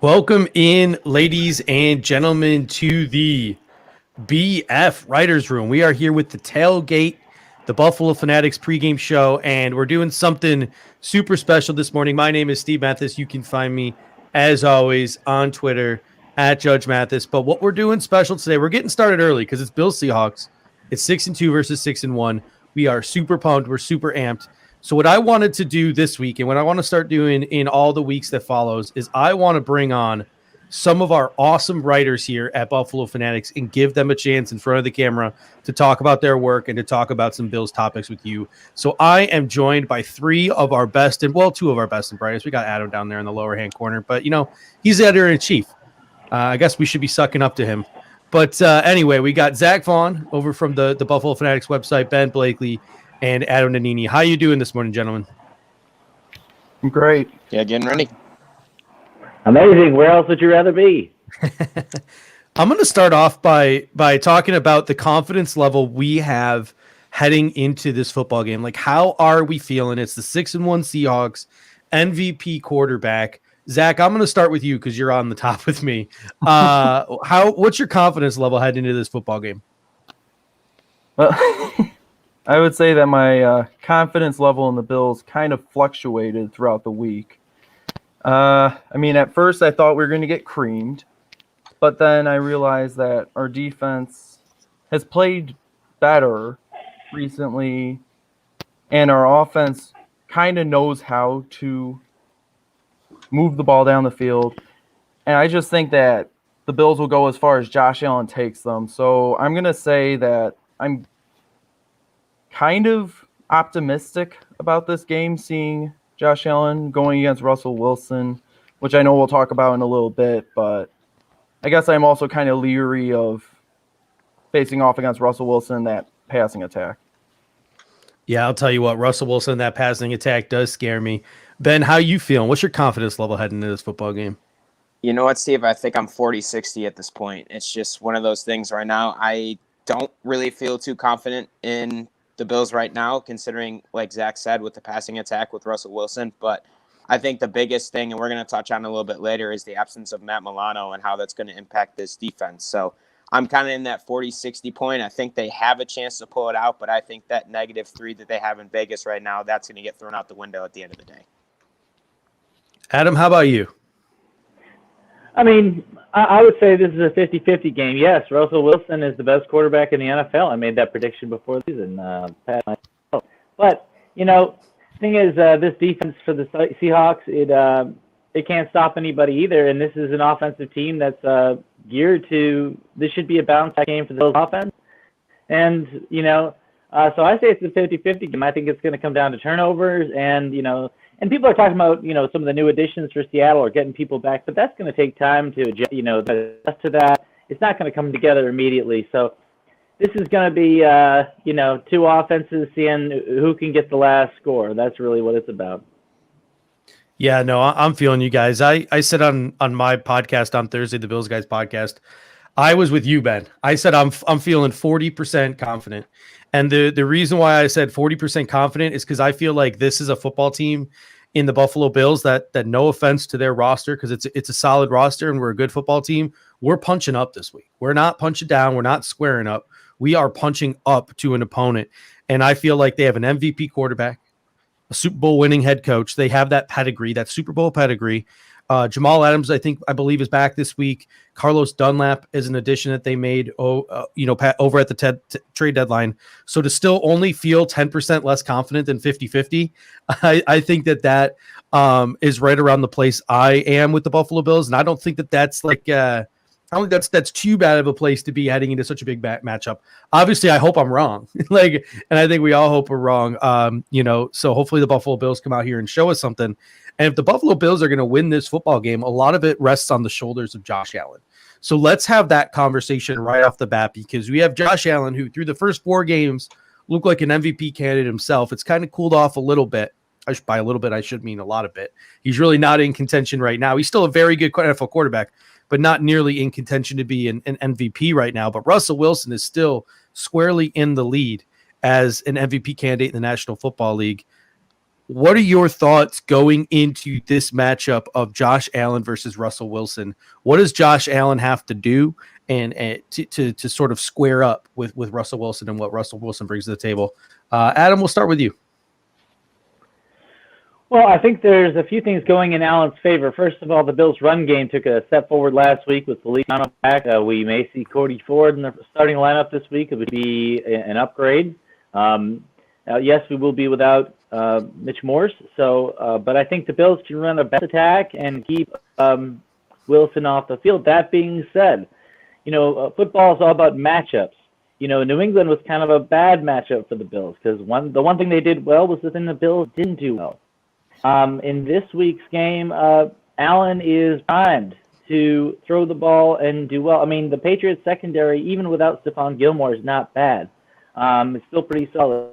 Welcome in, ladies and gentlemen, to the BF Writers Room. We are here with the Tailgate, the Buffalo Fanatics pregame show, and we're doing something super special this morning. My name is Steve Mathis. You can find me, as always, on Twitter at Judge Mathis. But what we're doing special today, we're getting started early because it's Bills Seahawks. It's 6-2 versus 6-1. We are super pumped. We're super amped. So what I wanted to do this week and what I want to start doing in all the weeks that follows is I want to bring on some of our awesome writers here at Buffalo Fanatics and give them a chance in front of the camera to talk about their work and to talk about some Bills topics with you. So I am joined by two of our best and brightest. We got Adam down there in the lower hand corner, but he's the editor-in-chief. I guess we should be sucking up to him. But anyway, we got Zach Vaughn over from the Buffalo Fanatics website, Ben Blakely, and Adam Nanini. How you doing this morning, gentlemen? I'm great. Yeah, getting ready. Amazing. Where else would you rather be? I'm going to start off by talking about the confidence level we have heading into this football game. Like, how are we feeling? It's the 6-1 Seahawks, MVP quarterback. Zach, I'm going to start with you because you're on the top with me. What's your confidence level heading into this football game? Well, I would say that my confidence level in the Bills kind of fluctuated throughout the week. At first I thought we were going to get creamed, but then I realized that our defense has played better recently, and our offense kind of knows how to move the ball down the field. And I just think that the Bills will go as far as Josh Allen takes them. So I'm going to say that I'm kind of optimistic about this game, seeing Josh Allen going against Russell Wilson, which I know we'll talk about in a little bit, but I guess I'm also kind of leery of facing off against Russell Wilson, that passing attack. Yeah, I'll tell you what, Russell Wilson, that passing attack does scare me. Ben, how you feeling? What's your confidence level heading into this football game? You know what, Steve? I think I'm 40-60 at this point. It's just one of those things right now. I don't really feel too confident in the Bills right now, considering, like Zach said, with the passing attack with Russell Wilson. But I think the biggest thing, and we're going to touch on a little bit later, is the absence of Matt Milano and how that's going to impact this defense. So I'm kind of in that 40-60 point. I think they have a chance to pull it out, but I think that -3 that they have in Vegas right now, that's going to get thrown out the window at the end of the day. Adam, how about you? I would say this is a 50-50 game. Yes, Russell Wilson is the best quarterback in the NFL. I made that prediction before the season. But, the thing is, this defense for the Seahawks, it can't stop anybody either. And this is an offensive team that's geared to – this should be a bounce-back game for the Bills offense. And, so I say it's a 50-50 game. I think it's going to come down to turnovers and, and people are talking about, some of the new additions for Seattle or getting people back, but that's going to take time to adjust, to that. It's not going to come together immediately. So this is going to be, two offenses seeing who can get the last score. That's really what it's about. Yeah, no, I'm feeling you guys. I said on my podcast on Thursday, the Bills Guys podcast, I was with you, Ben. I said I'm feeling 40% confident. And the reason why I said 40% confident is because I feel like this is a football team in the Buffalo Bills that no offense to their roster, because it's a solid roster and we're a good football team. We're punching up this week. We're not punching down. We're not squaring up. We are punching up to an opponent. And I feel like they have an MVP quarterback, a Super Bowl winning head coach. They have that pedigree, that Super Bowl pedigree. Jamal Adams, I believe, is back this week. Carlos Dunlap is an addition that they made, over at the trade deadline. So to still only feel 10% less confident than 50-50, I think that is right around the place I am with the Buffalo Bills. And I don't think that's I don't think that's too bad of a place to be heading into such a big matchup. Obviously, I hope I'm wrong. And I think we all hope we're wrong. So hopefully the Buffalo Bills come out here and show us something. And if the Buffalo Bills are going to win this football game, a lot of it rests on the shoulders of Josh Allen. So let's have that conversation right off the bat, because we have Josh Allen, who through the first 4 games looked like an MVP candidate himself. It's kind of cooled off a little bit. By a little bit, I should mean a lot of it. He's really not in contention right now. He's still a very good NFL quarterback, but not nearly in contention to be an MVP right now. But Russell Wilson is still squarely in the lead as an MVP candidate in the National Football League. What are your thoughts going into this matchup of Josh Allen versus Russell Wilson? What does Josh Allen have to do and to sort of square up with Russell Wilson and what Russell Wilson brings to the table? Adam, we'll start with you. Well, I think there's a few things going in Allen's favor. First of all, the Bills' run game took a step forward last week with Philippe on back. We may see Cody Ford in the starting lineup this week. It would be an upgrade. Yes, we will be without Mitch Morris. But I think the Bills can run a best attack and keep Wilson off the field. That being said, football is all about matchups. New England was kind of a bad matchup for the Bills because the one thing they did well was the thing the Bills didn't do well. In this week's game, Allen is primed to throw the ball and do well. I mean, the Patriots secondary, even without Stephon Gilmore, is not bad. It's still pretty solid.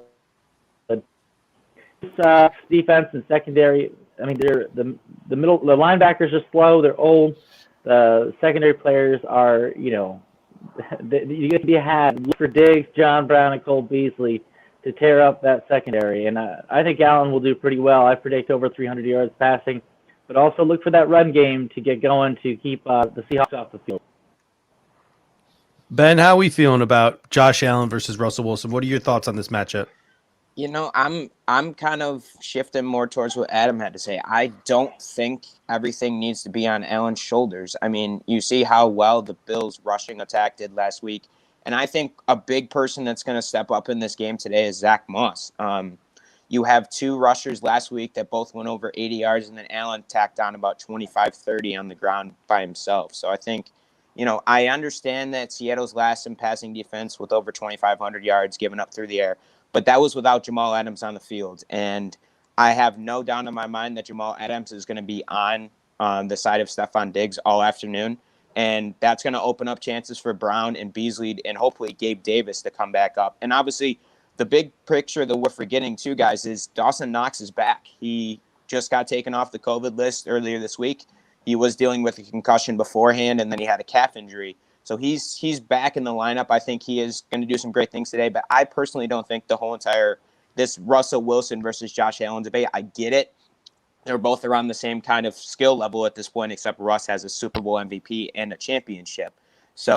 This defense and secondary, I mean, the linebackers are slow. They're old. The secondary players are, you get to be had. Look for Diggs, John Brown, and Cole Beasley to tear up that secondary. And I think Allen will do pretty well. I predict over 300 yards passing, but also look for that run game to get going to keep the Seahawks off the field. Ben, how are we feeling about Josh Allen versus Russell Wilson? What are your thoughts on this matchup? I'm kind of shifting more towards what Adam had to say. I don't think everything needs to be on Allen's shoulders. I mean, you see how well the Bills' rushing attack did last week. And I think a big person that's going to step up in this game today is Zach Moss. You have two rushers last week that both went over 80 yards, and then Allen tacked on about 25-30 on the ground by himself. So I think, I understand that Seattle's last in passing defense with over 2,500 yards given up through the air, but that was without Jamal Adams on the field. And I have no doubt in my mind that Jamal Adams is going to be on the side of Stephon Diggs all afternoon. And that's going to open up chances for Brown and Beasley and hopefully Gabe Davis to come back up. And obviously, the big picture that we're forgetting, too, guys, is Dawson Knox is back. He just got taken off the COVID list earlier this week. He was dealing with a concussion beforehand, and then he had a calf injury. So he's back in the lineup. I think he is going to do some great things today. But I personally don't think this Russell Wilson versus Josh Allen debate, I get it. They're both around the same kind of skill level at this point, except Russ has a Super Bowl MVP and a championship.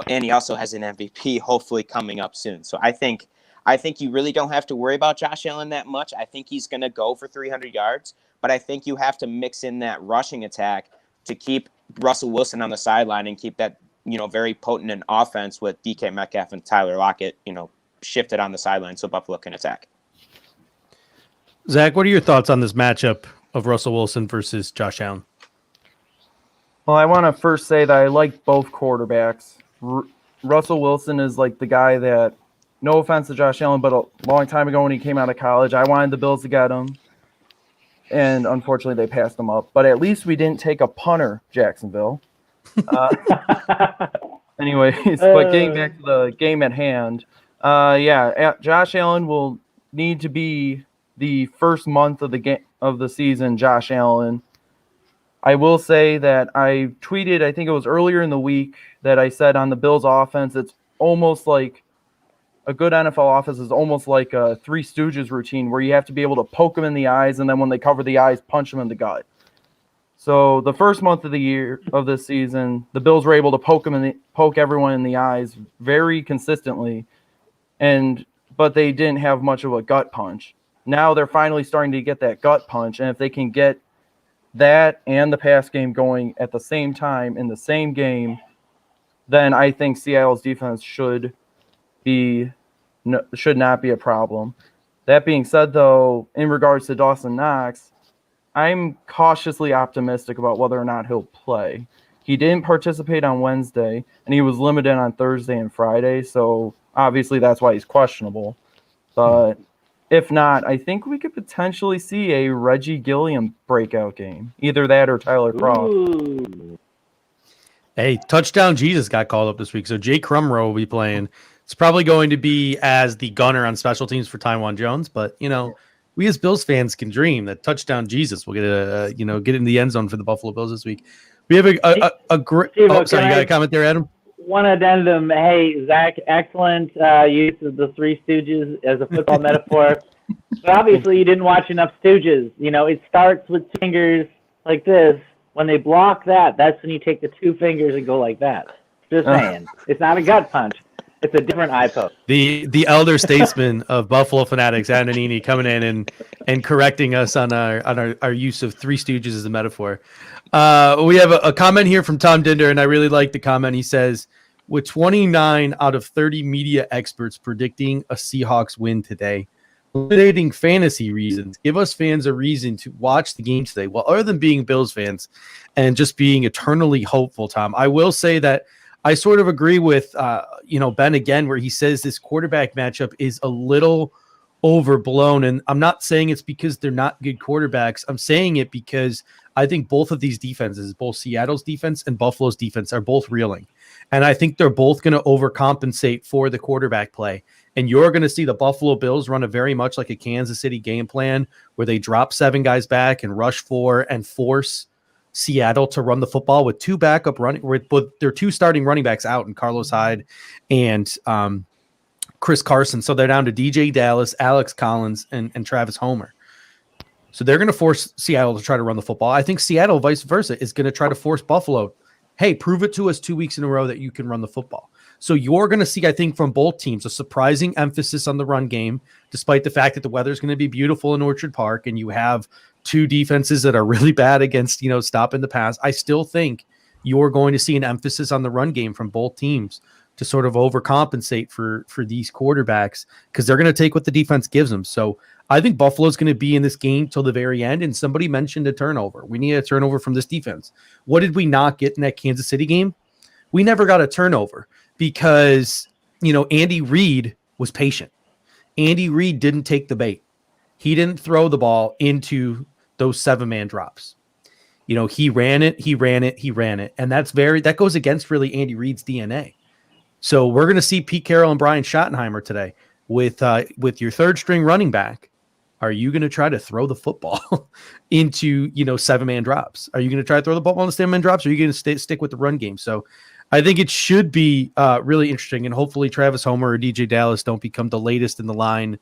And he also has an MVP hopefully coming up soon. So I think you really don't have to worry about Josh Allen that much. I think he's going to go for 300 yards, but I think you have to mix in that rushing attack to keep Russell Wilson on the sideline and keep that, very potent in offense with DK Metcalf and Tyler Lockett, shifted on the sideline so Buffalo can attack. Zach, what are your thoughts on this matchup of Russell Wilson versus Josh Allen? Well, I want to first say that I like both quarterbacks. Russell Wilson is like the guy that, no offense to Josh Allen, but a long time ago when he came out of college, I wanted the Bills to get him. And unfortunately, they passed him up. But at least we didn't take a punter, Jacksonville. Anyways, but getting back to the game at hand, Josh Allen will need to be the first month of the season, Josh Allen. I will say that I tweeted, I think it was earlier in the week, that I said on the Bills offense, it's almost like a good NFL offense is almost like a Three Stooges routine where you have to be able to poke them in the eyes, and then when they cover the eyes, punch them in the gut. So the first month of the year of this season, the Bills were able to poke everyone in the eyes very consistently, but they didn't have much of a gut punch. Now they're finally starting to get that gut punch, and if they can get that and the pass game going at the same time in the same game, then I think Seattle's defense should not be a problem. That being said, though, in regards to Dawson Knox, I'm cautiously optimistic about whether or not he'll play. He didn't participate on Wednesday, and he was limited on Thursday and Friday, so obviously that's why he's questionable. But if not, I think we could potentially see a Reggie Gilliam breakout game. Either that or Tyler Croft. Ooh. Hey, touchdown Jesus got called up this week, so Jake Crumrow will be playing. It's probably going to be as the gunner on special teams for Tywan Jones, but we as Bills fans can dream that touchdown Jesus will get in the end zone for the Buffalo Bills this week. We have a great. Oh, sorry, you got a comment there, Adam? One addendum. Hey, Zach, excellent use of the Three Stooges as a football metaphor. But obviously, you didn't watch enough Stooges. You know, it starts with two fingers like this. When they block that, that's when you take the two fingers and go like that. Just saying. It's not a gut punch. It's a different eye poke. The elder statesman of Buffalo Fanatics, Antonini, coming in and correcting us on our use of Three Stooges as a metaphor. We have a comment here from Tom Dinder, and I really like the comment. He says, with 29 out of 30 media experts predicting a Seahawks win today, eliminating fantasy reasons, give us fans a reason to watch the game today. Well, other than being Bills fans and just being eternally hopeful, Tom, I will say that I sort of agree with Ben again, where he says this quarterback matchup is a little overblown. And I'm not saying it's because they're not good quarterbacks. I'm saying it because I think both of these defenses, both Seattle's defense and Buffalo's defense, are both reeling. And I think they're both going to overcompensate for the quarterback play. And you're going to see the Buffalo Bills run a very much like a Kansas City game plan where they drop 7 guys back and rush 4 and force Seattle to run the football with 2 backup running, with their 2 starting running backs out, and Carlos Hyde and Chris Carson. So they're down to DJ Dallas, Alex Collins, and Travis Homer. So they're going to force Seattle to try to run the football. I think Seattle, vice versa, is going to try to force Buffalo. Hey, prove it to us 2 weeks in a row that you can run the football. So you're going to see, I think, from both teams, a surprising emphasis on the run game, despite the fact that the weather's going to be beautiful in Orchard Park and you have 2 defenses that are really bad against, stopping the pass. I still think you're going to see an emphasis on the run game from both teams to sort of overcompensate for these quarterbacks, because they're going to take what the defense gives them. So I think Buffalo's going to be in this game till the very end. And somebody mentioned a turnover. We need a turnover from this defense. What did we not get in that Kansas City game? We never got a turnover because, Andy Reid was patient. Andy Reid didn't take the bait. He didn't throw the ball into those 7-man drops. He ran it. And that goes against really Andy Reid's DNA. So we're going to see Pete Carroll and Brian Schottenheimer today with your third string running back. Are you going to try to throw the football into, 7-man drops? Are you going to try to throw the ball on the 7-man drops? Or are you going to stick with the run game? So I think it should be really interesting. And hopefully Travis Homer or DJ Dallas don't become the latest in the line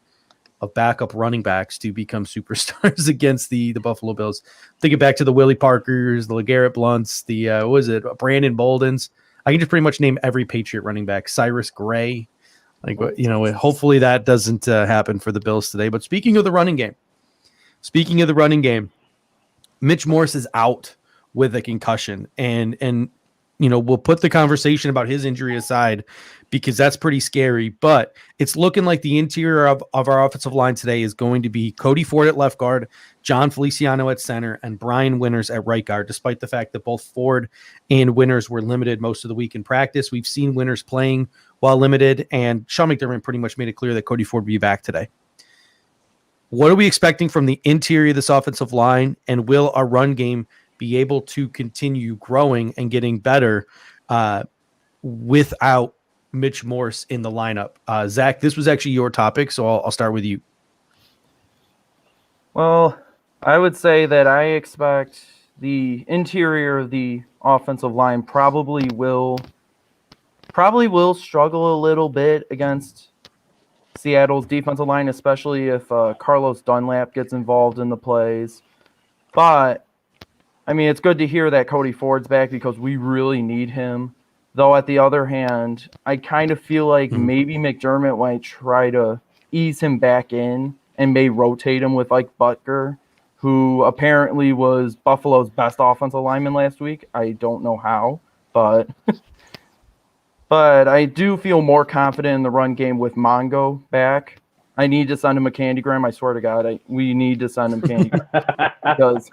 of backup running backs to become superstars against the Buffalo Bills. Thinking back to the Willie Parkers, the LeGarrette Blunts, the Brandon Boldens. I can just pretty much name every Patriot running back. Cyrus Gray. Hopefully that doesn't happen for the Bills today. But speaking of the running game, Mitch Morris is out with a concussion. And we'll put the conversation about his injury aside because that's pretty scary. But it's looking like the interior of our offensive line today is going to be Cody Ford at left guard, John Feliciano at center, and Brian Winters at right guard, despite the fact that both Ford and Winters were limited most of the week in practice. We've seen Winters playing while limited, and Sean McDermott pretty much made it clear that Cody Ford will be back today. What are we expecting from the interior of this offensive line, and will our run game be able to continue growing and getting better without Mitch Morris in the lineup? Zach, this was actually your topic, so I'll start with you. Well, I would say that I expect the interior of the offensive line probably will struggle a little bit against Seattle's defensive line, especially if Carlos Dunlap gets involved in the plays. But it's good to hear that Cody Ford's back because we really need him. Though, at the other hand, I kind of feel like maybe McDermott might try to ease him back in and may rotate him with Butker, who apparently was Buffalo's best offensive lineman last week. I don't know how, but I do feel more confident in the run game with Mongo back. I need to send him a candygram. I swear to God, we need to send him candygram because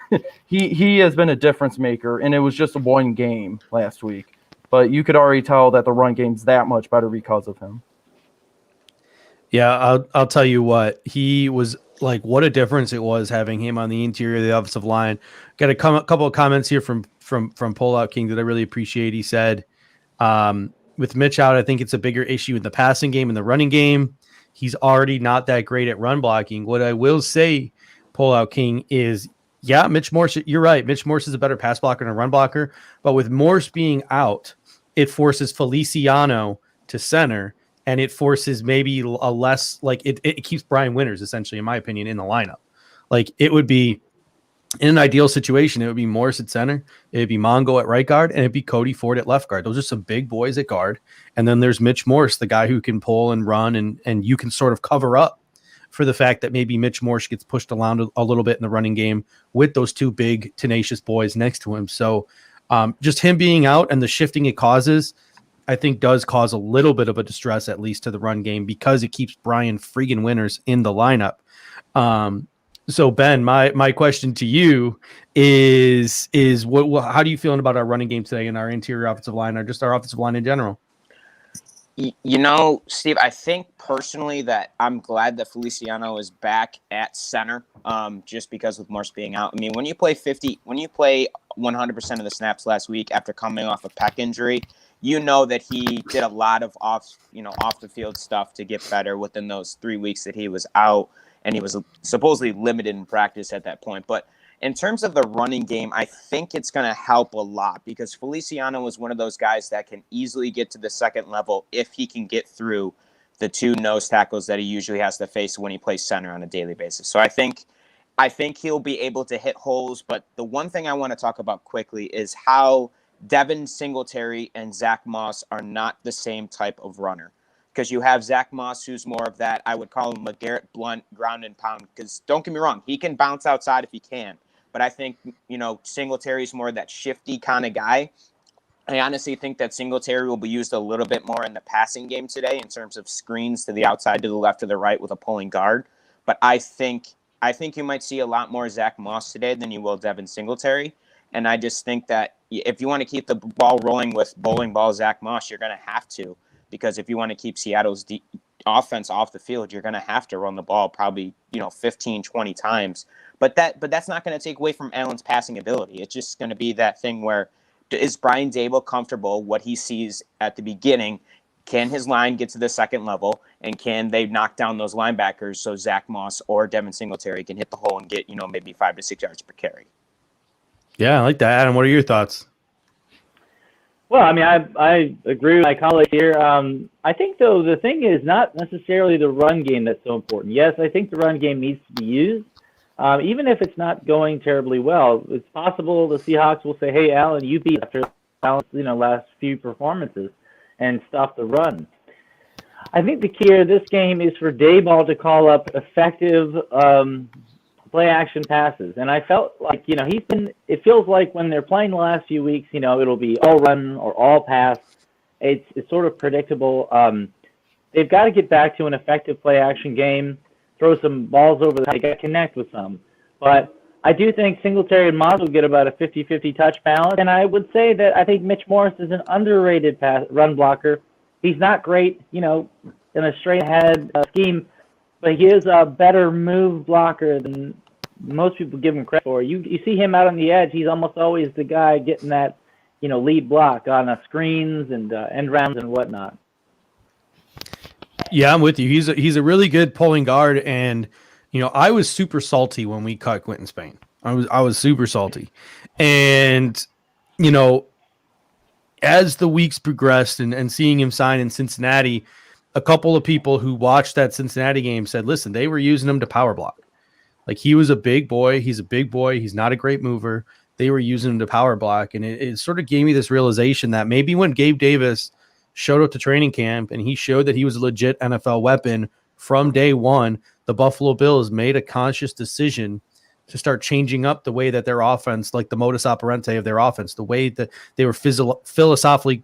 he has been a difference maker, and it was just one game last week. But you could already tell that the run game's that much better because of him. Yeah, I'll tell you what. He was what a difference it was having him on the interior of the offensive line. Got a couple of comments here from Pullout King that I really appreciate. He said, with Mitch out, I think it's a bigger issue in the passing game and the running game. He's already not that great at run blocking. What I will say, Pullout King, is Mitch Morris, you're right. Mitch Morris is a better pass blocker and a run blocker. But with Morris being out, it forces Feliciano to center, and it forces maybe a less like it keeps Brian Winters essentially, in my opinion, in the lineup. Like it would be in an ideal situation, it would be Morris at center, it'd be Mongo at right guard, and it'd be Cody Ford at left guard. Those are some big boys at guard. And then there's Mitch Morris, the guy who can pull and run, and you can sort of cover up for the fact that maybe Mitch Morris gets pushed around a little bit in the running game with those two big, tenacious boys next to him. So just him being out and the shifting it causes, I think does cause a little bit of a distress, at least to the run game, because it keeps Brian friggin' Winters in the lineup. So Ben, my question to you is what how do you feeling about our running game today and our interior offensive line, or just our offensive line in general? You know, Steve, I think personally that I'm glad that Feliciano is back at center, just because with Morse being out. I mean, when you play 100% of the snaps last week after coming off a pec injury, you know that he did a lot of off the field stuff to get better within those 3 weeks that he was out, and he was supposedly limited in practice at that point. But in terms of the running game, I think it's going to help a lot because Feliciano is one of those guys that can easily get to the second level if he can get through the two nose tackles that he usually has to face when he plays center on a daily basis. So I think he'll be able to hit holes. But the one thing I want to talk about quickly is how Devin Singletary and Zach Moss are not the same type of runner. Because you have Zach Moss, who's more of that, I would call him a Garrett Blunt ground and pound. Because don't get me wrong, he can bounce outside if he can. But I think, Singletary's more that shifty kind of guy. I honestly think that Singletary will be used a little bit more in the passing game today in terms of screens to the outside, to the left, to the right with a pulling guard. But I think you might see a lot more Zach Moss today than you will Devin Singletary. And I just think that if you want to keep the ball rolling with bowling ball Zach Moss, you're going to have to. Because if you want to keep Seattle's offense off the field, you're going to have to run the ball probably, 15, 20 times. But that's not going to take away from Allen's passing ability. It's just going to be that thing where, is Brian Daboll comfortable what he sees at the beginning? Can his line get to the second level? And can they knock down those linebackers so Zach Moss or Devin Singletary can hit the hole and get, maybe 5 to 6 yards per carry? Yeah, I like that. Adam, what are your thoughts? Well, I mean, I agree with my colleague here. I think, though, the thing is not necessarily the run game that's so important. Yes, I think the run game needs to be used. Even if it's not going terribly well, it's possible the Seahawks will say, hey, Allen, you beat after last few performances and stop the run. I think the key to this game is for Daboll to call up effective play-action passes. And I felt like, it feels like when they're playing the last few weeks, it'll be all run or all pass. It's sort of predictable. They've got to get back to an effective play-action game, throw some balls over the top. They got to connect with some. But I do think Singletary and Moss will get about a 50-50 touch balance. And I would say that I think Mitch Morris is an underrated run blocker. He's not great, in a straight-ahead scheme, but he is a better move blocker than most people give him credit for. You see him out on the edge, he's almost always the guy getting that, lead block on screens and end rounds and whatnot. Yeah, I'm with you. He's a really good pulling guard, and I was super salty when we cut Quentin Spain. I was super salty, and as the weeks progressed and seeing him sign in Cincinnati, a couple of people who watched that Cincinnati game said, listen, they were using him to power block. Like, he was a big boy. He's a big boy. He's not a great mover. They were using him to power block. And it sort of gave me this realization that maybe when Gabe Davis showed up to training camp and he showed that he was a legit NFL weapon from day one, the Buffalo Bills made a conscious decision to start changing up the way that their offense, like the modus operandi of their offense, the way that they were philosophically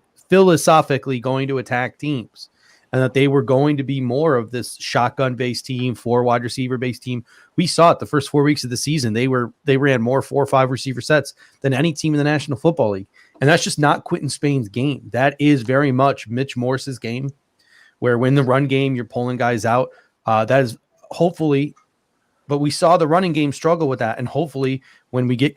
going to attack teams. And that they were going to be more of this shotgun-based team, 4 wide receiver-based team. We saw it the first 4 weeks of the season. They ran more 4 or 5 receiver sets than any team in the National Football League. And that's just not Quentin Spain's game. That is very much Mitch Morris's game, where when the run game, you're pulling guys out. That is hopefully, but we saw the running game struggle with that. And hopefully when we get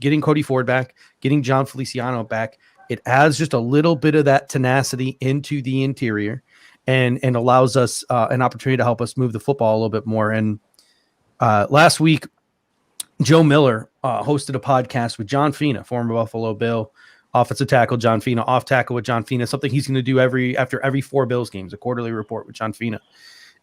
getting Cody Ford back, getting John Feliciano back, it adds just a little bit of that tenacity into the interior. And allows us an opportunity to help us move the football a little bit more. And last week, Joe Miller hosted a podcast with John Fina, former Buffalo Bill, offensive tackle John Fina, off tackle with John Fina, something he's going to do after every 4 Bills games, a quarterly report with John Fina.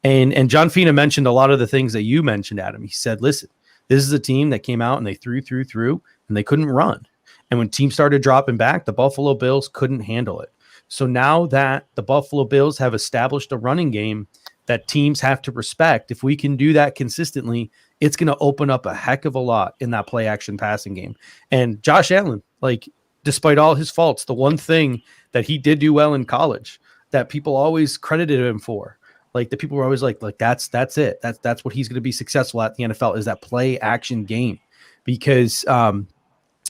And John Fina mentioned a lot of the things that you mentioned, Adam. He said, listen, this is a team that came out and they threw, and they couldn't run. And when teams started dropping back, the Buffalo Bills couldn't handle it. So now that the Buffalo Bills have established a running game that teams have to respect, if we can do that consistently, it's going to open up a heck of a lot in that play action passing game. And Josh Allen, like, despite all his faults, the one thing that he did do well in college that people always credited him for, like the people were always like that's it. That's what he's going to be successful at the NFL, is that play action game, because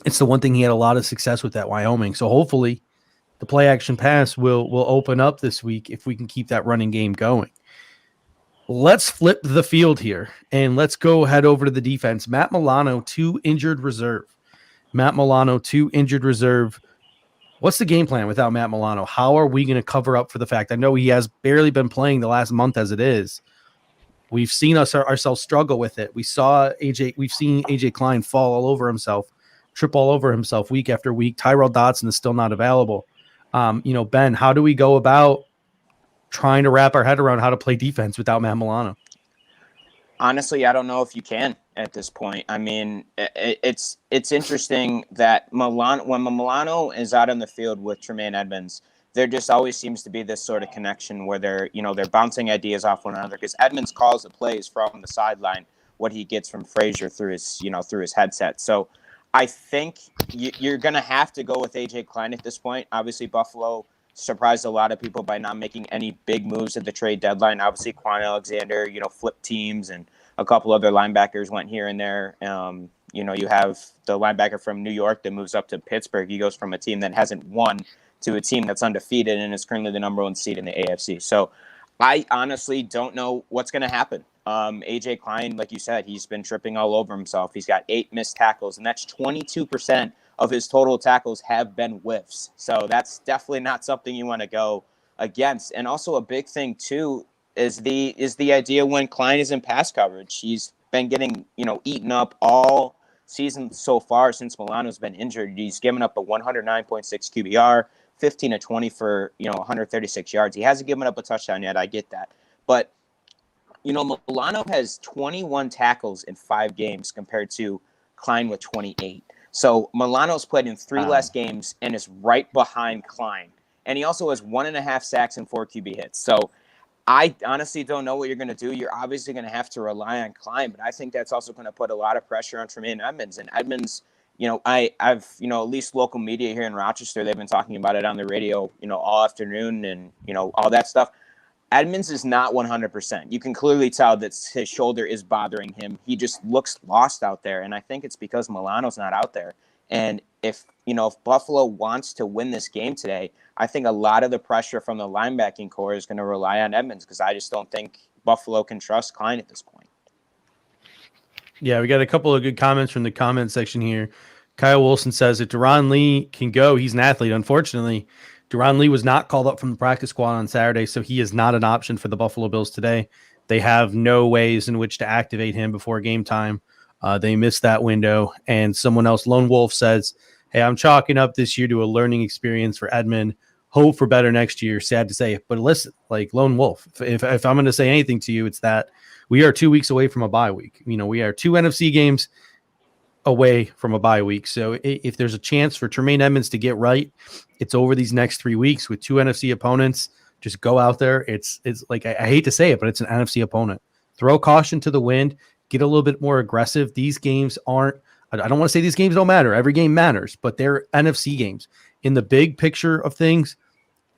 it's the one thing he had a lot of success with at Wyoming. So hopefully the play action pass will open up this week if we can keep that running game going. Let's flip the field here and let's go head over to the defense. Matt Milano, 2 injured reserve. What's the game plan without Matt Milano? How are we going to cover up for the fact? I know he has barely been playing the last month as it is. We've seen ourselves struggle with it. We've seen AJ Klein fall all over himself, trip all over himself week after week. Tyrell Dodson is still not available. Ben, how do we go about trying to wrap our head around how to play defense without Matt Milano? Honestly, I don't know if you can at this point. I mean, it's interesting that when Milano is out on the field with Tremaine Edmunds, there just always seems to be this sort of connection where they're bouncing ideas off one another, because Edmunds calls the plays from the sideline, what he gets from Frazier through his headset. So I think you're going to have to go with AJ Klein at this point. Obviously, Buffalo surprised a lot of people by not making any big moves at the trade deadline. Obviously, Quan Alexander, flipped teams, and a couple other linebackers went here and there. You have the linebacker from New York that moves up to Pittsburgh. He goes from a team that hasn't won to a team that's undefeated and is currently the number 1 seed in the AFC. So I honestly don't know what's going to happen. AJ Klein, like you said, he's been tripping all over himself. He's got 8 missed tackles, and that's 22% of his total tackles have been whiffs. So that's definitely not something you want to go against. And also a big thing too is the idea when Klein is in pass coverage. He's been getting, eaten up all season so far since Milano's been injured. He's given up a 109.6 QBR, 15 to 20 for, 136 yards. He hasn't given up a touchdown yet. I get that. But, Milano has 21 tackles in 5 games compared to Klein with 28. So Milano's played in 3 less games and is right behind Klein. And he also has 1.5 sacks and 4 QB hits. So I honestly don't know what you're going to do. You're obviously going to have to rely on Klein, but I think that's also going to put a lot of pressure on Tremaine Edmunds. And Edmunds, I've at least local media here in Rochester, they've been talking about it on the radio, all afternoon and, all that stuff. Edmunds is not 100%. You can clearly tell that his shoulder is bothering him. He just looks lost out there. And I think it's because Milano's not out there. And if Buffalo wants to win this game today, I think a lot of the pressure from the linebacking core is going to rely on Edmunds, because I just don't think Buffalo can trust Klein at this point. Yeah, we got a couple of good comments from the comment section here. Kyle Wilson says, if Deron Lee can go, he's an athlete. Unfortunately, Deron Lee was not called up from the practice squad on Saturday, so he is not an option for the Buffalo Bills today. They have no ways in which to activate him before game time. They missed that window. And someone else, Lone Wolf, says, hey, I'm chalking up this year to a learning experience for Edmund. Hope for better next year. Sad to say. But listen, like Lone Wolf, if I'm going to say anything to you, it's that we are 2 weeks away from a bye week. We are 2 NFC games away from a bye week. So if there's a chance for Tremaine Edmunds to get right, it's over these next 3 weeks with 2 NFC opponents. Just go out there. It's like, I hate to say it, but it's an NFC opponent. Throw caution to the wind. Get a little bit more aggressive. These games aren't, I don't want to say these games don't matter. Every game matters, but they're NFC games. In the big picture of things,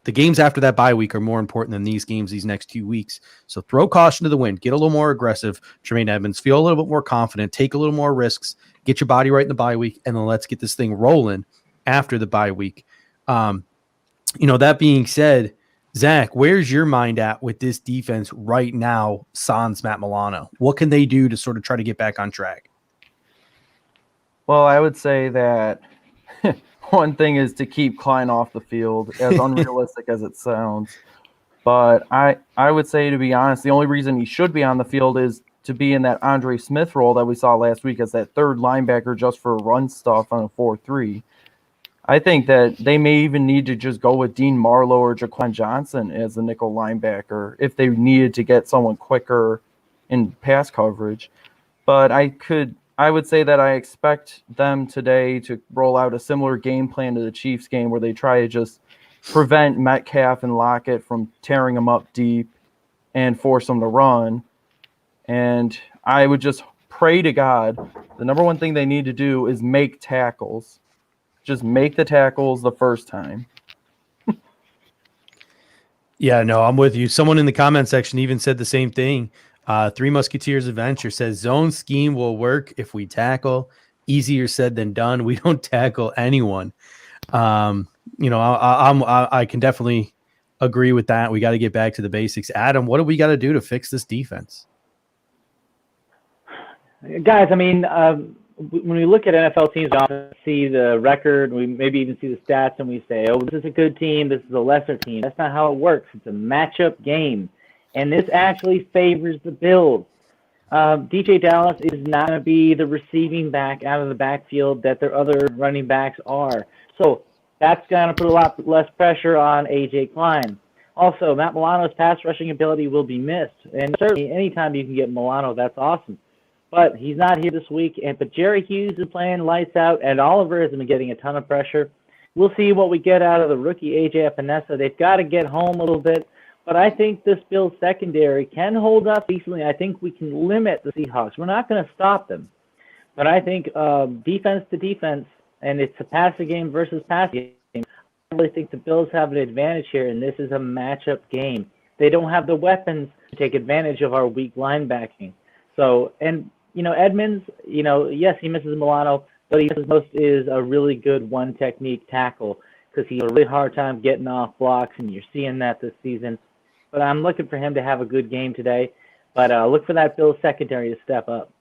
the games after that bye week are more important than these games these next 2 weeks. So throw caution to the wind. Get a little more aggressive, Tremaine Edmunds. Feel a little bit more confident. Take a little more risks. Get your body right in the bye week, and then let's get this thing rolling after the bye week. That being said, Zach, where's your mind at with this defense right now, sans Matt Milano? What can they do to sort of try to get back on track? Well, I would say that one thing is to keep Klein off the field, as unrealistic as it sounds. But I would say, to be honest, the only reason he should be on the field is to be in that Andre Smith role that we saw last week as that third linebacker just for run stuff on a 4-3. I think that they may even need to just go with Dean Marlowe or Jaquan Johnson as the nickel linebacker if they needed to get someone quicker in pass coverage. But I would say that I expect them today to roll out a similar game plan to the Chiefs game where they try to just prevent Metcalf and Lockett from tearing them up deep and force them to run. And I would just pray to God, the number one thing they need to do is make tackles. Just make the tackles the first time. Yeah, no, I'm with you. Someone in the comment section even said the same thing. Three Musketeers Adventure says zone scheme will work if we tackle. Easier said than done. We don't tackle anyone. I can definitely agree with that. We got to get back to the basics. Adam, what do we got to do to fix this defense? Guys, I mean, when we look at NFL teams, we often see the record, we maybe even see the stats, and we say, oh, this is a good team, this is a lesser team. That's not how it works. It's a matchup game, and this actually favors the Bills. DJ Dallas is not going to be the receiving back out of the backfield that their other running backs are. So that's going to put a lot less pressure on A.J. Klein. Also, Matt Milano's pass rushing ability will be missed, and certainly anytime you can get Milano, that's awesome. But he's not here this week. But Jerry Hughes is playing lights out, and Oliver has been getting a ton of pressure. We'll see what we get out of the rookie A.J. Epinesa. They've got to get home a little bit. But I think this Bills secondary can hold up decently. I think we can limit the Seahawks. We're not going to stop them. But I think defense to defense, and it's a passing game versus passing game, I really think the Bills have an advantage here, and this is a matchup game. They don't have the weapons to take advantage of our weak linebacking. So, and Edmonds, yes, he misses Milano, but he misses most is a really good one technique tackle because he has a really hard time getting off blocks, and you're seeing that this season. But I'm looking for him to have a good game today. But look for that Bills secondary to step up.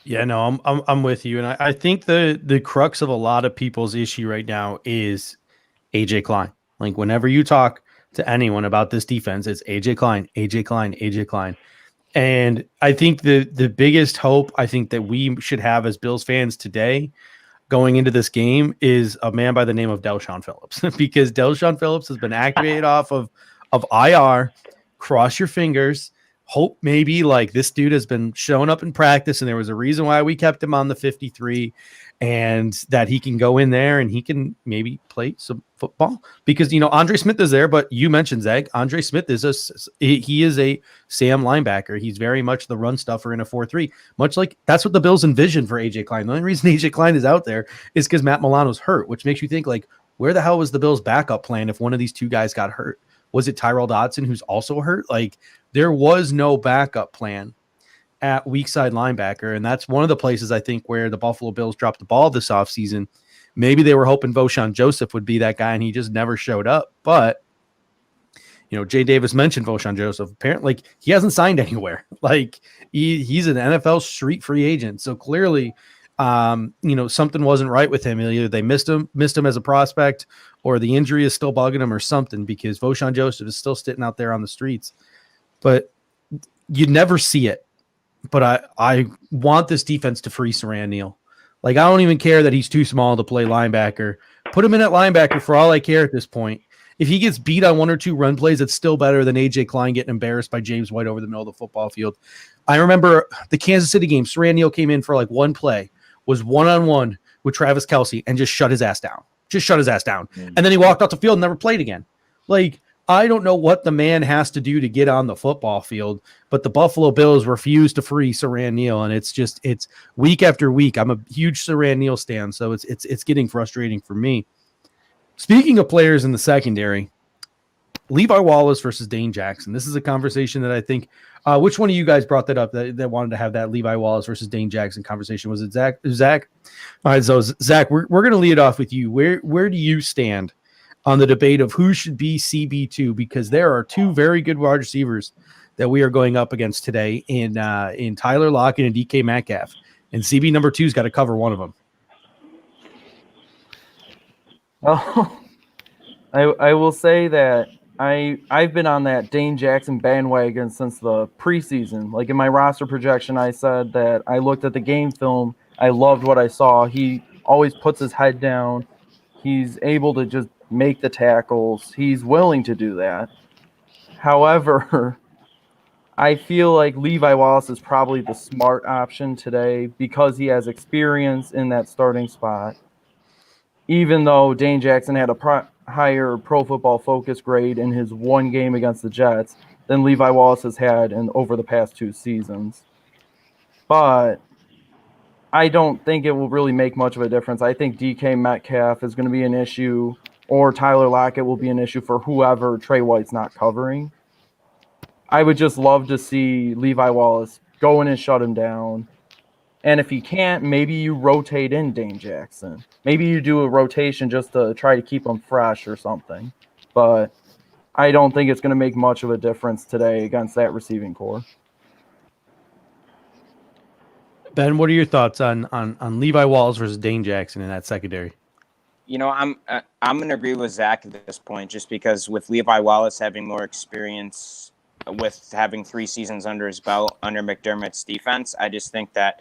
Yeah, no, I'm with you, and I think the crux of a lot of people's issue right now is AJ Klein. Like whenever you talk to anyone about this defense, it's AJ Klein, AJ Klein, AJ Klein. And I think the biggest hope I think that we should have as Bills fans today going into this game is a man by the name of Del'Shawn Phillips because Del'Shawn Phillips has been activated off of IR. Cross your fingers. Hope maybe like this dude has been showing up in practice and there was a reason why we kept him on the 53 and that he can go in there and he can maybe play some football because, Andre Smith is there, but you mentioned Zach, Andre Smith he is a Sam linebacker. He's very much the run stuffer in a 4-3, much like that's what the Bills envisioned for AJ Klein. The only reason AJ Klein is out there is because Matt Milano's hurt, which makes you think like, where the hell was the Bills backup plan if one of these two guys got hurt? Was it Tyrell Dodson who's also hurt? Like there was no backup plan at weak side linebacker. And that's one of the places I think where the Buffalo Bills dropped the ball this offseason. Maybe they were hoping Voshon Joseph would be that guy and he just never showed up. But, Jay Davis mentioned Voshon Joseph. Apparently he hasn't signed anywhere. Like he's an NFL street free agent. So clearly, something wasn't right with him. Either they missed him as a prospect or the injury is still bugging him or something because Voshon Joseph is still sitting out there on the streets. But you never see it. But I want this defense to free Saran Neal. Like, I don't even care that he's too small to play linebacker. Put him in at linebacker for all I care at this point. If he gets beat on one or two run plays, it's still better than A.J. Klein getting embarrassed by James White over the middle of the football field. I remember the Kansas City game. Saran Neal came in for like one play, was one-on-one with Travis Kelce, and just shut his ass down. Mm-hmm. And then he walked off the field and never played again. Like, I don't know what the man has to do to get on the football field, but the Buffalo Bills refuse to free Saran Neal, and it's week after week. I'm a huge Saran Neal stan, so it's getting frustrating for me. Speaking of players in the secondary, Levi Wallace versus Dane Jackson. This is a conversation that I think which one of you guys brought that up that wanted to have that Levi Wallace versus Dane Jackson conversation? Was it Zach? All right, so Zach, we're going to lead it off with you. Where do you stand on the debate of who should be CB2, because there are two very good wide receivers that we are going up against today in Tyler Lockett and DK Metcalf, and CB number 2's got to cover one of them. Well, I will say that I've been on that Dane Jackson bandwagon since the preseason. Like in my roster projection, I said that I looked at the game film. I loved what I saw. He always puts his head down. He's able to just make the tackles. He's willing to do that. However, I feel like Levi Wallace is probably the smart option today because he has experience in that starting spot. Even though Dane Jackson had a higher Pro Football Focus grade in his one game against the Jets than Levi Wallace has had over the past 2 seasons. But I don't think it will really make much of a difference. I think DK Metcalf is going to be an issue, or Tyler Lockett will be an issue for whoever Trey White's not covering. I would just love to see Levi Wallace go in and shut him down. And if he can't, maybe you rotate in Dane Jackson. Maybe you do a rotation just to try to keep him fresh or something. But I don't think it's going to make much of a difference today against that receiving core. Ben, what are your thoughts on Levi Wallace versus Dane Jackson in that secondary? You know, I'm going to agree with Zach at this point, just because with Levi Wallace having more experience with having 3 seasons under his belt under McDermott's defense, I just think that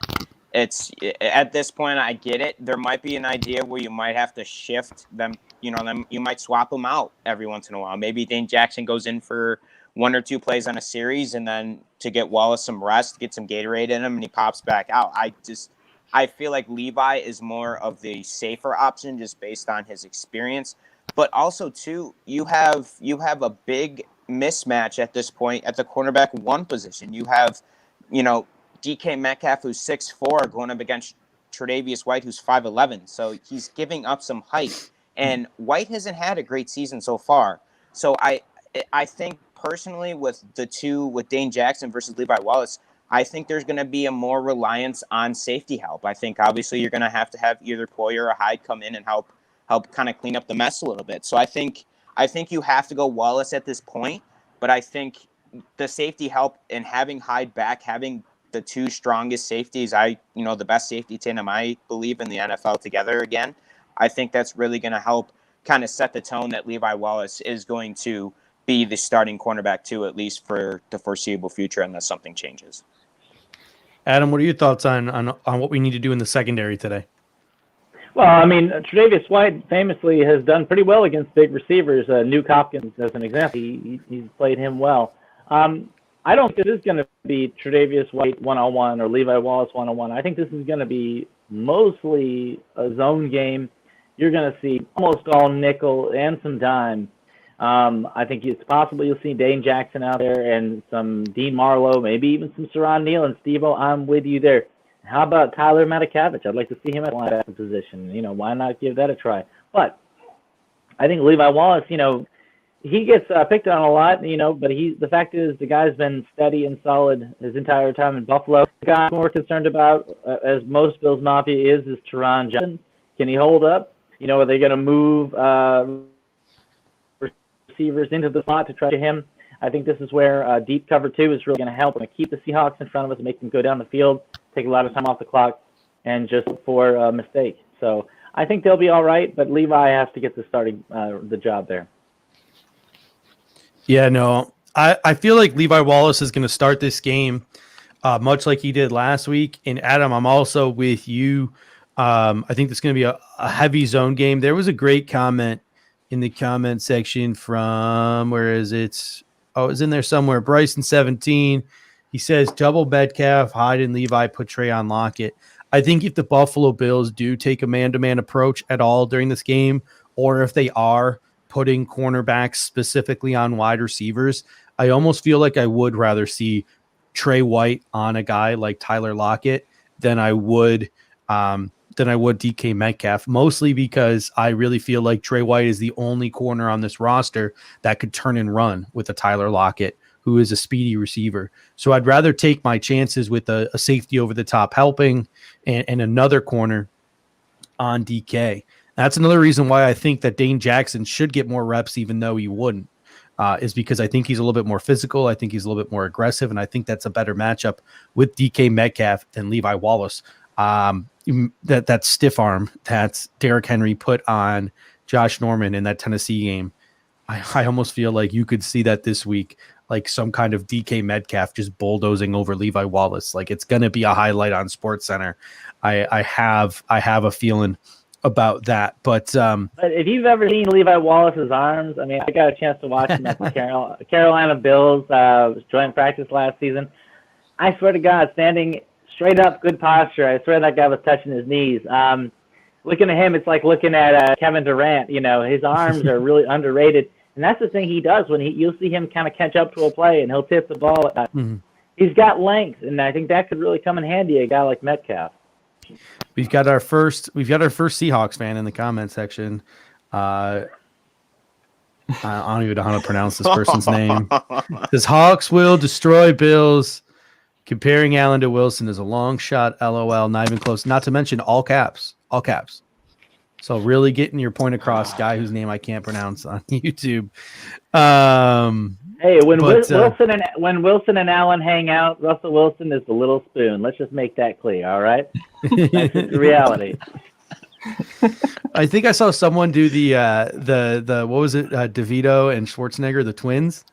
it's at this point, I get it. There might be an idea where you might have to shift them. You know, you might swap them out every once in a while. Maybe Dane Jackson goes in for 1 or 2 plays on a series, and then to get Wallace some rest, get some Gatorade in him, and he pops back out. I feel like Levi is more of the safer option just based on his experience. But also, too, you have a big mismatch at this point at the cornerback 1 position. You have, DK Metcalf, who's 6'4", going up against Tre'Davious White, who's 5'11". So he's giving up some height. And White hasn't had a great season so far. So I think personally with Dane Jackson versus Levi Wallace, I think there's going to be a more reliance on safety help. I think obviously you're going to have either Poyer or Hyde come in and help kind of clean up the mess a little bit. So I think you have to go Wallace at this point, but I think the safety help and having Hyde back, having the 2 strongest safeties, the best safety tandem I believe in the NFL together again, I think that's really going to help kind of set the tone that Levi Wallace is going to be the starting cornerback too, at least for the foreseeable future, unless something changes. Adam, what are your thoughts on what we need to do in the secondary today? Well, I mean, Tre'Davious White famously has done pretty well against big receivers. Nuke Hopkins, as an example, he's played him well. I don't think this is going to be Tre'Davious White one-on-one or Levi Wallace one-on-one. I think this is going to be mostly a zone game. You're going to see almost all nickel and some dime. I think it's possible you'll see Dane Jackson out there and some Dean Marlowe, maybe even some Saron Neal. And Steve-O, I'm with you there. How about Tyler Matakavich? I'd like to see him at linebacker position. Why not give that a try? But I think Levi Wallace, he gets picked on a lot, but the fact is the guy's been steady and solid his entire time in Buffalo. The guy I'm more concerned about, as most Bills Mafia is Teron Johnson. Can he hold up? Are they going to move receivers into the slot to try to him? I think this is where deep cover 2 is really going to help. Going to keep the Seahawks in front of us, make them go down the field, take a lot of time off the clock, and just look for a mistake. So I think they'll be all right, but Levi has to get the job there. Yeah, no, I feel like Levi Wallace is going to start this game much like he did last week. And Adam, I'm also with you. I think it's going to be a heavy zone game. There was a great comment in the comment section from, where is it? Oh, it's in there somewhere. Bryson17. He says, double Metcalf, Hyde, and Levi, put Trey on Lockett. I think if the Buffalo Bills do take a man-to-man approach at all during this game, or if they are putting cornerbacks specifically on wide receivers, I almost feel like I would rather see Trey White on a guy like Tyler Lockett than I would DK Metcalf, mostly because I really feel like Trey White is the only corner on this roster that could turn and run with a Tyler Lockett, who is a speedy receiver. So I'd rather take my chances with a safety over the top helping and another corner on DK. That's another reason why I think that Dane Jackson should get more reps, even though he wouldn't, is because I think he's a little bit more physical. I think he's a little bit more aggressive, and I think that's a better matchup with DK Metcalf than Levi Wallace. That stiff arm that Derrick Henry put on Josh Norman in that Tennessee game, I almost feel like you could see that this week, like some kind of DK Metcalf just bulldozing over Levi Wallace. Like it's going to be a highlight on SportsCenter. I have a feeling about that. But But if you've ever seen Levi Wallace's arms, I mean, I got a chance to watch him at the Carolina Bills joint practice last season. I swear to God, standing straight up, good posture. I swear that guy was touching his knees. Looking at him, it's like looking at Kevin Durant. You know, his arms are really underrated. And that's the thing he does when you'll see him kind of catch up to a play and he'll tip the ball. He's got length, and I think that could really come in handy, a guy like Metcalf. we've got our first Seahawks fan in the comment section. I don't even know how to pronounce this person's name. It says Hawks will destroy Bills. Comparing Allen to Wilson is a long shot. LOL. Not even close. Not to mention all caps. All caps. So really getting your point across, guy whose name I can't pronounce on YouTube. Hey, when Wilson and Allen hang out, Russell Wilson is the little spoon. Let's just make that clear, all right? That's just the reality. I think I saw someone do the what was it? DeVito and Schwarzenegger, the twins.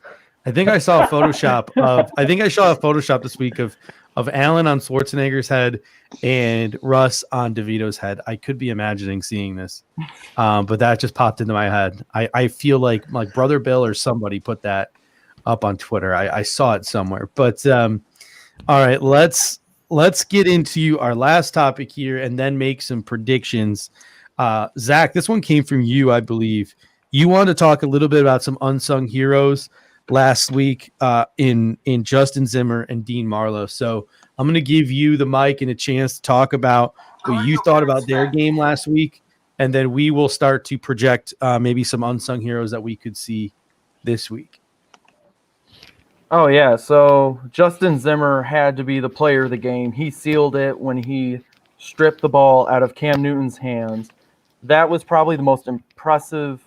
I think I saw a Photoshop this week of Allen on Schwarzenegger's head and Russ on DeVito's head. I could be imagining seeing this, but that just popped into my head. I feel like Brother Bill or somebody put that up on Twitter. I saw it somewhere. But all right, let's get into our last topic here and then make some predictions. Zach, this one came from you, I believe. You wanted to talk a little bit about some unsung heroes last week in Justin Zimmer and Dean Marlowe. So I'm going to give you the mic and a chance to talk about what you thought about their game last week, and then we will start to project maybe some unsung heroes that we could see this week. Oh, yeah. So Justin Zimmer had to be the player of the game. He sealed it when he stripped the ball out of Cam Newton's hands. That was probably the most impressive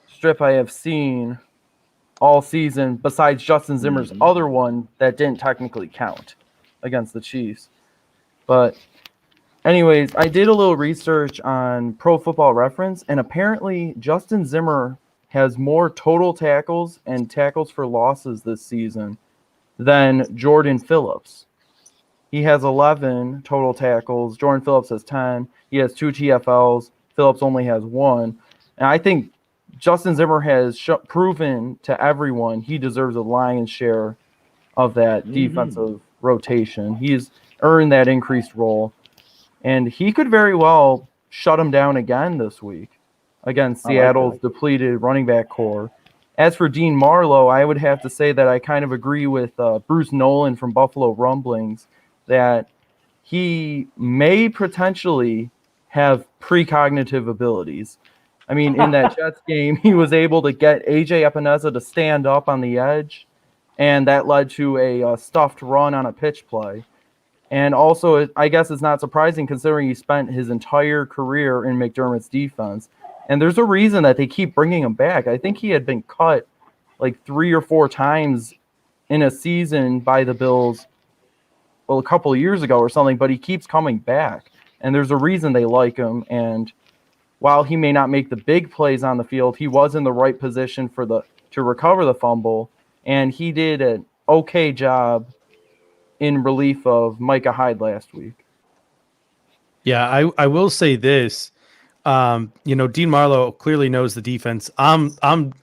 strip I have seen all season, besides Justin Zimmer's other one that didn't technically count against the Chiefs. But anyways, I did a little research on Pro Football Reference, and apparently Justin Zimmer has more total tackles and tackles for losses this season than Jordan Phillips. He has 11 total tackles. Jordan Phillips has 10. He has 2 TFLs. Phillips only has 1. And I think Justin Zimmer has proven to everyone he deserves a lion's share of that defensive rotation. He's earned that increased role, and he could very well shut him down again this week against Seattle's depleted running back core. As for Dean Marlowe, I would have to say that I kind of agree with Bruce Nolan from Buffalo Rumblings that he may potentially have precognitive abilities. I mean, in that Jets game, he was able to get A.J. Epineza to stand up on the edge, and that led to a stuffed run on a pitch play. And also, I guess it's not surprising considering he spent his entire career in McDermott's defense. And there's a reason that they keep bringing him back. I think he had been cut like 3 or 4 times in a season by the Bills, well, a couple of years ago or something, but he keeps coming back. And there's a reason they like him, and while he may not make the big plays on the field, he was in the right position to recover the fumble, and he did an okay job in relief of Micah Hyde last week. Yeah, I will say this. Dean Marlowe clearly knows the defense. I'm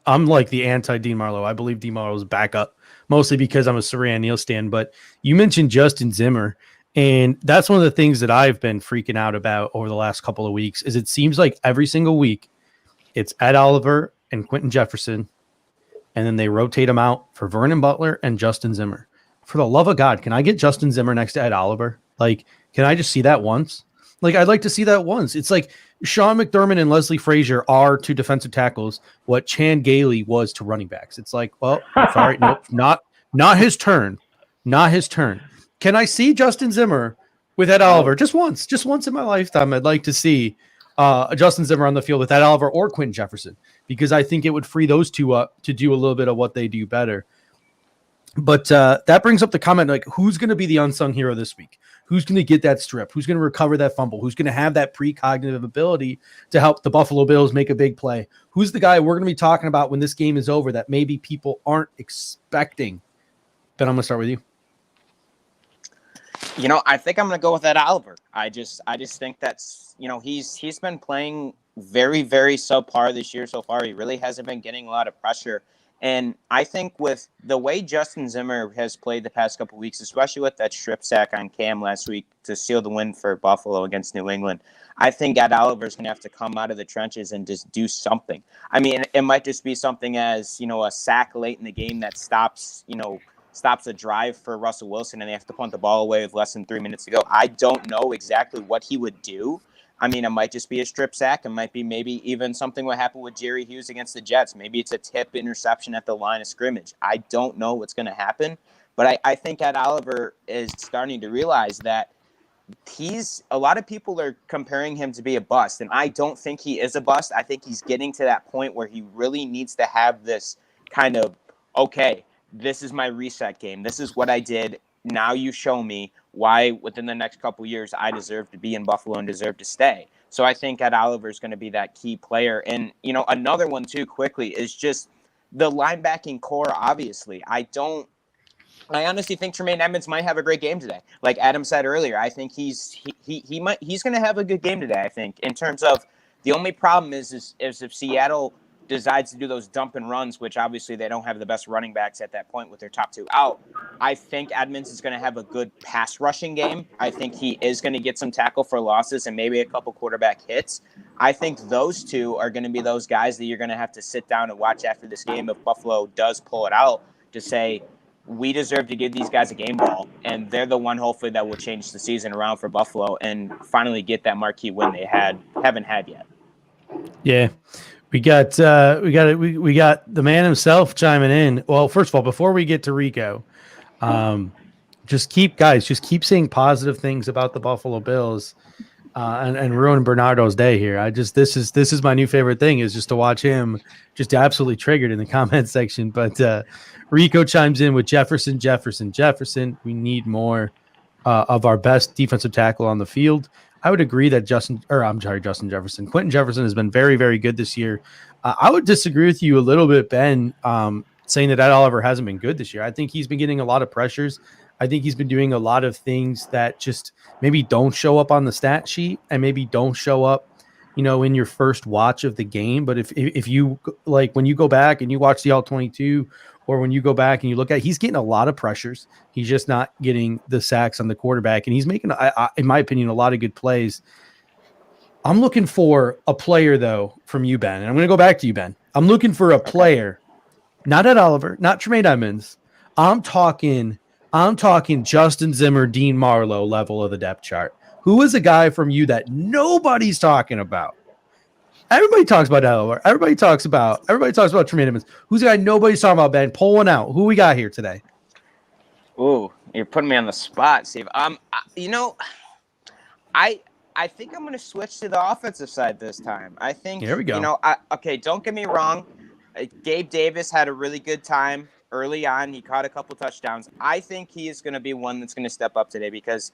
like the anti-Dean Marlowe. I believe Dean Marlowe's backup, mostly because I'm a Saran Neal stan. But you mentioned Justin Zimmer. And that's one of the things that I've been freaking out about over the last couple of weeks is it seems like every single week it's Ed Oliver and Quentin Jefferson, and then they rotate them out for Vernon Butler and Justin Zimmer. For the love of God, can I get Justin Zimmer next to Ed Oliver? Like, can I just see that once? Like, I'd like to see that once. It's like Sean McDermott and Leslie Frazier are to defensive tackles what Chan Gailey was to running backs. It's like, well, sorry, nope, not his turn. Not his turn. Can I see Justin Zimmer with Ed Oliver just once in my lifetime? I'd like to see Justin Zimmer on the field with Ed Oliver or Quentin Jefferson, because I think it would free those two up to do a little bit of what they do better. But that brings up the comment, like, who's going to be the unsung hero this week? Who's going to get that strip? Who's going to recover that fumble? Who's going to have that precognitive ability to help the Buffalo Bills make a big play? Who's the guy we're going to be talking about when this game is over that maybe people aren't expecting? Ben, I'm going to start with you. I think I'm going to go with Ed Oliver. I just think that's, he's been playing very, very subpar this year so far. He really hasn't been getting a lot of pressure. And I think with the way Justin Zimmer has played the past couple of weeks, especially with that strip sack on Cam last week to seal the win for Buffalo against New England, I think Ed Oliver's going to have to come out of the trenches and just do something. I mean, it might just be something as, a sack late in the game that stops a drive for Russell Wilson and they have to punt the ball away with less than 3 minutes to go. I don't know exactly what he would do. I mean, it might just be a strip sack. It might be maybe even something what happened with Jerry Hughes against the Jets. Maybe it's a tip interception at the line of scrimmage. I don't know what's going to happen, but I think Ed Oliver is starting to realize that a lot of people are comparing him to be a bust, and I don't think he is a bust. I think he's getting to that point where he really needs to have this kind of, okay, this is my reset game. This is what I did. Now you show me why within the next couple of years I deserve to be in Buffalo and deserve to stay. So I think Ed Oliver is going to be that key player. And, another one too quickly is just the linebacking core. Obviously, I honestly think Tremaine Edmonds might have a great game today. Like Adam said earlier, I think he's going to have a good game today. I think in terms of the only problem is if Seattle decides to do those dump and runs, which obviously they don't have the best running backs at that point with their top two out. I think Edmonds is going to have a good pass rushing game. I think he is going to get some tackle for losses and maybe a couple quarterback hits. I think those two are going to be those guys that you're going to have to sit down and watch after this game if Buffalo does pull it out to say, we deserve to give these guys a game ball, and they're the one hopefully that will change the season around for Buffalo and finally get that marquee win they haven't had yet. Yeah. We got the man himself chiming in. Well, first of all, before we get to Rico, just keep saying positive things about the Buffalo Bills, and ruin Bernardo's day here. This is my new favorite thing is just to watch him just absolutely triggered in the comment section. But Rico chimes in with Jefferson. We need more of our best defensive tackle on the field. I would agree that Justin Jefferson. Quentin Jefferson has been very, very good this year. I would disagree with you a little bit, Ben, saying that Ed Oliver hasn't been good this year. I think he's been getting a lot of pressures. I think he's been doing a lot of things that just maybe don't show up on the stat sheet and maybe don't show up, in your first watch of the game. But if you like when you go back and you watch the All-22, or when you go back and you look at it, he's getting a lot of pressures. He's just not getting the sacks on the quarterback. And he's making, in my opinion, a lot of good plays. I'm looking for a player, though, from you, Ben. And I'm going to go back to you, Ben. I'm looking for a player, not Ed Oliver, not Tremaine Edmonds. I'm talking Justin Zimmer, Dean Marlowe level of the depth chart. Who is a guy from you that nobody's talking about? Everybody talks about Delaware. Everybody talks about Tremaine Edmonds. Who's the guy nobody's talking about, Ben? Pull one out. Who we got here today? Ooh, you're putting me on the spot, Steve. I think I'm going to switch to the offensive side this time. I think, here we go. Don't get me wrong. Gabe Davis had a really good time early on. He caught a couple touchdowns. I think he is going to be one that's going to step up today because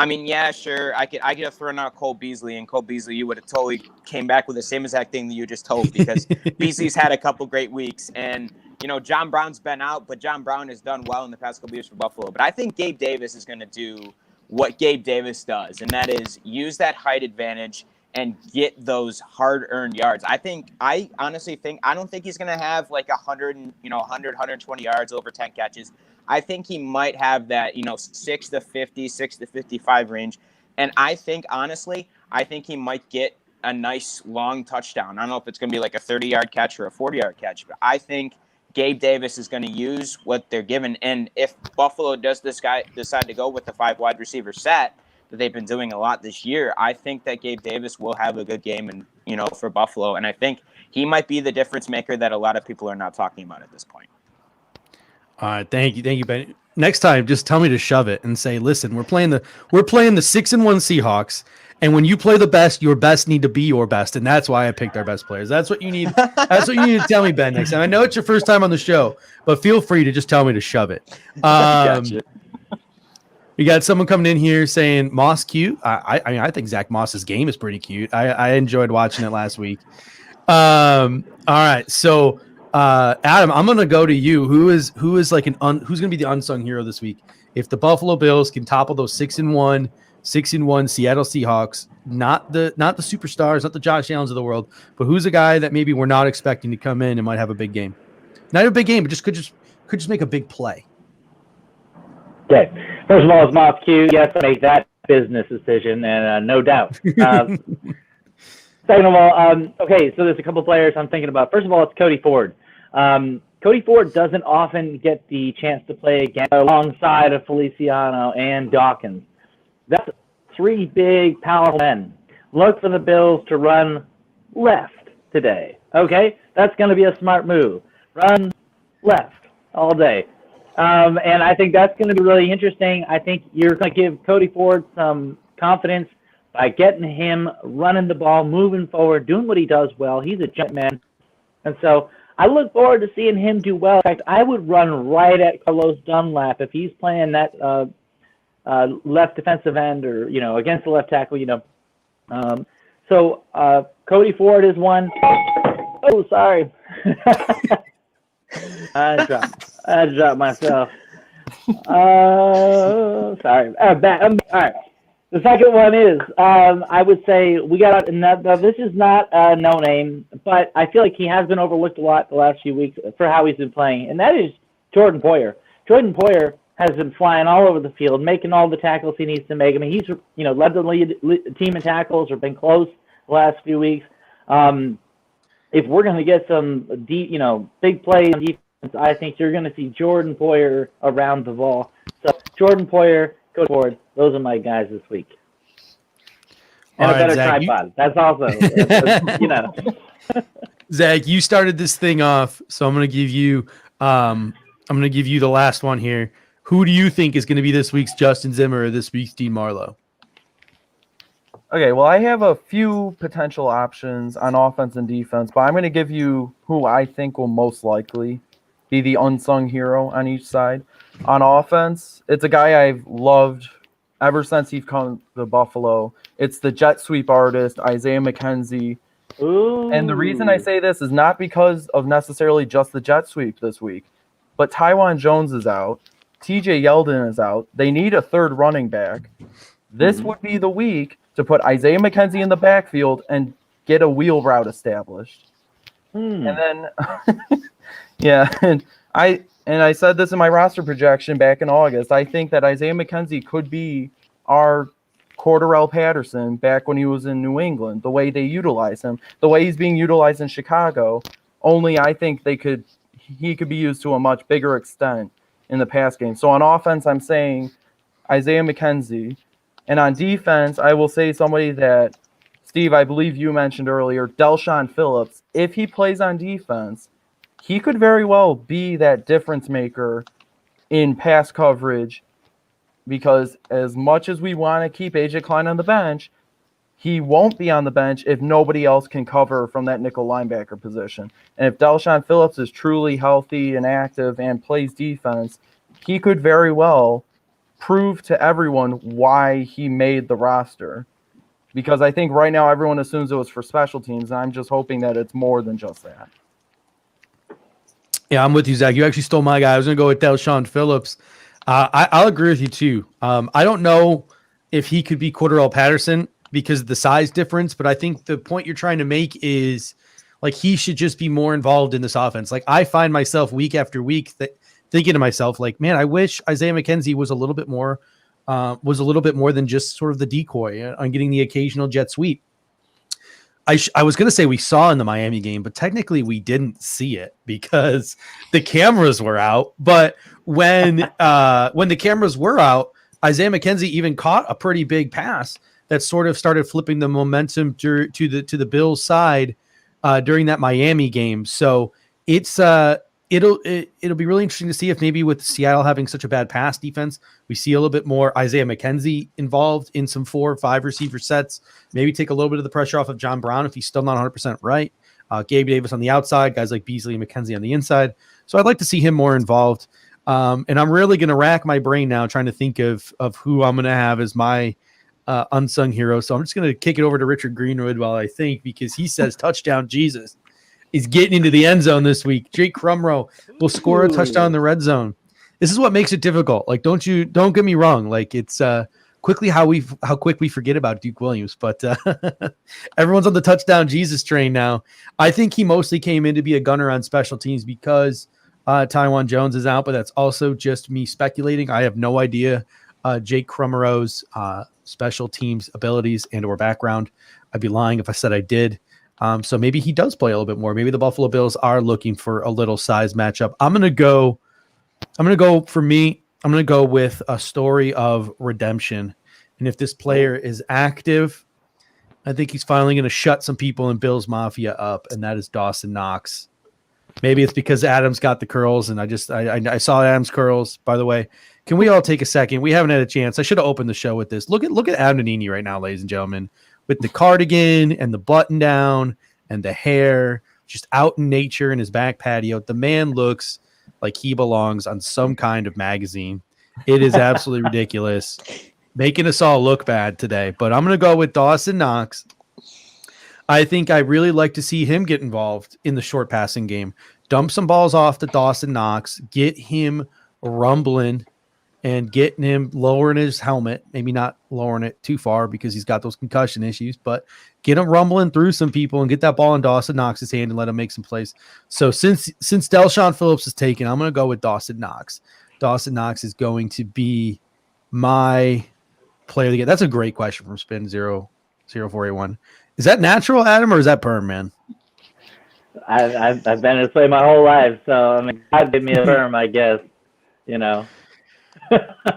yeah, sure. I could have thrown out Cole Beasley, and Cole Beasley, you would have totally came back with the same exact thing that you just told because Beasley's had a couple great weeks, and John Brown's been out, but John Brown has done well in the past couple years for Buffalo. But I think Gabe Davis is going to do what Gabe Davis does, and that is use that height advantage and get those hard-earned yards. I honestly think I don't think he's going to have like 120 yards over 10 catches. I think he might have that, 6 to 50, 6 to 55 range. And I think he might get a nice long touchdown. I don't know if it's going to be like a 30-yard catch or a 40-yard catch, but I think Gabe Davis is going to use what they're given. And if Buffalo decide to go with the 5 wide receiver set that they've been doing a lot this year, I think that Gabe Davis will have a good game and, for Buffalo. And I think he might be the difference maker that a lot of people are not talking about at this point. All right, thank you, Ben. Next time, just tell me to shove it and say, "Listen, we're playing the 6-1 Seahawks, and when you play the best, your best need to be your best, and that's why I picked our best players." That's what you need. That's what you need to tell me, Ben. Next time, I know it's your first time on the show, but feel free to just tell me to shove it. Gotcha. We got someone coming in here saying Moss cute. I think Zach Moss's game is pretty cute. I enjoyed watching it last week. All right, so Adam, I'm gonna go to you. Who is like who's gonna be the unsung hero this week? If the Buffalo Bills can topple those 6-1 Seattle Seahawks, not the superstars, not the Josh Allens of the world, but who's a guy that maybe we're not expecting to come in and might have a big game? Not a big game, but could just make a big play. Okay. First of all, it's Moth Q. Yes, make that business decision, and no doubt. Second of all, okay, so there's a couple players I'm thinking about. First of all, it's Cody Ford. Cody Ford doesn't often get the chance to play again alongside of Feliciano and Dawkins. That's three big, powerful men. Look for the Bills to run left today, okay? That's going to be a smart move. Run left all day. And I think that's going to be really interesting. I think you're going to give Cody Ford some confidence by getting him running the ball, moving forward, doing what he does well. He's a giant man. And so I look forward to seeing him do well. In fact, I would run right at Carlos Dunlap if he's playing that left defensive end or, against the left tackle, So Cody Ford is one. Oh, sorry. I dropped myself. Sorry. All right. The second one is, I would say we got. Now, this is not a no name, but I feel like he has been overlooked a lot the last few weeks for how he's been playing, and that is Jordan Poyer. Jordan Poyer has been flying all over the field, making all the tackles he needs to make. I mean, he's led the team in tackles or been close the last few weeks. If we're going to get some deep, big plays on defense, I think you're going to see Jordan Poyer around the ball. So Jordan Poyer, Cody Ford, those are my guys this week. And a better tripod. That's also, Zach, you started this thing off, so I'm going to give you the last one here. Who do you think is going to be this week's Justin Zimmer or this week's Dean Marlowe? Okay, well, I have a few potential options on offense and defense, but I'm going to give you who I think will most likely be the unsung hero on each side. On offense, it's a guy I've loved ever since he's come to Buffalo. It's the jet sweep artist, Isaiah Mckenzie. Ooh. And the reason I say this is not because of necessarily just the jet sweep this week, but Tywan Jones is out. TJ Yeldon is out. They need a third running back. This would be the week to put Isaiah Mckenzie in the backfield and get a wheel route established. And then, and I said this in my roster projection back in August. I think that Isaiah Mckenzie could be our Cordarrelle Patterson back when he was in New England, the way they utilize him, the way he's being utilized in Chicago. Only I think he could be used to a much bigger extent in the pass game. So on offense, I'm saying Isaiah Mckenzie. And on defense, I will say somebody that, Steve, I believe you mentioned earlier, Del'Shawn Phillips. If he plays on defense, he could very well be that difference maker in pass coverage, because as much as we want to keep AJ Klein on the bench, he won't be on the bench if nobody else can cover from that nickel linebacker position. And if Del'Shawn Phillips is truly healthy and active and plays defense, he could very well prove to everyone why he made the roster. Because I think right now everyone assumes it was for special teams, and I'm just hoping that it's more than just that. Yeah, I'm with you, Zach. You actually stole my guy. I was going to go with Del'Shawn Phillips. I'll agree with you, too. I don't know if he could be Cordarrelle Patterson because of the size difference, but I think the point you're trying to make is, like, he should just be more involved in this offense. Like, I find myself week after week thinking to myself, like, man, I wish Isaiah Mckenzie was a little bit more than just sort of the decoy on getting the occasional jet sweep. I was going to say we saw in the Miami game, but technically we didn't see it because the cameras were out. But when the cameras were out, Isaiah Mckenzie even caught a pretty big pass that sort of started flipping the momentum to the Bills' side during that Miami game. So it'll be really interesting to see if maybe with Seattle having such a bad pass defense, we see a little bit more Isaiah Mckenzie involved in some 4 or 5 receiver sets, maybe take a little bit of the pressure off of John Brown if he's still not 100% right. Gabe Davis on the outside, guys like Beasley and McKenzie on the inside. So I'd like to see him more involved. And I'm really going to rack my brain now trying to think of who I'm going to have as my unsung hero. So I'm just going to kick it over to Richard Greenwood while I think, because he says touchdown Jesus. is getting into the end zone this week. Jake Crumrow will score a touchdown in the red zone. This is what makes it difficult. Like, don't get me wrong. Like, it's quickly how quick we forget about Duke Williams, but everyone's on the touchdown Jesus train now. I think he mostly came in to be a gunner on special teams because Tywan Jones is out, but that's also just me speculating. I have no idea Jake Crumrow's special teams abilities and or background. I'd be lying if I said I did. So maybe he does play a little bit more. Maybe the Buffalo Bills are looking for a little size matchup. I'm gonna go with a story of redemption. And if this player is active, I think he's finally going to shut some people in Bills Mafia up, and that is Dawson Knox. Maybe it's because Adam's got the curls, and I saw Adam's curls, by the way. Can we all take a second? We haven't had a chance. I should have opened the show with this. Look at Adam Nannini right now, ladies and gentlemen, with the cardigan and the button down and the hair, just out in nature in his back patio. The man looks like he belongs on some kind of magazine. It is absolutely ridiculous. Making us all look bad today. But I'm going to go with Dawson Knox. I think I really like to see him get involved in the short passing game. Dump some balls off to Dawson Knox. Get him rumbling and getting him lowering his helmet. Maybe not lowering it too far because he's got those concussion issues, but get him rumbling through some people and get that ball in Dawson Knox's hand and let him make some plays. So since Delshon Phillips is taken, I'm going to go with Dawson Knox. Dawson Knox is going to be my player of the game. That's a great question from Spin 00481. Is that natural, Adam, or is that perm, man? I've been in this play my whole life, so I mean, God gave me a perm, I guess. You know.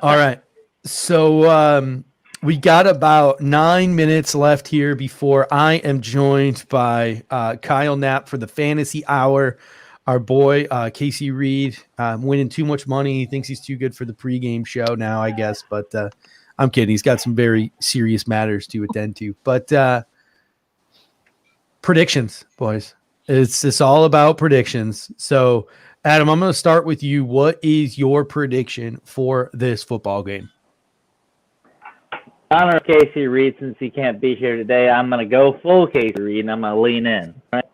All right. So we got about 9 minutes left here before I am joined by Kyle Knapp for the Fantasy Hour. Our boy, Casey Reed, winning too much money. He thinks he's too good for the pregame show now, I guess. But I'm kidding. He's got some very serious matters to attend to. But predictions, boys. It's all about predictions. So, Adam, I'm going to start with you. What is your prediction for this football game? Honor Casey Reed, since he can't be here today, I'm going to go full Casey Reed, and I'm going to lean in. Right?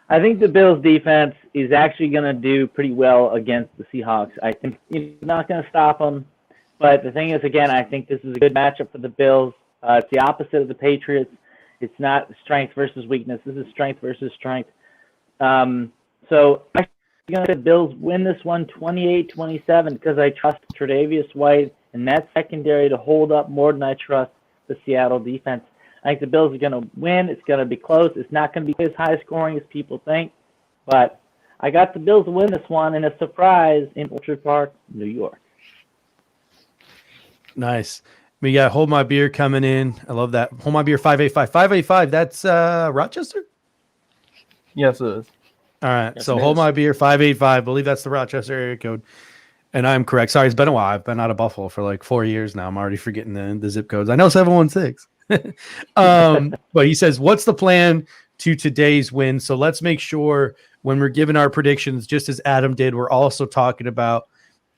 I think the Bills' defense is actually going to do pretty well against the Seahawks. I think you're not going to stop them. But the thing is, again, I think this is a good matchup for the Bills. It's the opposite of the Patriots. It's not strength versus weakness. This is strength versus strength. So I'm going to say the Bills win this one 28-27 because I trust Tre'Davious White and that secondary to hold up more than I trust the Seattle defense. I think the Bills are going to win. It's going to be close. It's not going to be as high scoring as people think. But I got the Bills to win this one in a surprise in Orchard Park, New York. Nice. We got Hold My Beer coming in. I love that. Hold My Beer 585. 585, that's Rochester? Yes, it is. All right. Yes, so it Hold is. My Beer 585. I believe that's the Rochester area code. And I'm correct. Sorry, it's been a while. I've been out of Buffalo for like 4 years now. I'm already forgetting the zip codes. I know 716. But he says, what's the plan to today's win? So let's make sure when we're giving our predictions, just as Adam did, we're also talking about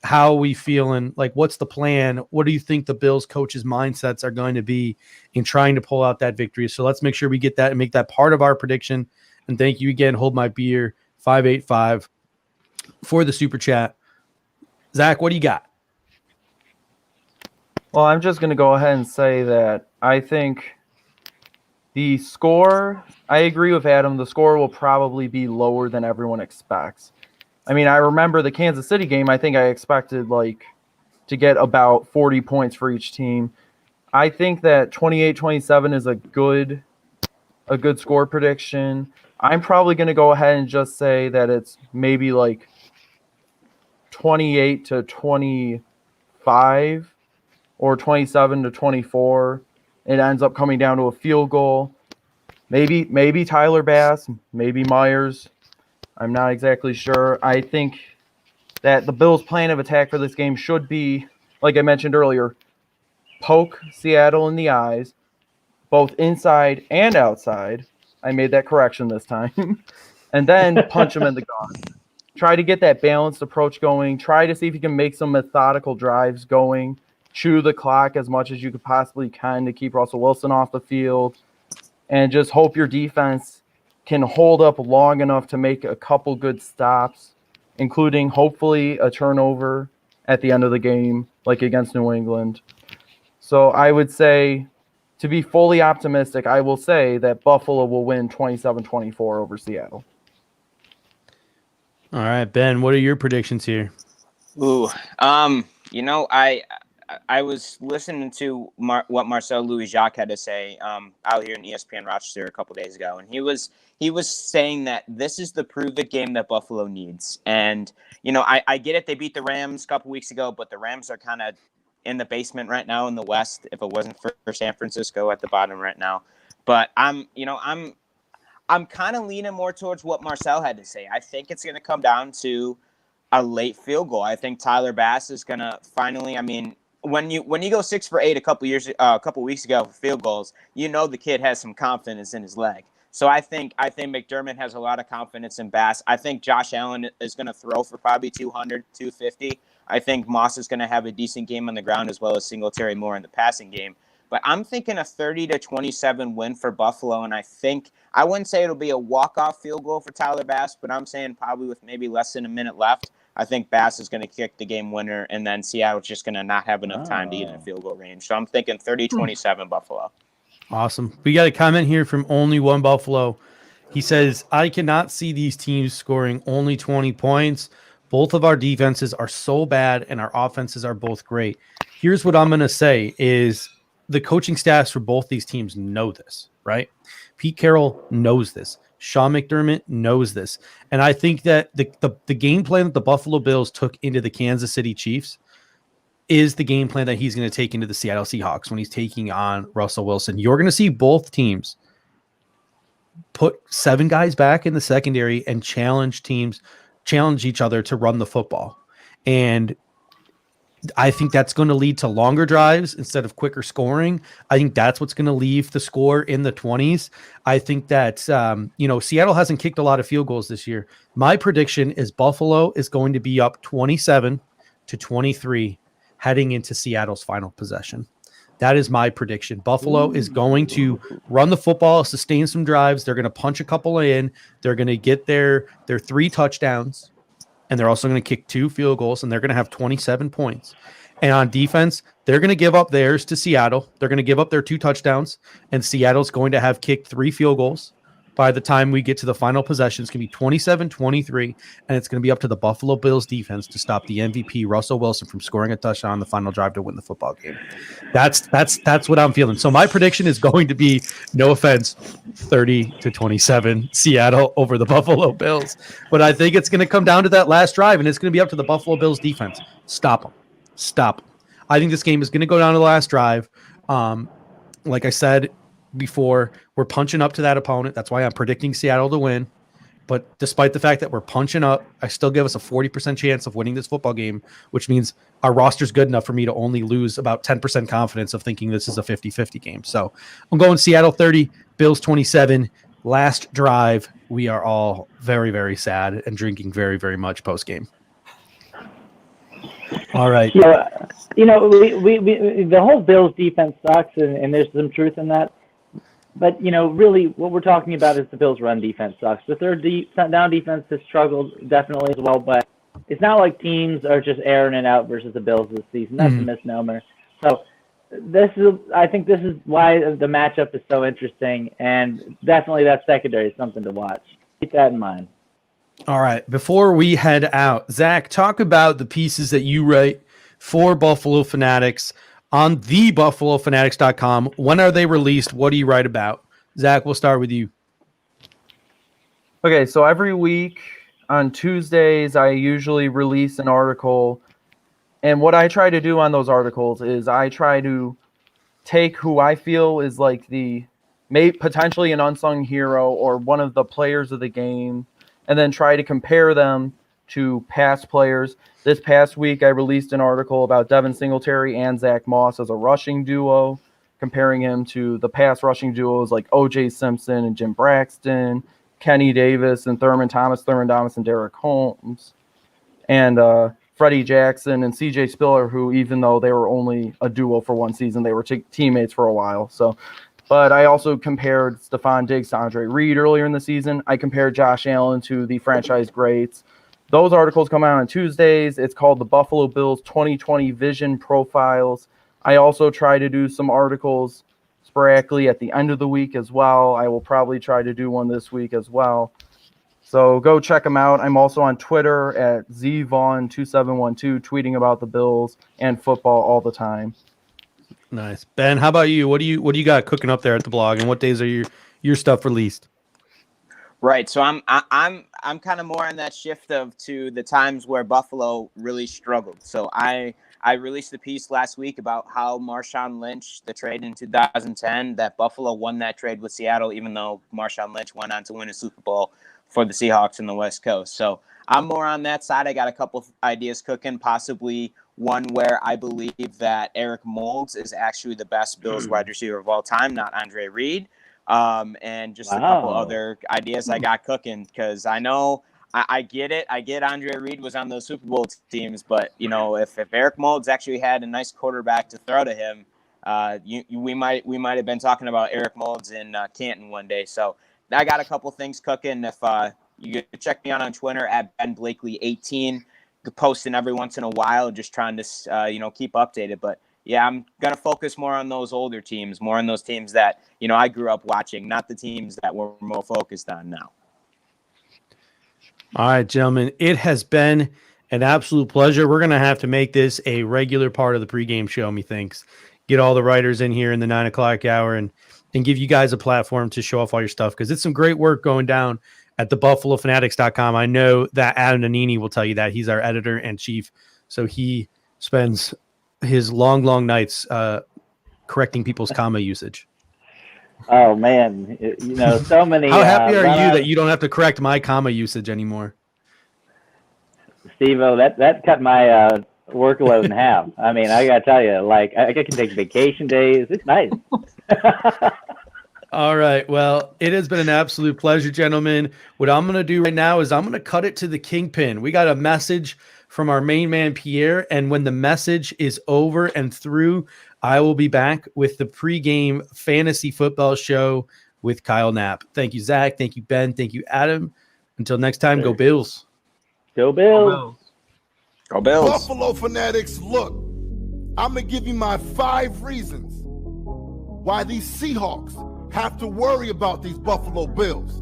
how we feeling, like what's the plan? What do you think the Bills coaches' mindsets are going to be in trying to pull out that victory? So let's make sure we get that and make that part of our prediction. And thank you again, Hold My Beer 585 for the super chat. Zach, what do you got? Well, I'm just going to go ahead and say that I think the score, I agree with Adam, the score will probably be lower than everyone expects. I mean, I remember the Kansas City game, I think I expected to get about 40 points for each team. I think that 28-27 is a good score prediction. I'm probably going to go ahead and just say that it's maybe 28-25 or 27-24. It ends up coming down to a field goal. Maybe Tyler Bass, maybe Myers. I'm not exactly sure. I think that the Bills' plan of attack for this game should be, like I mentioned earlier, poke Seattle in the eyes, both inside and outside. I made that correction this time. And then punch them in the gut. Try to get that balanced approach going. Try to see if you can make some methodical drives going. Chew the clock as much as you could possibly can to keep Russell Wilson off the field. And just hope your defense can hold up long enough to make a couple good stops, including hopefully a turnover at the end of the game, like against New England. So I would say, to be fully optimistic, I will say that Buffalo will win 27-24 over Seattle. All right, Ben, what are your predictions here? Ooh, I was listening to what Marcel Louis-Jacques had to say out here in ESPN Rochester a couple days ago, and he was saying that this is the prove-it game that Buffalo needs. And I get it; they beat the Rams a couple weeks ago, but the Rams are kind of in the basement right now in the West. If it wasn't for San Francisco at the bottom right now, but I'm kind of leaning more towards what Marcel had to say. I think it's going to come down to a late field goal. I think Tyler Bass is going to finally. I mean, when you go 6 for 8 a couple weeks ago for field goals, the kid has some confidence in his leg. So I think McDermott has a lot of confidence in Bass. I think Josh Allen is going to throw for probably 200, 250. I think Moss is going to have a decent game on the ground as well as Singletary more in the passing game. But I'm thinking a 30-27 win for Buffalo, and I wouldn't say it'll be a walk-off field goal for Tyler Bass, but I'm saying probably with maybe less than a minute left, I think Bass is going to kick the game winner, and then Seattle's just going to not have enough time to get in a field goal range. So I'm thinking 30-27 Buffalo. Awesome. We got a comment here from Only One Buffalo. He says, I cannot see these teams scoring only 20 points. Both of our defenses are so bad, and our offenses are both great. Here's what I'm going to say is the coaching staffs for both these teams know this, right? Pete Carroll knows this. Sean McDermott knows this. And I think that the game plan that the Buffalo Bills took into the Kansas City Chiefs is the game plan that he's going to take into the Seattle Seahawks when he's taking on Russell Wilson. You're going to see both teams put 7 guys back in the secondary and challenge each other to run the football. And I think that's going to lead to longer drives instead of quicker scoring. I think that's what's going to leave the score in the 20s. I think that, Seattle hasn't kicked a lot of field goals this year. My prediction is Buffalo is going to be up 27-23 heading into Seattle's final possession. That is my prediction. Buffalo is going to run the football, sustain some drives. They're going to punch a couple in. They're going to get their 3 touchdowns. And they're also going to kick 2 field goals, and they're going to have 27 points. And on defense, they're going to give up theirs to Seattle. They're going to give up their 2 touchdowns, and Seattle's going to have kicked 3 field goals. By the time we get to the final possession, it's going to be 27-23, and it's going to be up to the Buffalo Bills defense to stop the MVP, Russell Wilson, from scoring a touchdown on the final drive to win the football game. That's what I'm feeling. So my prediction is going to be, no offense, 30-27 Seattle over the Buffalo Bills. But I think it's going to come down to that last drive, and it's going to be up to the Buffalo Bills defense. Stop them. I think this game is going to go down to the last drive. Like I said before, we're punching up to that opponent. That's why I'm predicting Seattle to win. But despite the fact that we're punching up, I still give us a 40% chance of winning this football game, which means our roster's good enough for me to only lose about 10% confidence of thinking this is a 50-50 game. So I'm going Seattle 30, Bills 27. Last drive, we are all very, very sad and drinking very, very much post-game. All right. We the whole Bills defense sucks, and there's some truth in that. But, really what we're talking about is the Bills' run defense sucks. The third down defense has struggled definitely as well, but it's not like teams are just airing it out versus the Bills this season. That's a misnomer. So I think this is why the matchup is so interesting, and definitely that secondary is something to watch. Keep that in mind. All right. Before we head out, Zach, talk about the pieces that you write for Buffalo Fanatics on thebuffalofanatics.com. When are they released? What do you write about? Zach, we'll start with you. Okay, so every week on Tuesdays, I usually release an article. And what I try to do on those articles is I try to take who I feel is like potentially an unsung hero or one of the players of the game, and then try to compare them to past players. This past week, I released an article about Devin Singletary and Zach Moss as a rushing duo, comparing him to the past rushing duos like O.J. Simpson and Jim Braxton, Kenny Davis and Thurman Thomas and Derek Holmes, and Freddie Jackson and C.J. Spiller, who, even though they were only a duo for one season, they were teammates for a while. So But I also compared Stephon Diggs to Andre Reed earlier in the season. I compared Josh Allen to the franchise greats. Those articles come out on Tuesdays. It's called the Buffalo Bills 2020 Vision Profiles. I also try to do some articles sporadically at the end of the week as well. I will probably try to do one this week as well. So go check them out. I'm also on Twitter at zvaughn2712, tweeting about the Bills and football all the time. Nice. Ben, how about you? What do you got cooking up there at the blog, and what days are your stuff released? Right. So I'm kind of more on that shift to the times where Buffalo really struggled. So I released a piece last week about how Marshawn Lynch, the trade in 2010, that Buffalo won that trade with Seattle, even though Marshawn Lynch went on to win a Super Bowl for the Seahawks in the West Coast. So I'm more on that side. I got a couple of ideas cooking, possibly one where I believe that Eric Moulds is actually the best Bills wide receiver of all time, not Andre Reed. And just a couple other ideas I got cooking, because I know I get it. I get Andre Reed was on those Super Bowl teams, but if Eric Moulds actually had a nice quarterback to throw to him, we might have been talking about Eric Moulds in Canton one day. So I got a couple things cooking. If you could check me out on Twitter at Ben Blakely 18, posting every once in a while, just trying to keep updated. But yeah, I'm going to focus more on those older teams, more on those teams that, I grew up watching, not the teams that we're more focused on now. All right, gentlemen, it has been an absolute pleasure. We're going to have to make this a regular part of the pregame show, methinks. Get all the writers in here in the 9 o'clock hour and give you guys a platform to show off all your stuff, because it's some great work going down at the BuffaloFanatics.com. I know that Adam Nannini will tell you that. He's our editor and chief, so he spends his long nights correcting people's comma usage. Oh man, so many. How happy are you that you don't have to correct my comma usage anymore? Steve-O, that cut my workload in half. I mean, I gotta tell you, like, I can take vacation days. It's nice. All right. Well, it has been an absolute pleasure, gentlemen. What I'm going to do right now is I'm going to cut it to the kingpin. We got a message from our main man, Pierre, and when the message is over and through, I will be back with the pregame fantasy football show with Kyle Knapp. Thank you, Zach. Thank you, Ben. Thank you, Adam. Until next time, go Bills. Go Bills. Go Bills. Buffalo Fanatics, look, I'm going to give you my 5 reasons why these Seahawks have to worry about these Buffalo Bills.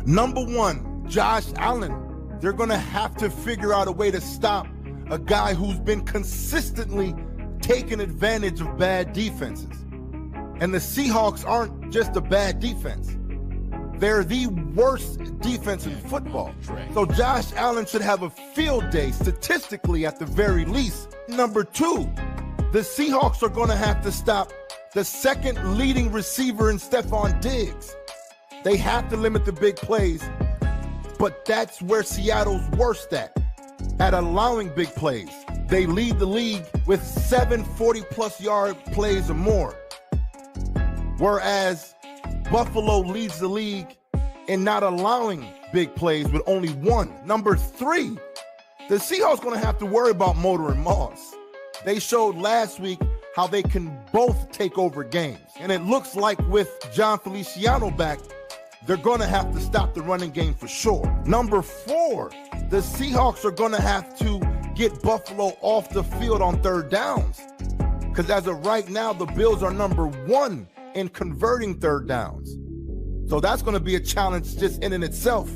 Number 1, Josh Allen. They're going to have to figure out a way to stop a guy who's been consistently taking advantage of bad defenses. And the Seahawks aren't just a bad defense. They're the worst defense in football. So Josh Allen should have a field day statistically at the very least. Number 2, the Seahawks are going to have to stop the second leading receiver in Stephon Diggs. They have to limit the big plays, but that's where Seattle's worst at allowing big plays. They lead the league with 7 40-plus yard plays or more, whereas Buffalo leads the league in not allowing big plays with only 1. Number 3, the Seahawks going to have to worry about Motor and Moss. They showed last week how they can both take over games. And it looks like with John Feliciano back, they're going to have to stop the running game for sure. Number 4, the Seahawks are going to have to get Buffalo off the field on third downs. Because as of right now, the Bills are number 1 in converting third downs. So that's going to be a challenge just in itself.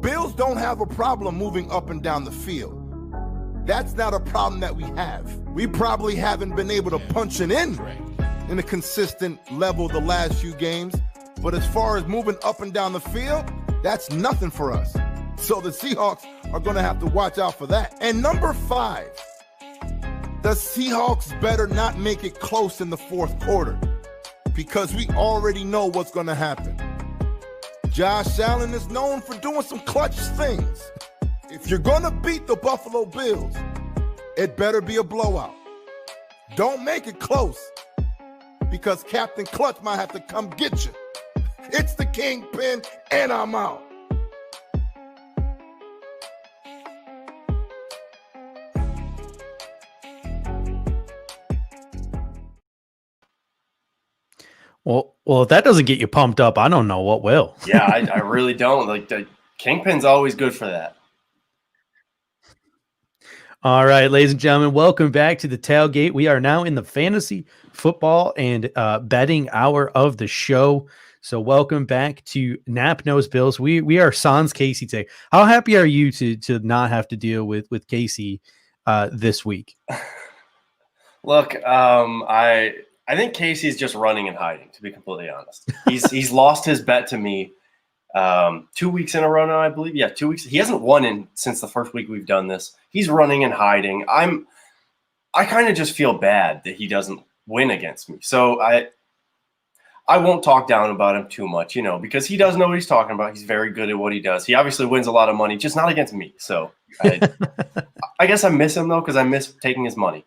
Bills don't have a problem moving up and down the field. That's not a problem that we have. We probably haven't been able to punch it in a consistent level the last few games. But as far as moving up and down the field, that's nothing for us. So the Seahawks are going to have to watch out for that. And number 5, the Seahawks better not make it close in the fourth quarter, because we already know what's going to happen. Josh Allen is known for doing some clutch things. If you're going to beat the Buffalo Bills, it better be a blowout. Don't make it close, because Captain Clutch might have to come get you. It's the Kingpin, and I'm out. Well, if that doesn't get you pumped up, I don't know what will. Yeah, I really don't. Like the Kingpin's always good for that. All right, ladies and gentlemen, welcome back to the Tailgate. We are now in the fantasy football and betting hour of the show. So welcome back to Nap Knows Bills. We are sans Casey today. How happy are you to not have to deal with Casey this week? Look, I think Casey's just running and hiding, to be completely honest. He's lost his bet to me 2 weeks in a row now, I believe. Yeah, 2 weeks. He hasn't won since the first week we've done this. He's running and hiding. I kind of just feel bad that he doesn't win against me. So I won't talk down about him too much, because he does know what he's talking about. He's very good at what he does. He obviously wins a lot of money, just not against me. So I guess I miss him though, because I miss taking his money.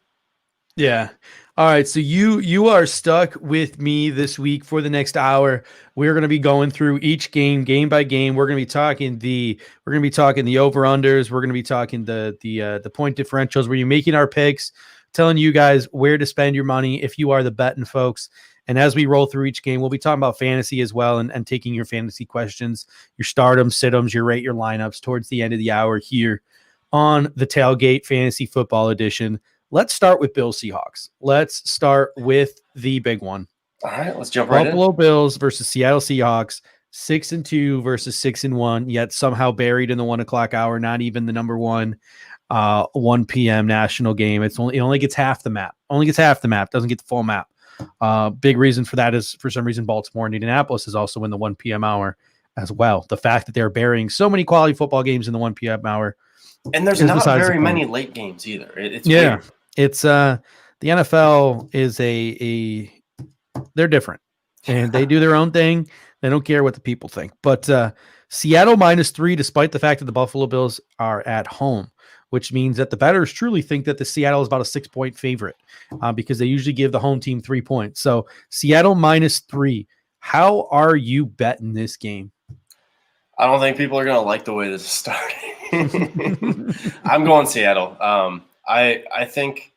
Yeah. All right, so you are stuck with me this week for the next hour. We're going to be going through each game by game. We're going to be talking the over unders. We're going to be talking the point differentials. We're making our picks, telling you guys where to spend your money if you are the betting folks. And as we roll through each game, we'll be talking about fantasy as well and taking your fantasy questions, your stardoms, situms, your rate, your lineups towards the end of the hour here on the Tailgate Fantasy Football Edition. Let's start with Bills Seahawks. Let's start with the big one. All right, let's jump right in. Buffalo Bills versus Seattle Seahawks, 6-2 versus 6-1, yet somehow buried in the 1 o'clock hour, not even the number 1 p.m. national game. It only gets half the map. Doesn't get the full map. Big reason for that is for some reason Baltimore and Indianapolis is also in the 1 p.m. hour as well. The fact that they're burying so many quality football games in the 1 p.m. hour. And there's not very many late games either. It's weird. It's the NFL is they're different and they do their own thing. They don't care what the people think. But Seattle -3, despite the fact that the Buffalo Bills are at home, which means that the bettors truly think that the Seattle is about a 6-point favorite because they usually give the home team 3 points. So Seattle -3. How are you betting this game? I don't think people are going to like the way this is starting. I'm going Seattle. I think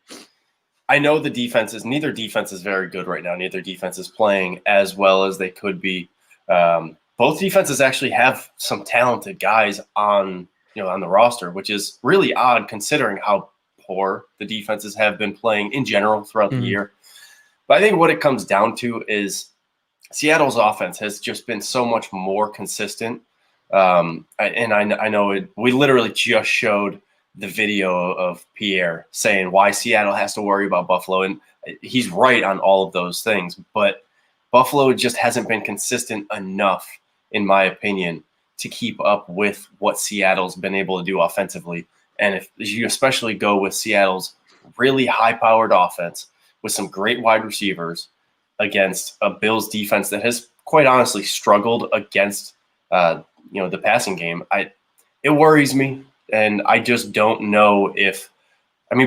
I know neither defense is very good right now. Neither defense is playing as well as they could be. Both defenses actually have some talented guys on the roster, which is really odd considering how poor the defenses have been playing in general throughout the year. But I think what it comes down to is Seattle's offense has just been so much more consistent. And I know we literally just showed the video of Pierre saying why Seattle has to worry about Buffalo. And he's right on all of those things, but Buffalo just hasn't been consistent enough, in my opinion, to keep up with what Seattle's been able to do offensively. And if you especially go with Seattle's really high-powered offense with some great wide receivers against a Bills defense that has quite honestly struggled against the passing game, it worries me. And I just don't know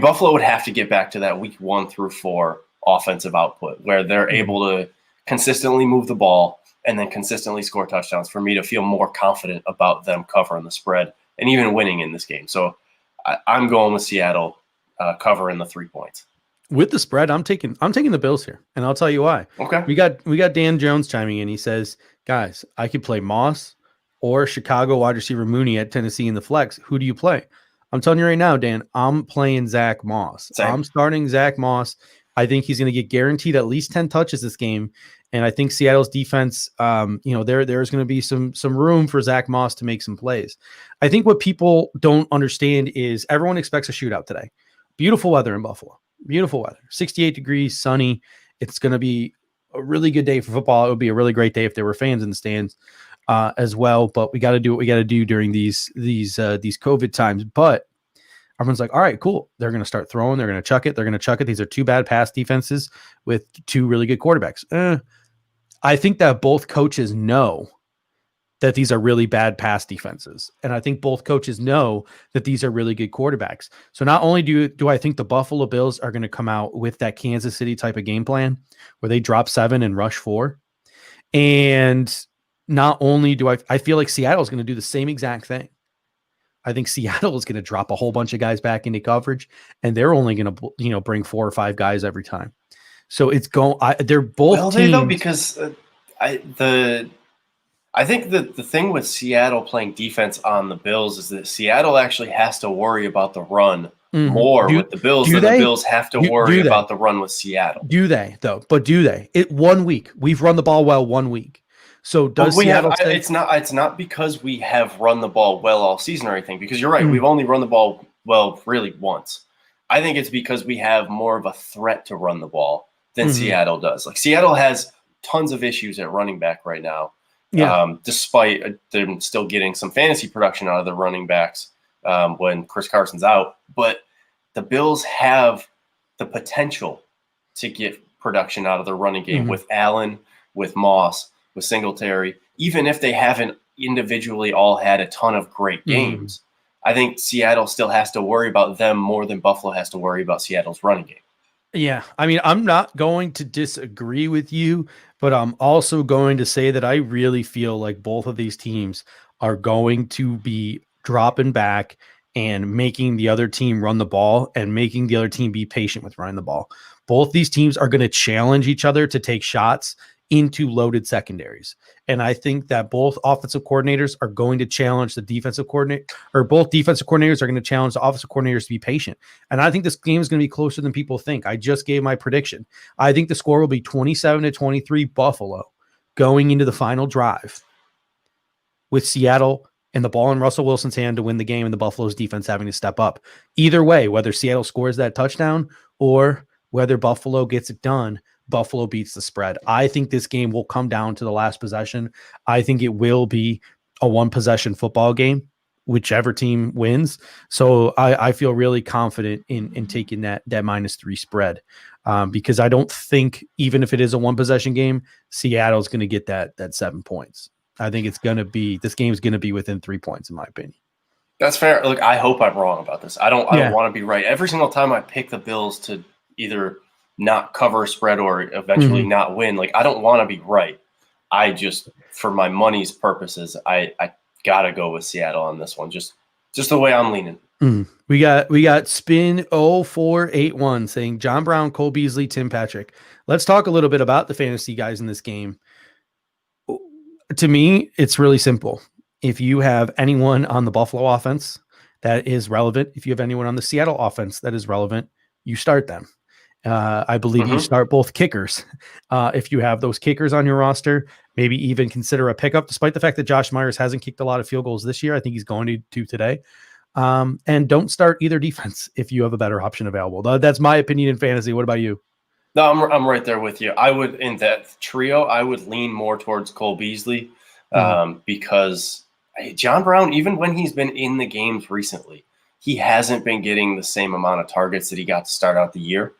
Buffalo would have to get back to that week 1 through 4 offensive output where they're able to consistently move the ball and then consistently score touchdowns for me to feel more confident about them covering the spread and even winning in this game. So I'm going with Seattle covering the 3 points. With the spread, I'm taking the Bills here, and I'll tell you why. Okay. We got Dan Jones chiming in. He says, guys, I could play Moss or Chicago wide receiver Mooney at Tennessee in the flex. Who do you play? I'm telling you right now, Dan, I'm playing Zach Moss. Same. I'm starting Zach Moss. I think he's going to get guaranteed at least 10 touches this game. And I think Seattle's defense, there's going to be some room for Zach Moss to make some plays. I think what people don't understand is everyone expects a shootout today. Beautiful weather in Buffalo. Beautiful weather. 68 degrees, sunny. It's going to be a really good day for football. It would be a really great day if there were fans in the stands as well. But we got to do what we got to do during these COVID times. But everyone's like, all right, cool. They're going to start throwing. They're going to chuck it. These are 2 bad pass defenses with 2 really good quarterbacks. I think that both coaches know that these are really bad pass defenses. And I think both coaches know that these are really good quarterbacks. So not only do I think the Buffalo Bills are going to come out with that Kansas City type of game plan where they drop 7 and rush 4. And not only do I feel like Seattle is going to do the same exact thing. I think Seattle is going to drop a whole bunch of guys back into coverage, and they're only going to bring 4 or 5 guys every time. So it's going. They're both Will teams. they though? Because I think that the thing with Seattle playing defense on the Bills is that Seattle actually has to worry about the run more with the Bills than the Bills have to worry about the run with Seattle. Do they though? But do they? 1 week. We've run the ball well 1 week. So does Seattle say it's not because we have run the ball well all season or anything, because you're right, we've only run the ball well really once. I think it's because we have more of a threat to run the ball than Seattle does. Like Seattle has tons of issues at running back right now. Yeah. Despite them still getting some fantasy production out of the running backs when Chris Carson's out. But the Bills have the potential to get production out of the running game with Allen, with Moss, with Singletary, even if they haven't individually all had a ton of great games. I think Seattle still has to worry about them more than Buffalo has to worry about Seattle's running game. Yeah, I mean, I'm not going to disagree with you, but I'm also going to say that I really feel like both of these teams are going to be dropping back and making the other team run the ball and making the other team be patient with running the ball. Both these teams are going to challenge each other to take shots into loaded secondaries. And I think that both offensive coordinators are going to challenge the defensive coordinator, or both defensive coordinators are going to challenge the offensive coordinators to be patient. And I think this game is going to be closer than people think. I just gave my prediction. I think the score will be 27-23 Buffalo going into the final drive, with Seattle and the ball in Russell Wilson's hand to win the game and the Buffalo's defense having to step up. Either way, whether Seattle scores that touchdown or whether Buffalo gets it done, Buffalo beats the spread. I think this game will come down to the last possession. I think it will be a one-possession football game, whichever team wins. So I feel really confident in taking that -3 spread because I don't think, even if it is a one-possession game, Seattle's going to get that 7 points. I think this game's going to be within 3 points, in my opinion. That's fair. Look, I hope I'm wrong about this. I don't want to be right. Every single time I pick the Bills to either not cover a spread or eventually not win, like, I don't want to be right. I just, for my money's purposes, I gotta go with Seattle on this one. Just the way I'm leaning. We got Spin 0481 saying John Brown, Cole Beasley, Tim Patrick. Let's talk a little bit about the fantasy guys in this game. To me, it's really simple. If you have anyone on the Buffalo offense that is relevant, if you have anyone on the Seattle offense that is relevant, you start them. I believe you start both kickers. If you have those kickers on your roster, maybe even consider a pickup, despite the fact that Josh Myers hasn't kicked a lot of field goals this year. I think he's going to today. And don't start either defense if you have a better option available. That's my opinion in fantasy. What about you? No, I'm right there with you. I would, in that trio, I would lean more towards Cole Beasley because John Brown, even when he's been in the games recently, he hasn't been getting the same amount of targets that he got to start out the year.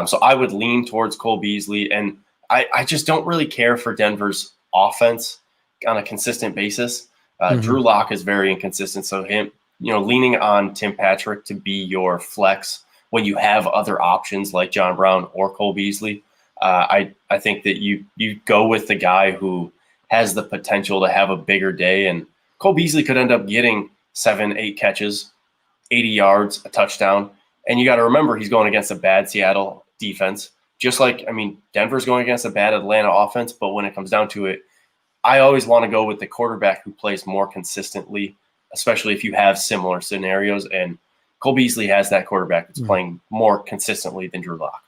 So I would lean towards Cole Beasley, and I just don't really care for Denver's offense on a consistent basis. Drew Lock is very inconsistent, so him, leaning on Tim Patrick to be your flex when you have other options like John Brown or Cole Beasley, I think that you go with the guy who has the potential to have a bigger day, and Cole Beasley could end up getting 7-8 catches, 80 yards, a touchdown. And you got to remember, he's going against a bad Seattle defense, just like, Denver's going against a bad Atlanta offense. But when it comes down to it, I always want to go with the quarterback who plays more consistently, especially if you have similar scenarios. And Cole Beasley has that quarterback that's playing more consistently than Drew Lock.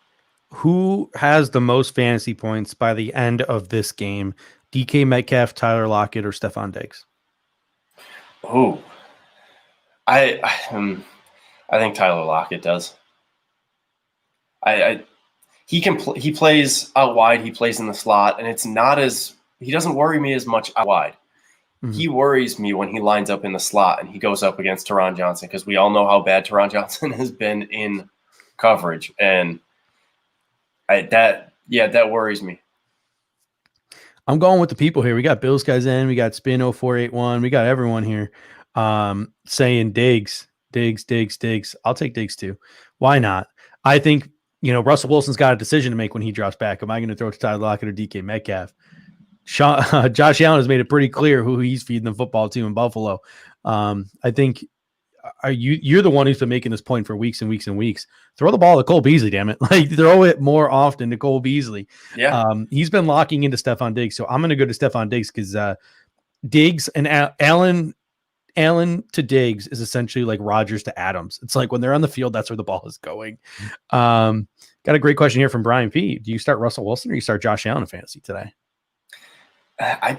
Who has the most fantasy points by the end of this game? DK Metcalf, Tyler Lockett, or Stephon Diggs? Oh, I think Tyler Lockett does. He plays out wide. He plays in the slot, and he doesn't worry me as much out wide. He worries me when he lines up in the slot and he goes up against Teron Johnson, because we all know how bad Teron Johnson has been in coverage, and that worries me. I'm going with the people here. We got Bills guys in. We got Spin 0481. We got everyone here saying Diggs. I'll take Diggs too. Why not? I think, Russell Wilson's got a decision to make when he drops back. Am I going to throw it to Tyler Lockett or DK Metcalf? Josh Allen has made it pretty clear who he's feeding the football to in Buffalo. I think you're the one who's been making this point for weeks and weeks and weeks. Throw the ball to Cole Beasley, damn it. Like, throw it more often to Cole Beasley. Yeah. He's been locking into Stephon Diggs. So I'm going to go to Stephon Diggs because Diggs and Allen to Diggs is essentially like Rodgers to Adams. It's like when they're on the field, that's where the ball is going. Got a great question here from Brian P. Do you start Russell Wilson or you start Josh Allen in fantasy today?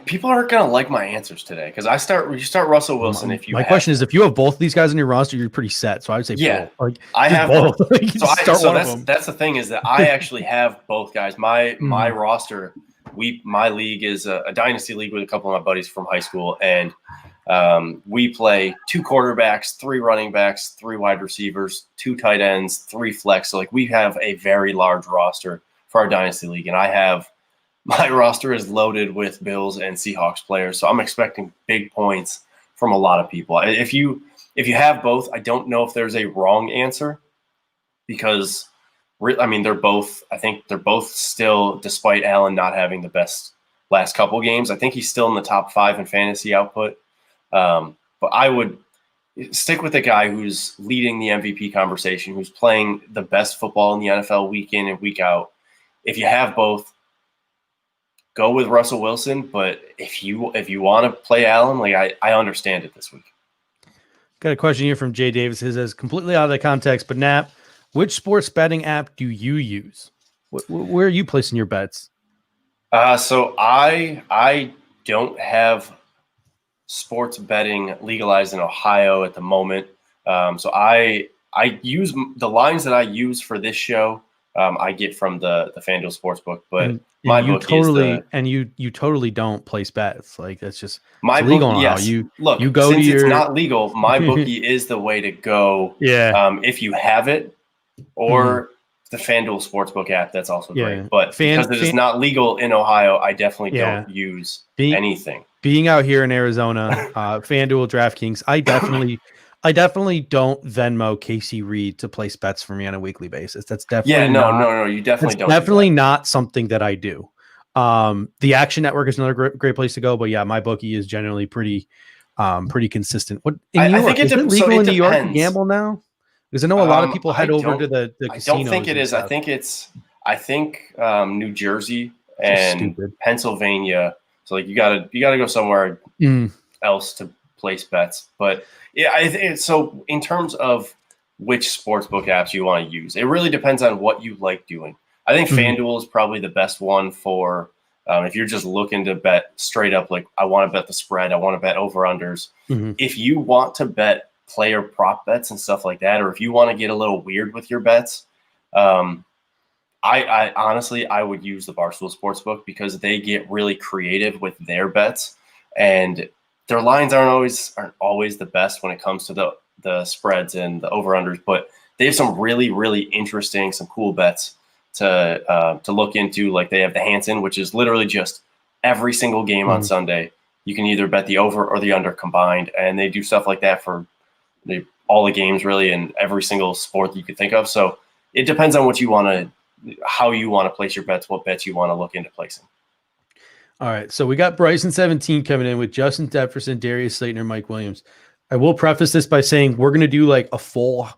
People aren't going to like my answers today because you start Russell Wilson if you. My question is, if you have both these guys on your roster, you're pretty set. So I would say yeah. both. Like, I have both. Like, so that's the thing is that I actually have both guys. My roster, my league is a dynasty league with a couple of my buddies from high school, and we play 2 quarterbacks, 3 running backs, 3 wide receivers, 2 tight ends, 3 flex. So like we have a very large roster for our dynasty league, and my roster is loaded with Bills and Seahawks players, so I'm expecting big points from a lot of people. If you have both, I don't know if there's a wrong answer because, I mean, I think they're both still, despite Allen not having the best last couple games, I think he's still in the top 5 in fantasy output. But I would stick with the guy who's leading the MVP conversation, who's playing the best football in the NFL week in and week out. If you have both, go with Russell Wilson, but if you want to play Allen, like I understand it this week. Got a question here from Jay Davis. It says completely out of the context, but Nap, which sports betting app do you use? Where are you placing your bets? So I don't have sports betting legalized in Ohio at the moment. So I use the lines that I use for this show. I get from the FanDuel Sportsbook, but my you bookie totally is you totally don't place bets. Like that's just my it's legal bookie. now. Yes. You look. go since to your. It's not legal. My bookie is the way to go. Yeah. If you have it, or the FanDuel Sportsbook app, that's also great. But because it is not legal in Ohio, I definitely don't use anything. Being out here in Arizona, FanDuel, DraftKings, I definitely don't Venmo Casey Reed to place bets for me on a weekly basis. That's definitely no. You definitely don't. Definitely not something that I do. The Action Network is another great place to go, but yeah, my bookie is generally pretty consistent. What in New York, is it legal in New York to gamble now? Because I know a lot of people head over to the casinos. I don't think it is. Stuff. I think New Jersey and Pennsylvania. So like you gotta go somewhere else to place bets. But yeah, so in terms of which sportsbook apps you want to use, it really depends on what you like doing. I think FanDuel is probably the best one for if you're just looking to bet straight up, like I want to bet the spread, I want to bet over-unders. If you want to bet player prop bets and stuff like that, or if you want to get a little weird with your bets, I honestly would use the Barstool Sportsbook because they get really creative with their bets, and their lines aren't always the best when it comes to the spreads and the over-unders, but they have some really, really interesting, some cool bets to look into. Like they have the Hansen, which is literally just every single game on Sunday. You can either bet the over or the under combined, and they do stuff like that for all the games really in every single sport you could think of. So it depends on how you want to place your bets, what bets you want to look into placing. All right, so we got Bryson 17 coming in with Justin Jefferson, Darius Slayton, or Mike Williams. I will preface this by saying we're going to do like a full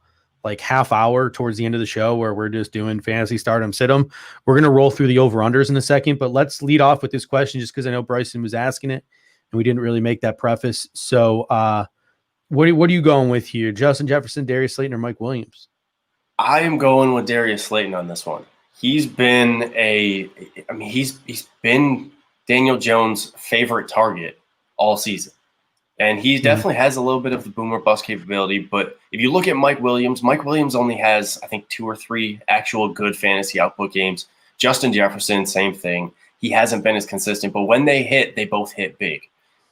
half hour towards the end of the show where we're just doing fantasy stardom, sit-em. We're going to roll through the over-unders in a second, but let's lead off with this question just because I know Bryson was asking it, and we didn't really make that preface. So what are you going with here? Justin Jefferson, Darius Slayton, or Mike Williams? I am going with Darius Slayton on this one. He's been he's been Daniel Jones' favorite target all season. And he definitely has a little bit of the boomer bust capability. But if you look at Mike Williams only has, I think, 2 or 3 actual good fantasy output games. Justin Jefferson, same thing. He hasn't been as consistent, but when they hit, they both hit big.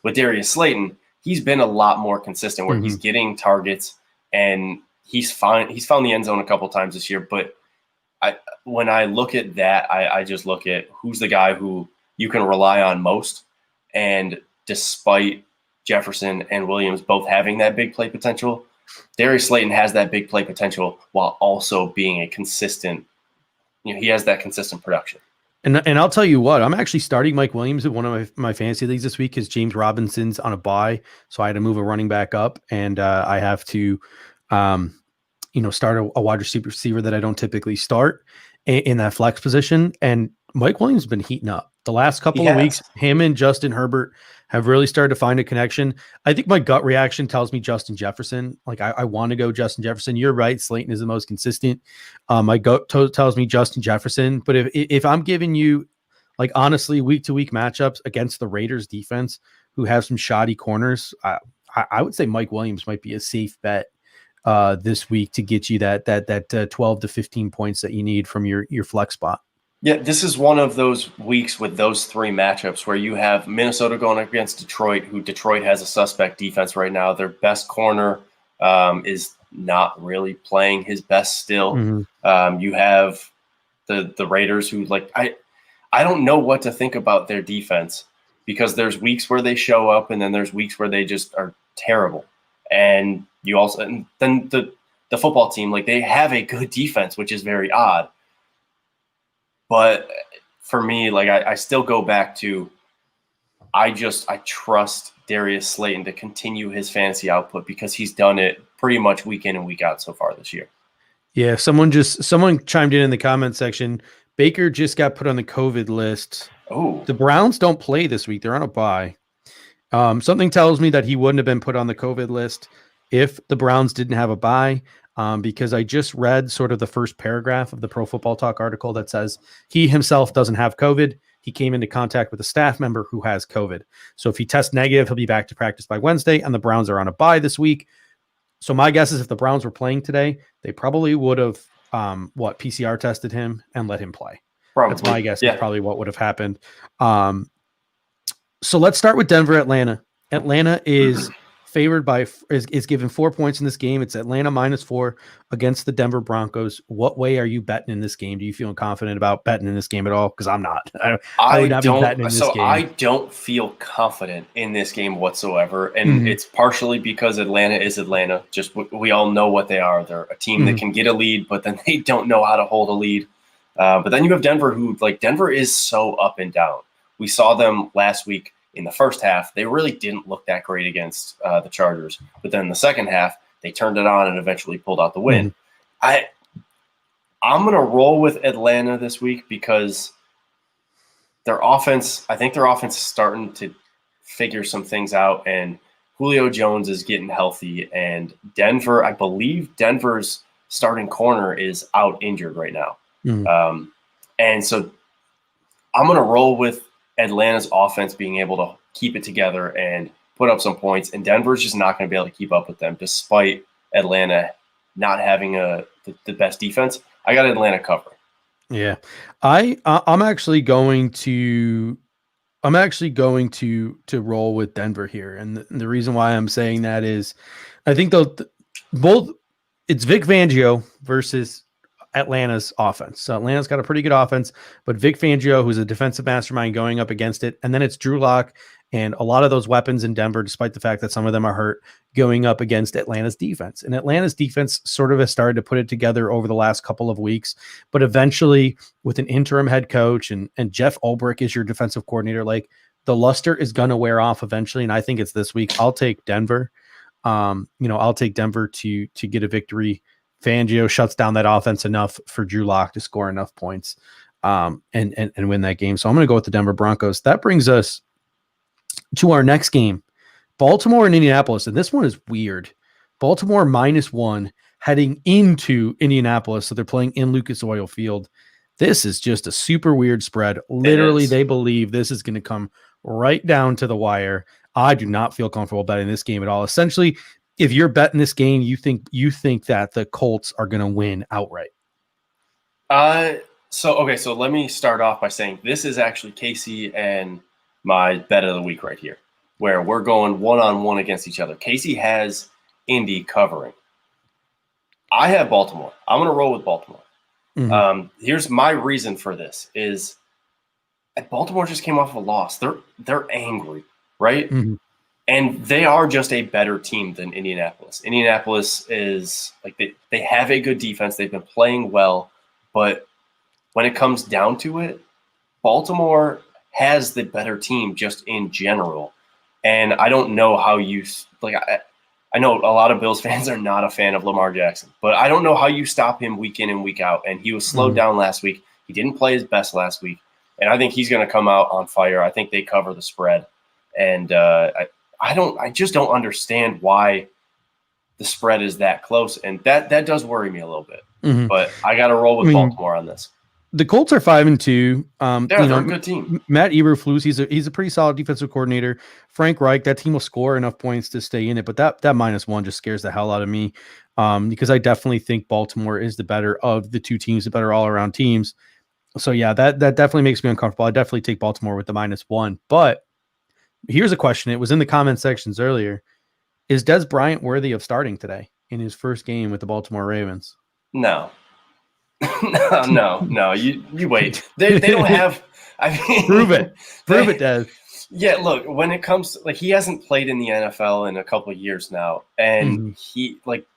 With Darius Slayton, he's been a lot more consistent where he's getting targets and he's found the end zone a couple times this year. But when I look at that, I just look at who's the guy who you can rely on most. And despite Jefferson and Williams both having that big play potential, Darius Slayton has that big play potential while also being a consistent, he has that consistent production. And I'll tell you what, I'm actually starting Mike Williams in one of my fantasy leagues this week because James Robinson's on a bye, so I had to move a running back up, and I have to, start a wide receiver that I don't typically start in that flex position. And Mike Williams has been heating up the last couple of weeks. Him and Justin Herbert have really started to find a connection. I think my gut reaction tells me Justin Jefferson. Like I want to go Justin Jefferson. You're right. Slayton is the most consistent. My gut tells me Justin Jefferson. But if I'm giving you, like, honestly, week to week matchups against the Raiders defense, who have some shoddy corners, I would say Mike Williams might be a safe bet this week to get you that 12 to 15 points that you need from your flex spot. Yeah, this is one of those weeks with those three matchups where you have Minnesota going up against Detroit, who Detroit has a suspect defense right now. Their best corner is not really playing his best still. Mm-hmm. You have the Raiders, who, like, I don't know what to think about their defense, because there's weeks where they show up and then there's weeks where they just are terrible. And then the football team, like, they have a good defense, which is very odd. But for me, like, I still go back to I trust Darius Slayton to continue his fantasy output, because he's done it pretty much week in and week out so far this year. Yeah, someone chimed in the comment section. Baker just got put on the COVID list. Oh, the Browns don't play this week; they're on a bye. Something tells me that he wouldn't have been put on the COVID list if the Browns didn't have a bye. Because I just read sort of the first paragraph of the Pro Football Talk article that says he himself doesn't have COVID. He came into contact with a staff member who has COVID. So if he tests negative, he'll be back to practice by Wednesday, and the Browns are on a bye this week. So my guess is if the Browns were playing today, they probably would have PCR tested him and let him play. Probably. That's my guess. Yeah. Is probably what would have happened. So let's start with Denver, Atlanta. Atlanta is favored is given 4 points in this game. It's Atlanta -4 against the Denver Broncos. What way are you betting in this game? Do you feel confident about betting in this game at all? Because I'm not. I would not be betting in this game. I don't feel confident in this game whatsoever, and it's partially because Atlanta is Atlanta. Just we all know what they are. They're a team that can get a lead, but then they don't know how to hold a lead. But then you have Denver, who, like, Denver is so up and down. We saw them last week. In the first half, they really didn't look that great against the Chargers. But then in the second half, they turned it on and eventually pulled out the win. I'm going to roll with Atlanta this week because their offense, I think their offense is starting to figure some things out, and Julio Jones is getting healthy. And Denver, I believe Denver's starting corner is out injured right now. And so I'm going to roll with Atlanta's offense being able to keep it together and put up some points, and Denver's just not going to be able to keep up with them, despite Atlanta not having the best defense. I got Atlanta covering. Yeah, I'm actually going to roll with Denver here, and the reason why I'm saying that is, I think both it's Vic Fangio versus Atlanta's offense. So Atlanta's got a pretty good offense, but Vic Fangio, who's a defensive mastermind, going up against it. And then it's Drew Lock and a lot of those weapons in Denver, despite the fact that some of them are hurt, going up against Atlanta's defense. And Atlanta's defense sort of has started to put it together over the last couple of weeks, but eventually with an interim head coach and Jeff Ulbrich is your defensive coordinator, like, the luster is going to wear off eventually. And I think it's this week. I'll take Denver. I'll take Denver to get a victory. Fangio shuts down that offense enough for Drew Lock to score enough points and win that game. So I'm going to go with the Denver Broncos. That brings us to our next game, Baltimore and Indianapolis. And this one is weird. Baltimore -1 heading into Indianapolis. So they're playing in Lucas Oil Field. This is just a super weird spread. Literally, they believe this is going to come right down to the wire. I do not feel comfortable betting this game at all. Essentially, if you're betting this game, you think that the Colts are going to win outright. So let me start off by saying this is actually Casey and my bet of the week right here, where we're going one-on-one against each other. Casey has Indy covering. I have Baltimore. I'm going to roll with Baltimore. Here's my reason for this is Baltimore just came off of a loss. They're angry, right? And they are just a better team than Indianapolis. Indianapolis is like they have a good defense. They've been playing well, but when it comes down to it, Baltimore has the better team just in general. And I don't know how you like. I know a lot of Bills fans are not a fan of Lamar Jackson, but I don't know how you stop him week in and week out. And he was slowed down last week. He didn't play his best last week, and I think he's going to come out on fire. I think they cover the spread, and I just don't understand why the spread is that close, and that does worry me a little bit. But I got to roll with Baltimore on this. The Colts are 5-2. They're a good team. Matt Eberflus, he's a pretty solid defensive coordinator. Frank Reich, that team will score enough points to stay in it, but that -1 just scares the hell out of me because I definitely think Baltimore is the better of the two teams, the better all-around teams. So yeah, that definitely makes me uncomfortable. I definitely take Baltimore with the -1. But here's a question. It was in the comment sections earlier. Is Des Bryant worthy of starting today in his first game with the Baltimore Ravens? No. No. You wait. They don't have. I mean, prove it, Des. Yeah, look. When it comes, he hasn't played in the NFL in a couple of years now, and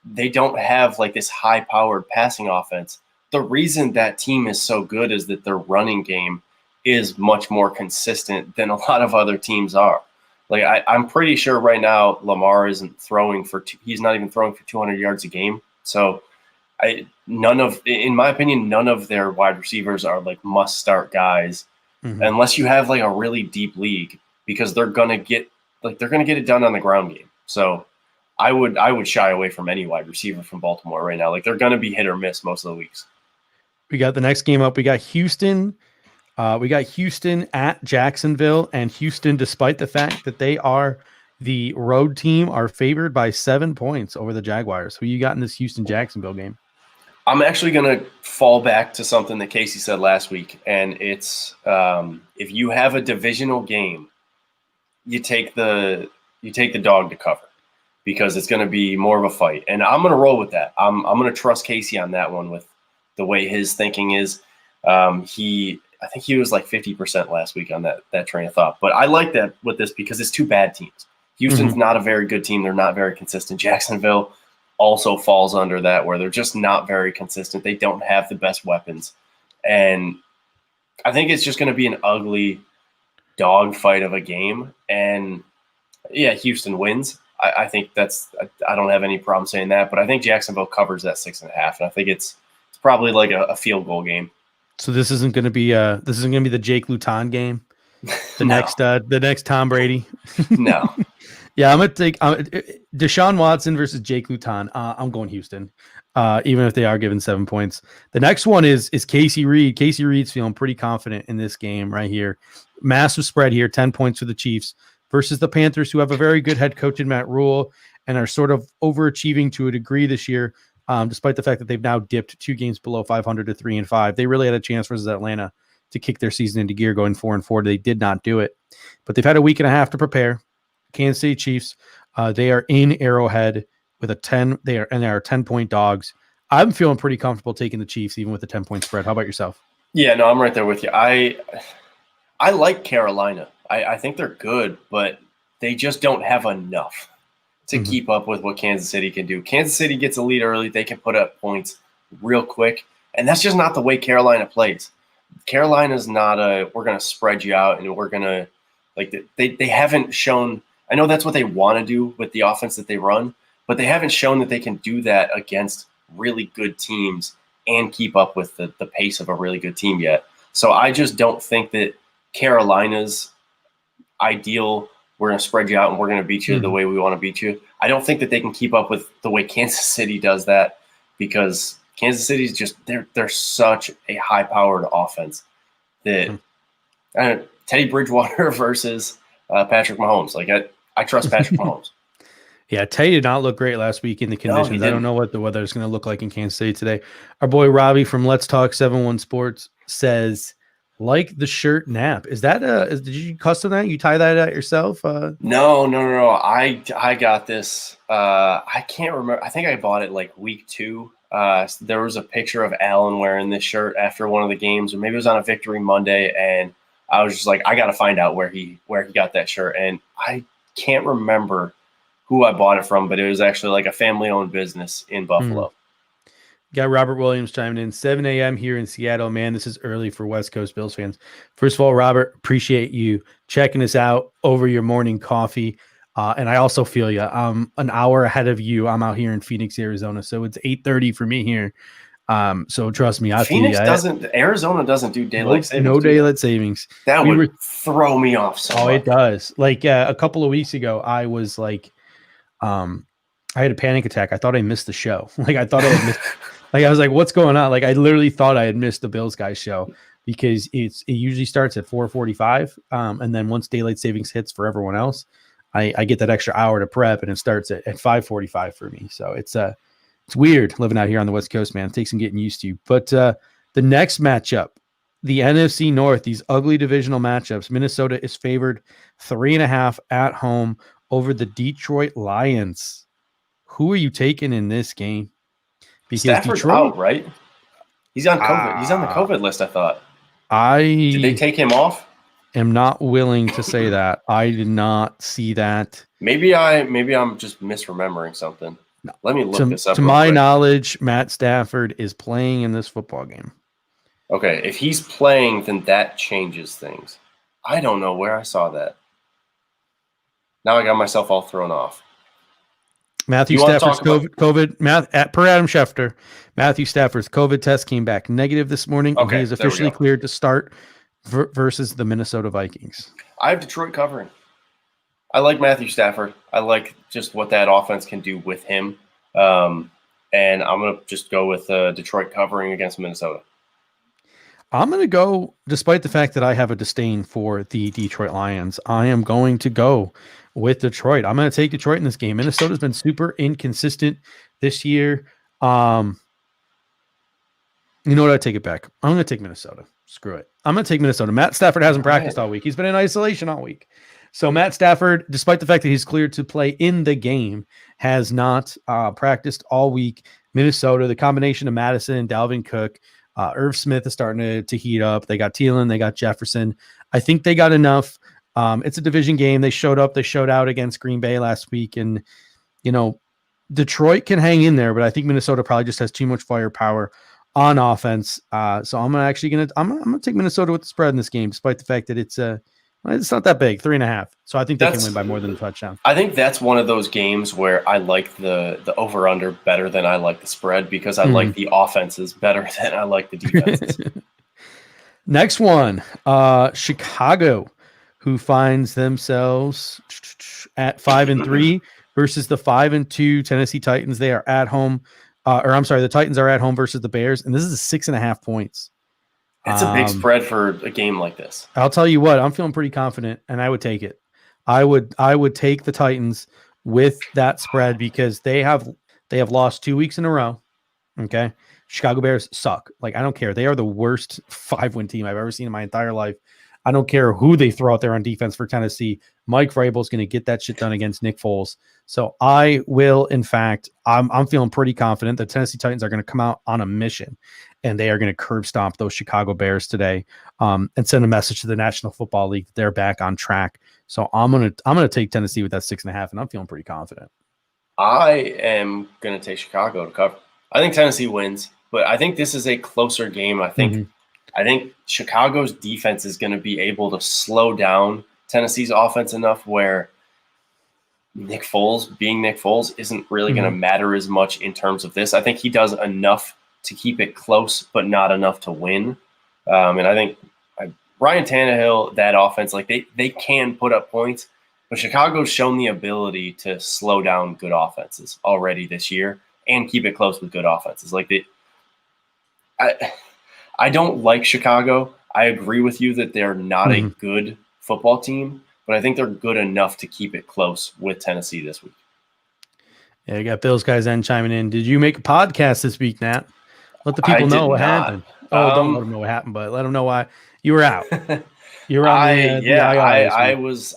they don't have this high-powered passing offense. The reason that team is so good is that their running game is much more consistent than a lot of other teams are. I'm pretty sure right now Lamar isn't throwing he's not even throwing for 200 yards a game. So. In my opinion, none of their wide receivers are must start guys unless you have a really deep league, because they're gonna get it done on the ground game. So I would shy away from any wide receiver from Baltimore right now. They're gonna be hit or miss most of the weeks. We got the next game up. We got Houston. We got Houston at Jacksonville, and Houston, despite the fact that they are the road team, are favored by 7 points over the Jaguars. Who you got in this Houston-Jacksonville game? I'm actually going to fall back to something that Casey said last week, and it's if you have a divisional game, you take the dog to cover because it's going to be more of a fight, and I'm going to roll with that. I'm going to trust Casey on that one with the way his thinking is. I think he was 50% last week on that train of thought, but I like that with this because it's two bad teams. Houston's not a very good team; they're not very consistent. Jacksonville also falls under that, where they're just not very consistent. They don't have the best weapons. And I think it's just going to be an ugly dogfight of a game. And yeah, Houston wins. I think I don't have any problem saying that, but I think Jacksonville covers that 6.5. And I think it's probably a field goal game. So this isn't going to be the Jake Luton game. The next Tom Brady. No. Yeah, I'm going to take Deshaun Watson versus Jake Luton. I'm going Houston, even if they are given 7 points. The next one is Casey Reed. Casey Reed's feeling pretty confident in this game right here. Massive spread here, 10 points for the Chiefs versus the Panthers, who have a very good head coach in Matt Rule and are sort of overachieving to a degree this year, despite the fact that they've now dipped 2 games below 500 to 3-5. They really had a chance versus Atlanta to kick their season into gear going 4-4. They did not do it, but they've had a week and a half to prepare. Kansas City Chiefs, they are in Arrowhead with a 10. They are 10-point dogs. I'm feeling pretty comfortable taking the Chiefs even with the 10-point spread. How about yourself? Yeah, no, I'm right there with you. I like Carolina. I think they're good, but they just don't have enough to keep up with what Kansas City can do. Kansas City gets a lead early. They can put up points real quick, and that's just not the way Carolina plays. Carolina's not we're going to spread you out and we're going to they haven't shown. I know that's what they want to do with the offense that they run, but they haven't shown that they can do that against really good teams and keep up with the pace of a really good team yet. So I just don't think that Carolina's ideal, we're going to spread you out and we're going to beat you the way we want to beat you. I don't think that they can keep up with the way Kansas City does that, because Kansas City's just they're such a high-powered offense that Teddy Bridgewater versus Patrick Mahomes. I trust Patrick Mahomes. Yeah, Teddy did not look great last week in the conditions. I don't know what the weather is going to look like in Kansas City today. Our boy Robbie from Let's Talk 71 Sports says, like the shirt nap. Is that did you custom that? You tie that out yourself? No. I got this. I can't remember. I think I bought it week 2. There was a picture of Allen wearing this shirt after one of the games, or maybe it was on a Victory Monday, and I was just I got to find out where he got that shirt, and I can't remember who I bought it from, but it was actually a family-owned business in Buffalo. Got Robert Williams chiming in. 7 a.m. here in Seattle. Man, this is early for West Coast Bills fans. First of all, Robert, appreciate you checking us out over your morning coffee. And I also feel you. I'm an hour ahead of you. I'm out here in Phoenix, Arizona. So it's 8:30 for me here. So trust me, I Phoenix feel you. Arizona doesn't do daylight savings. No daylight savings. That would throw me off so much. It does. Like a couple of weeks ago, I was like, I had a panic attack. I thought I missed the show. Like I thought I had missed. Like I was like, what's going on? Like I literally thought I had missed the Bills guys show because it usually starts at 4:45, and then once daylight savings hits for everyone else, I get that extra hour to prep, and it starts at 5:45 for me. So it's weird living out here on the West Coast, man. It takes some getting used to. But the next matchup, the NFC North, these ugly divisional matchups, Minnesota is favored 3.5 at home over the Detroit Lions. Who are you taking in this game? Because Stafford's Detroit, out, right? He's on COVID. He's on the COVID list, I thought. Did they take him off? Am not willing to say that. I did not see that. Maybe I'm just misremembering something. No. Let me look this up. To my knowledge, Matt Stafford is playing in this football game. Okay, if he's playing, then that changes things. I don't know where I saw that. Now I got myself all thrown off. Matthew Stafford's COVID per Adam Schefter, Matthew Stafford's COVID test came back negative this morning, and he is officially cleared to start versus the Minnesota Vikings. I have Detroit covering. I like Matthew Stafford. I like just what that offense can do with him, and I'm going to just go with Detroit covering against Minnesota. I'm going to go, despite the fact that I have a disdain for the Detroit Lions, I am going to go with Detroit. I'm going to take Detroit in this game. Minnesota's been super inconsistent this year. You know what? I take it back. I'm going to take Minnesota. Screw it. I'm going to take Minnesota. Matt Stafford hasn't practiced all week. He's been in isolation all week. So Matt Stafford, despite the fact that he's cleared to play in the game, has not practiced all week. Minnesota, the combination of Madison and Dalvin Cook, Irv Smith is starting to heat up. They got Thielen, they got Jefferson. I think they got enough. It's a division game. They showed up. They showed out against Green Bay last week. And, you know, Detroit can hang in there, but I think Minnesota probably just has too much firepower on offense. So I'm going to take Minnesota with the spread in this game, despite the fact that it's not that big, 3.5. So I think they can win by more than a touchdown. I think that's one of those games where I like the over-under better than I like the spread because I like the offenses better than I like the defenses. Next one, Chicago, who finds themselves at 5-3 versus the 5-2 Tennessee Titans. They are at home, the Titans are at home versus the Bears, and this is 6.5 points. It's a big spread for a game like this. I'll tell you what, I'm feeling pretty confident, and I would take it. I would take the Titans with that spread because they have lost 2 weeks in a row. Okay, Chicago Bears suck. Like I don't care. They are the worst 5-win team I've ever seen in my entire life. I don't care who they throw out there on defense for Tennessee. Mike Vrabel is going to get that shit done against Nick Foles. So I will, in fact, I'm feeling pretty confident that Tennessee Titans are going to come out on a mission, and they are going to curb stomp those Chicago Bears today, and send a message to the National Football League that they're back on track. So I'm gonna take Tennessee with that 6.5, and I'm feeling pretty confident. I am going to take Chicago to cover. I think Tennessee wins, but I think this is a closer game. I think Chicago's defense is going to be able to slow down Tennessee's offense enough where Nick Foles isn't really going to matter as much in terms of this. I think he does enough to keep it close, but not enough to win. And I think Ryan Tannehill, that offense, like they can put up points, but Chicago's shown the ability to slow down good offenses already this year and keep it close with good offenses. Like I don't like Chicago. I agree with you that they're not a good football team, but I think they're good enough to keep it close with Tennessee this week. Yeah, you got Bills guys and chiming in. Did you make a podcast this week, Nat? Let the people know what happened. Oh, don't let them know what happened, but let them know why you were out. You were on I was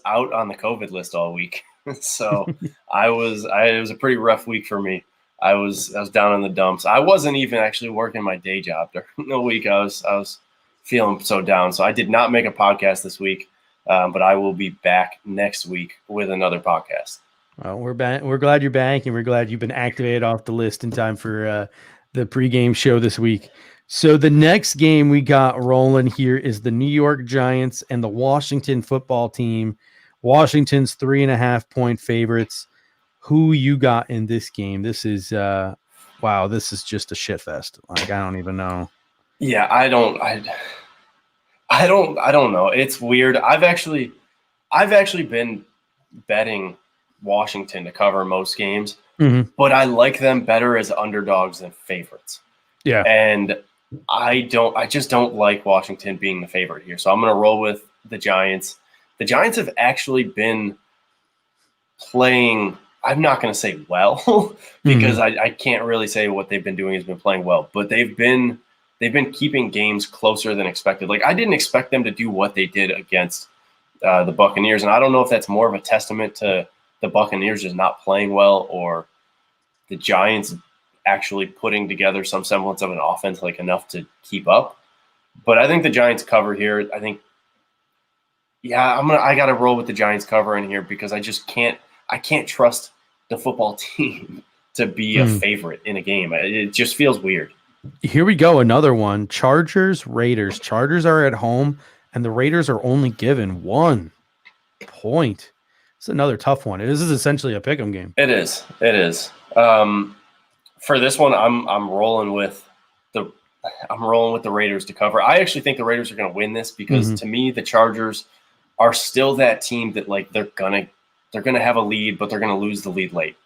out on the COVID list all week, so it was a pretty rough week for me. I was down in the dumps. I wasn't even actually working my day job during the week. I was feeling so down. So I did not make a podcast this week, but I will be back next week with another podcast. Well, we're back. We're glad you're back, and we're glad you've been activated off the list in time for the pregame show this week. So the next game we got rolling here is the New York Giants and the Washington football team. Washington's 3.5-point favorites. Who you got in this game? This is wow, this is just a shit fest. Like, I don't even know. Yeah, I don't know. It's weird. I've actually been betting Washington to cover most games, but I like them better as underdogs than favorites. Yeah. And I just don't like Washington being the favorite here. So I'm going to roll with the Giants. The Giants have actually been playing, I'm not going to say well, because I can't really say what they've been doing has been playing well, but they've been keeping games closer than expected. Like, I didn't expect them to do what they did against the Buccaneers, and I don't know if that's more of a testament to the Buccaneers just not playing well or the Giants actually putting together some semblance of an offense, like enough to keep up. But I think the Giants cover here. I think, I got to roll with the Giants cover in here because I can't trust the football team to be a favorite in a game. It just feels weird. Here we go. Another one. Chargers, Raiders. Chargers are at home, and the Raiders are only given 1 point. It's another tough one. This is essentially a pick'em game. It is. For this one, I'm rolling with the Raiders to cover. I actually think the Raiders are going to win this because to me, the Chargers are still that team that, like, they're gonna have a lead, but they're gonna lose the lead late.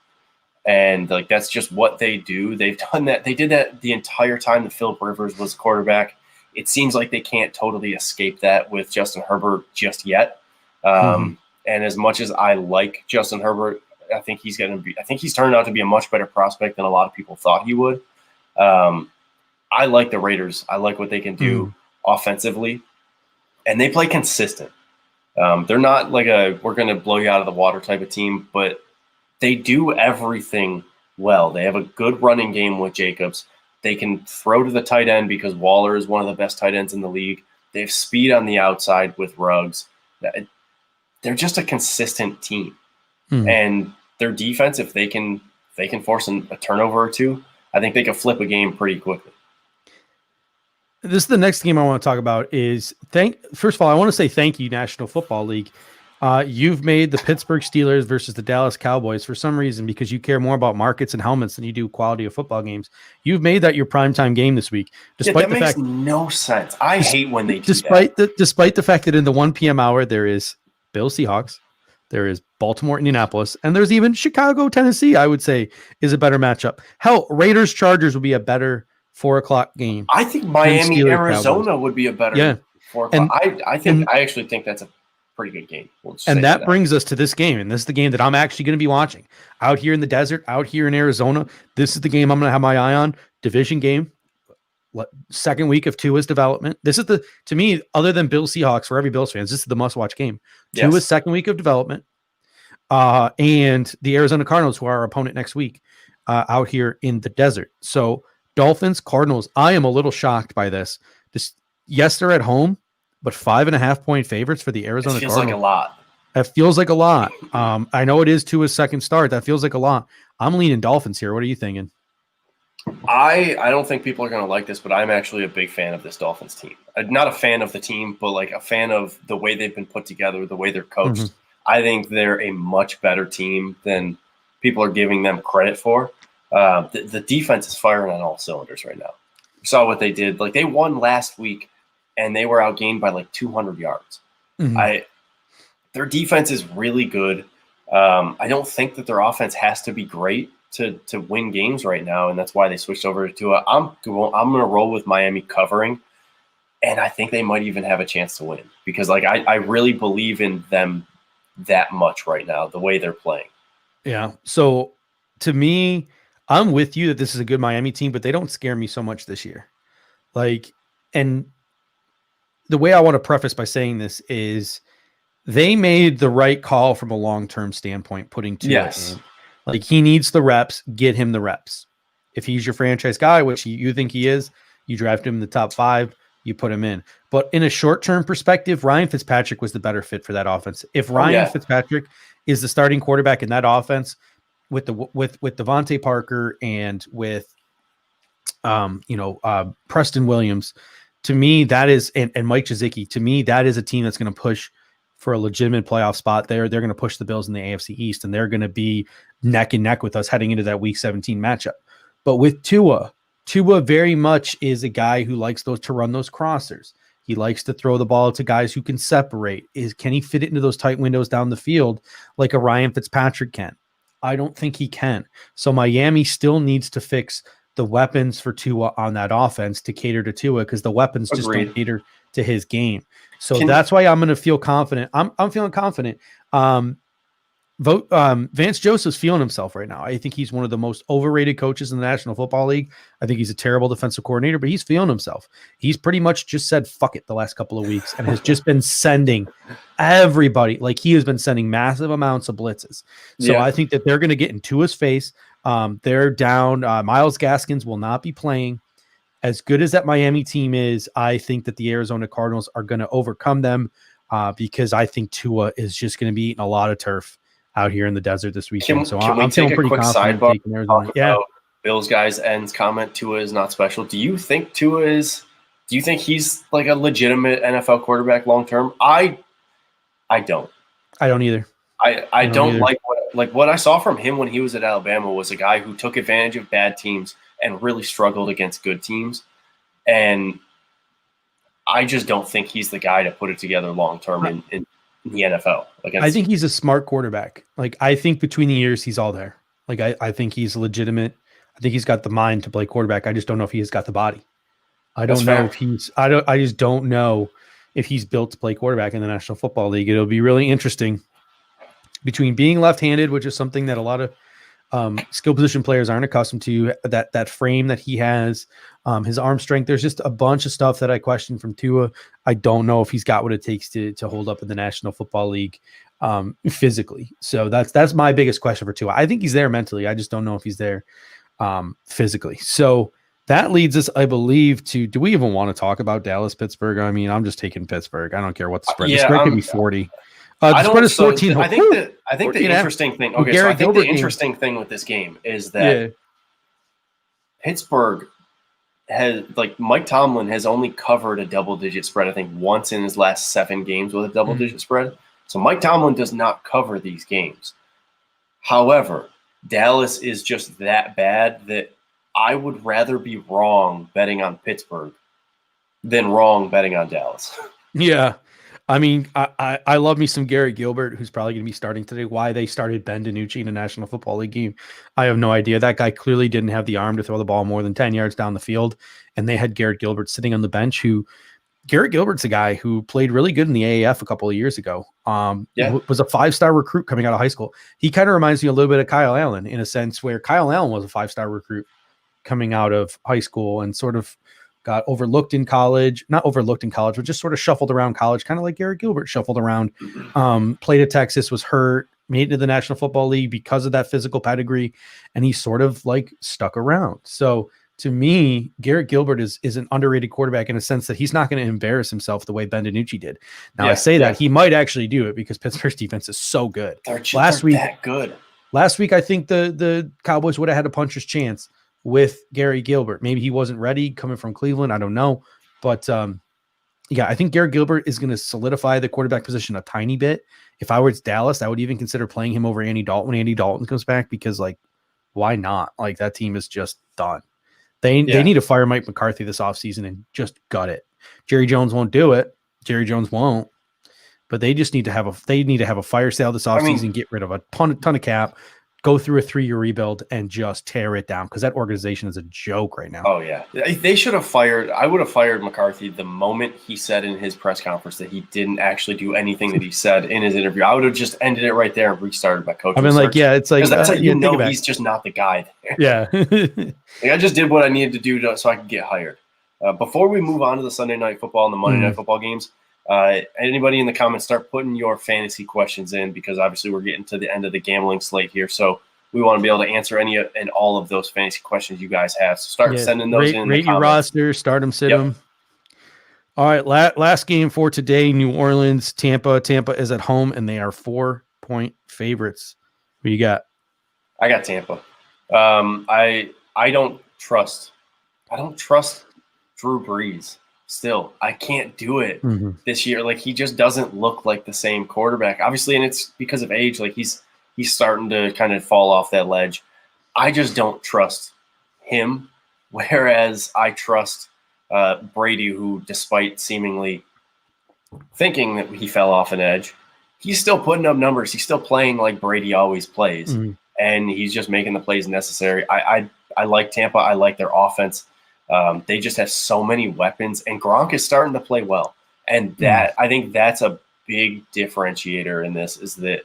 And, like, that's just what they do. They've done that. They did that the entire time that Phillip Rivers was quarterback. It seems like they can't totally escape that with Justin Herbert just yet. And as much as I like Justin Herbert, I think he's turned out to be a much better prospect than a lot of people thought he would. I like the Raiders. I like what they can do offensively, and they play consistent. They're not like we're going to blow you out of the water type of team, but they do everything well. They have a good running game with Jacobs. They can throw to the tight end because Waller is one of the best tight ends in the league. They have speed on the outside with Ruggs. They're just a consistent team. And their defense, if they can force a turnover or two, I think they can flip a game pretty quickly. This is the next game I want to talk about. First of all, I want to say thank you, National Football League. You've made the Pittsburgh Steelers versus the Dallas Cowboys for some reason, because you care more about markets and helmets than you do quality of football games. You've made that your primetime game this week. That makes no sense. I hate when they do that. Despite the fact that in the 1 p.m. hour there is Bills Seahawks, there is Baltimore Indianapolis, and there's even Chicago Tennessee, I would say, is a better matchup. Hell, Raiders Chargers would be a better 4 o'clock game. I think Miami Arizona would be a better 4 o'clock. I actually think that's a pretty good game. And that brings us to this game, and this is the game that I'm actually going to be watching out here in the desert, out here in Arizona. This is the game I'm going to have my eye on. Division game, second week of Tua's development. This is to me, other than Bills Seahawks, for every Bills fans, this is the must-watch game. Yes. Tua's second week of development, and the Arizona Cardinals, who are our opponent next week, out here in the desert. So Dolphins, Cardinals. I am a little shocked by this. Yes, they're at home, but 5.5-point favorites for the Arizona Cardinals. Like a lot. That feels like a lot. I know it is Tua's second start. That feels like a lot. I'm leaning Dolphins here. What are you thinking? I don't think people are going to like this, but I'm actually a big fan of this Dolphins team. I'm not a fan of the team, but like a fan of the way they've been put together, the way they're coached. I think they're a much better team than people are giving them credit for. The defense is firing on all cylinders right now. You saw what they did. Like, they won last week, and they were outgained by like 200 yards. Their defense is really good. I don't think that their offense has to be great to win games right now, and that's why they switched over to Tua. I'm going to roll with Miami covering, and I think they might even have a chance to win because, like, I really believe in them that much right now, the way they're playing. Yeah. So, to me, I'm with you that this is a good Miami team, but they don't scare me so much this year. Like, and the way I want to preface by saying this is they made the right call from a long-term standpoint, putting Tua in. Like, he needs the reps, get him the reps. If he's your franchise guy, which you think he is, you draft him in the top 5, you put him in. But in a short-term perspective, Ryan Fitzpatrick was the better fit for that offense. If Ryan Fitzpatrick is the starting quarterback in that offense with Devontae Parker and with Preston Williams. To me, that is, and Mike Gesicki, to me, that is a team that's going to push for a legitimate playoff spot there. They're going to push the Bills in the AFC East, and they're going to be neck and neck with us heading into that Week 17 matchup. But with Tua very much is a guy who likes to run those crossers. He likes to throw the ball to guys who can separate. Can he fit it into those tight windows down the field like a Ryan Fitzpatrick can? I don't think he can. So Miami still needs to fix the weapons for Tua on that offense to cater to Tua, because the weapons just don't cater to his game. So that's why I'm going to feel confident. I'm feeling confident. Vance Joseph's feeling himself right now. I think he's one of the most overrated coaches in the National Football League. I think he's a terrible defensive coordinator, but he's feeling himself. He's pretty much just said fuck it the last couple of weeks and has just been sending everybody, like he has been sending massive amounts of blitzes. So I think that they're going to get into his face. They're down. Myles Gaskins will not be playing. As good as that Miami team is, I think that the Arizona Cardinals are going to overcome them because I think Tua is just going to be eating a lot of turf out here in the desert this weekend. I'm feeling pretty confident taking Arizona. Yeah. Bills guys ends comment, Tua is not special. Do you think he's like a legitimate NFL quarterback long term? I don't. I don't either. I don't like what I saw from him when he was at Alabama was a guy who took advantage of bad teams and really struggled against good teams. And I just don't think he's the guy to put it together long term in the NFL. I think he's a smart quarterback. Like, I think between the years, he's all there. Like, I think he's legitimate. I think he's got the mind to play quarterback. I just don't know if he has got the body. I just don't know if he's built to play quarterback in the National Football League. It'll be really interesting between being left-handed, which is something that a lot of skill position players aren't accustomed to, that frame that he has, his arm strength. There's just a bunch of stuff that I question from Tua. I don't know if he's got what it takes to hold up in the National Football League physically. So that's my biggest question for Tua. I think he's there mentally. I just don't know if he's there physically. So that leads us, I believe, to, do we even want to talk about Dallas-Pittsburgh? I mean, I'm just taking Pittsburgh. I don't care what the spread. The spread could be 40. The spread is 14. I think the interesting thing. Okay, so I think the interesting thing with this game is that Pittsburgh has, like, Mike Tomlin has only covered a double-digit spread, I think, once in his last 7 games with a double-digit spread. So Mike Tomlin does not cover these games. However, Dallas is just that bad that I would rather be wrong betting on Pittsburgh than wrong betting on Dallas. Yeah. I mean, I love me some Garrett Gilbert, who's probably going to be starting today. Why they started Ben DiNucci in a National Football League game, I have no idea. That guy clearly didn't have the arm to throw the ball more than 10 yards down the field, and they had Garrett Gilbert sitting on the bench. Garrett Gilbert's a guy who played really good in the AAF a couple of years ago. Was a 5-star recruit coming out of high school. He kind of reminds me a little bit of Kyle Allen in a sense, where Kyle Allen was a 5-star recruit coming out of high school and sort of got overlooked in college, not overlooked in college, but just sort of shuffled around college, kind of like Garrett Gilbert shuffled around, played at Texas, was hurt, made it to the National Football League because of that physical pedigree. And he sort of like stuck around. So to me, Garrett Gilbert is an underrated quarterback in a sense that he's not going to embarrass himself the way Ben DiNucci did. Now I say that he might actually do it because Pittsburgh's defense is so good. Last week, I think the Cowboys would have had a puncher's chance with Gary Gilbert. Maybe he wasn't ready coming from Cleveland. I don't know. But I think Garrett Gilbert is going to solidify the quarterback position a tiny bit. If I were Dallas, I would even consider playing him over Andy Dalton when Andy Dalton comes back, because, like, why not? Like, that team is just done. They need to fire Mike McCarthy this offseason and just gut it. Jerry Jones won't do it. Jerry Jones won't. But they just need to have a fire sale this offseason, get rid of a ton of cap, go through a 3-year rebuild, and just tear it down, because that organization is a joke right now. Oh, yeah. They should have fired – I would have fired McCarthy the moment he said in his press conference that he didn't actually do anything that he said in his interview. I would have just ended it right there and restarted my coaching search. It's like – because that's how he's just not the guy there. Yeah. I just did what I needed to do so I could get hired. Before we move on to the Sunday Night Football and the Monday Night Football games, anybody in the comments, start putting your fantasy questions in, because obviously we're getting to the end of the gambling slate here. So we want to be able to answer any and all of those fantasy questions you guys have. So start sending those in. Rate your roster, start them, sit them. All right, last game for today, New Orleans, Tampa. Tampa is at home, and they are 4-point favorites. Who you got? I got Tampa. I don't trust I don't trust Drew Brees. Still, I can't do it this year. Like, he just doesn't look like the same quarterback. Obviously, and it's because of age. Like, he's starting to kind of fall off that ledge. I just don't trust him, whereas I trust Brady, who, despite seemingly thinking that he fell off an edge, he's still putting up numbers. He's still playing like Brady always plays, and he's just making the plays necessary. I like Tampa. I like their offense. They just have so many weapons, and Gronk is starting to play well. And I think that's a big differentiator in this, is that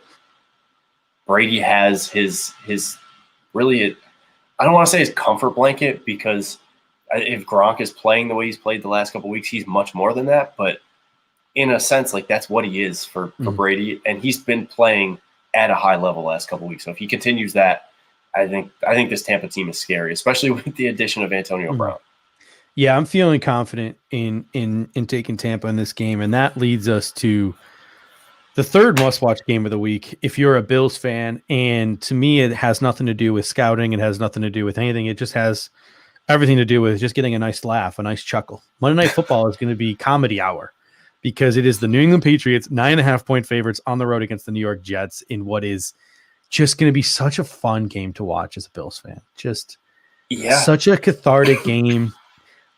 Brady has his really, I don't want to say his comfort blanket, because if Gronk is playing the way he's played the last couple of weeks, he's much more than that. But in a sense, like, that's what he is for Brady, and he's been playing at a high level the last couple of weeks. So if he continues that, I think this Tampa team is scary, especially with the addition of Antonio Brown. Yeah, I'm feeling confident in taking Tampa in this game, and that leads us to the third must-watch game of the week. If you're a Bills fan, and to me, it has nothing to do with scouting, it has nothing to do with anything. It just has everything to do with just getting a nice laugh, a nice chuckle. Monday Night Football is going to be comedy hour, because it is the New England Patriots 9.5-point favorites on the road against the New York Jets in what is just going to be such a fun game to watch as a Bills fan. Just such a cathartic game.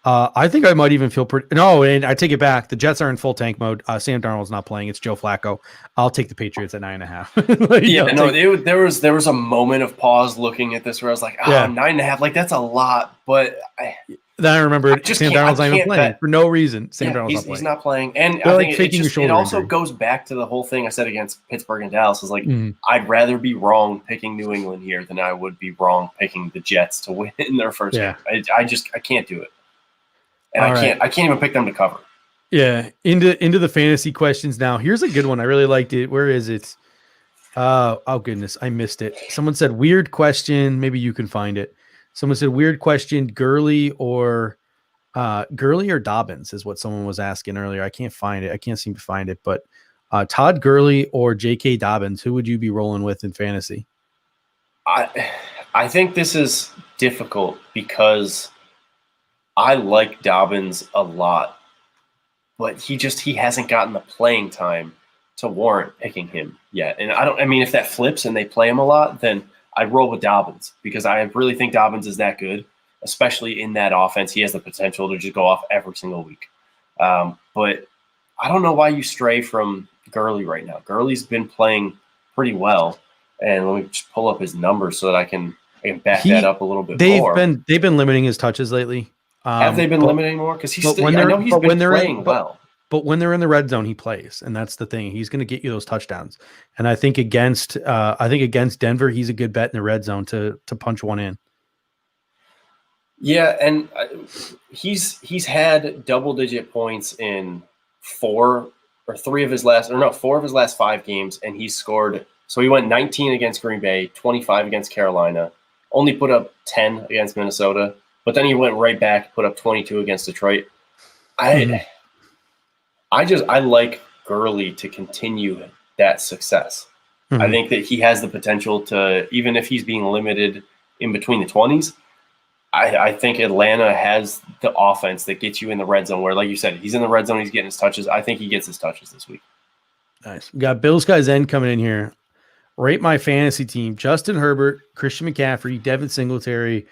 I think I might even feel pretty. No, and I take it back. The Jets are in full tank mode. Sam Darnold's not playing. It's Joe Flacco. I'll take the Patriots at 9.5. There was a moment of pause looking at this where I was like, 9.5. Like, that's a lot. But then I remembered Sam Darnold's not even playing for no reason. Sam Darnold's not playing. He's not playing. And I think it also goes back to the whole thing I said against Pittsburgh and Dallas. Is like, I'd rather be wrong picking New England here than I would be wrong picking the Jets to win in their first game. I can't do it. And I can't even pick them to cover. Yeah. Into the fantasy questions now. Here's a good one. I really liked it. Where is it? Oh goodness, I missed it. Someone said weird question. Maybe you can find it. Someone said weird question. Gurley or Dobbins is what someone was asking earlier. I can't find it. I can't seem to find it. But Todd Gurley or J.K. Dobbins, who would you be rolling with in fantasy? I think this is difficult because I like Dobbins a lot, but he hasn't gotten the playing time to warrant picking him yet. And if that flips and they play him a lot, then I'd roll with Dobbins, because I really think Dobbins is that good, especially in that offense. He has the potential to just go off every single week. But I don't know why you stray from Gurley right now. Gurley's been playing pretty well, and let me just pull up his numbers so that I can back that up a little bit more. They've been limiting his touches lately. Have they been limiting more? Because he's been playing well. But when they're in the red zone, he plays, and that's the thing. He's going to get you those touchdowns. And I think against Denver, he's a good bet in the red zone to punch one in. Yeah, and he's had double-digit points in 4 of his last 5 games, and he's scored. So he went 19 against Green Bay, 25 against Carolina, only put up 10 against Minnesota. But then he went right back, put up 22 against Detroit. I like Gurley to continue that success. I think that he has the potential to, even if he's being limited in between the 20s, I think Atlanta has the offense that gets you in the red zone where, like you said, he's in the red zone, he's getting his touches. I think he gets his touches this week. Nice. We got Bills Guys End coming in here. Rate my fantasy team: Justin Herbert, Christian McCaffrey, Devin Singletary,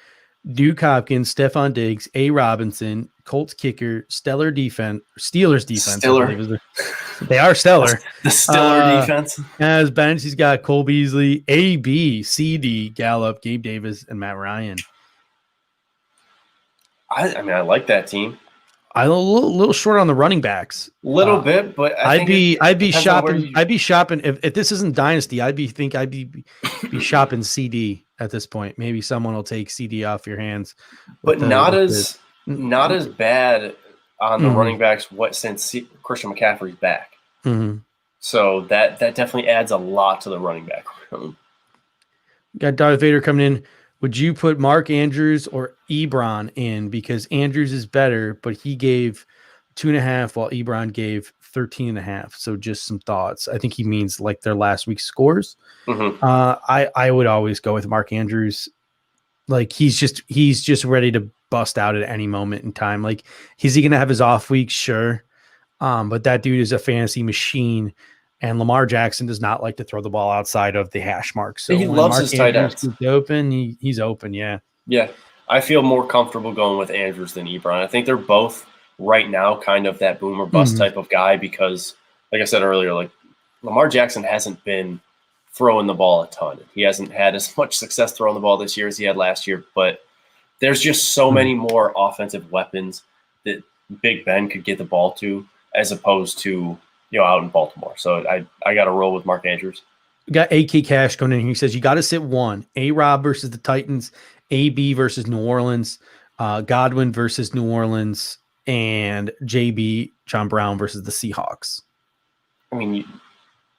Duke Hopkins, Stephon Diggs, A. Robinson, Colts kicker, Steelers defense. They are stellar. The stellar defense. As bench, he's got Cole Beasley, A.B., C.D., Gallup, Gabe Davis, and Matt Ryan. I like that team. I'm a little short on the running backs. Bit, but I'd be shopping. I'd be shopping if this isn't Dynasty. I'd be shopping CD at this point. Maybe someone will take CD off your hands, but not as bad on the running backs. Since Christian McCaffrey's back, so that definitely adds a lot to the running back room. Got Darth Vader coming in. Would you put Mark Andrews or Ebron in, because Andrews is better, but he gave 2.5 while Ebron gave 13.5. So just some thoughts. I think he means like their last week's scores. I would always go with Mark Andrews. Like he's just ready to bust out at any moment in time. Like, is he going to have his off week? Sure. But that dude is a fantasy machine, and Lamar Jackson does not like to throw the ball outside of the hash mark. So he when loves Mark his tight Andrews ends. gets open, he's open. Yeah. Yeah. I feel more comfortable going with Andrews than Ebron. I think they're both right now kind of that boom or bust type of guy because, like I said earlier, like Lamar Jackson hasn't been throwing the ball a ton. He hasn't had as much success throwing the ball this year as he had last year, but there's just so many more offensive weapons that Big Ben could get the ball to as opposed to, out in Baltimore. So I got to roll with Mark Andrews. We got AK Cash going in here. He says you got to sit one. A-Rob versus the Titans, AB versus New Orleans, Godwin versus New Orleans, and JB, John Brown versus the Seahawks. I mean,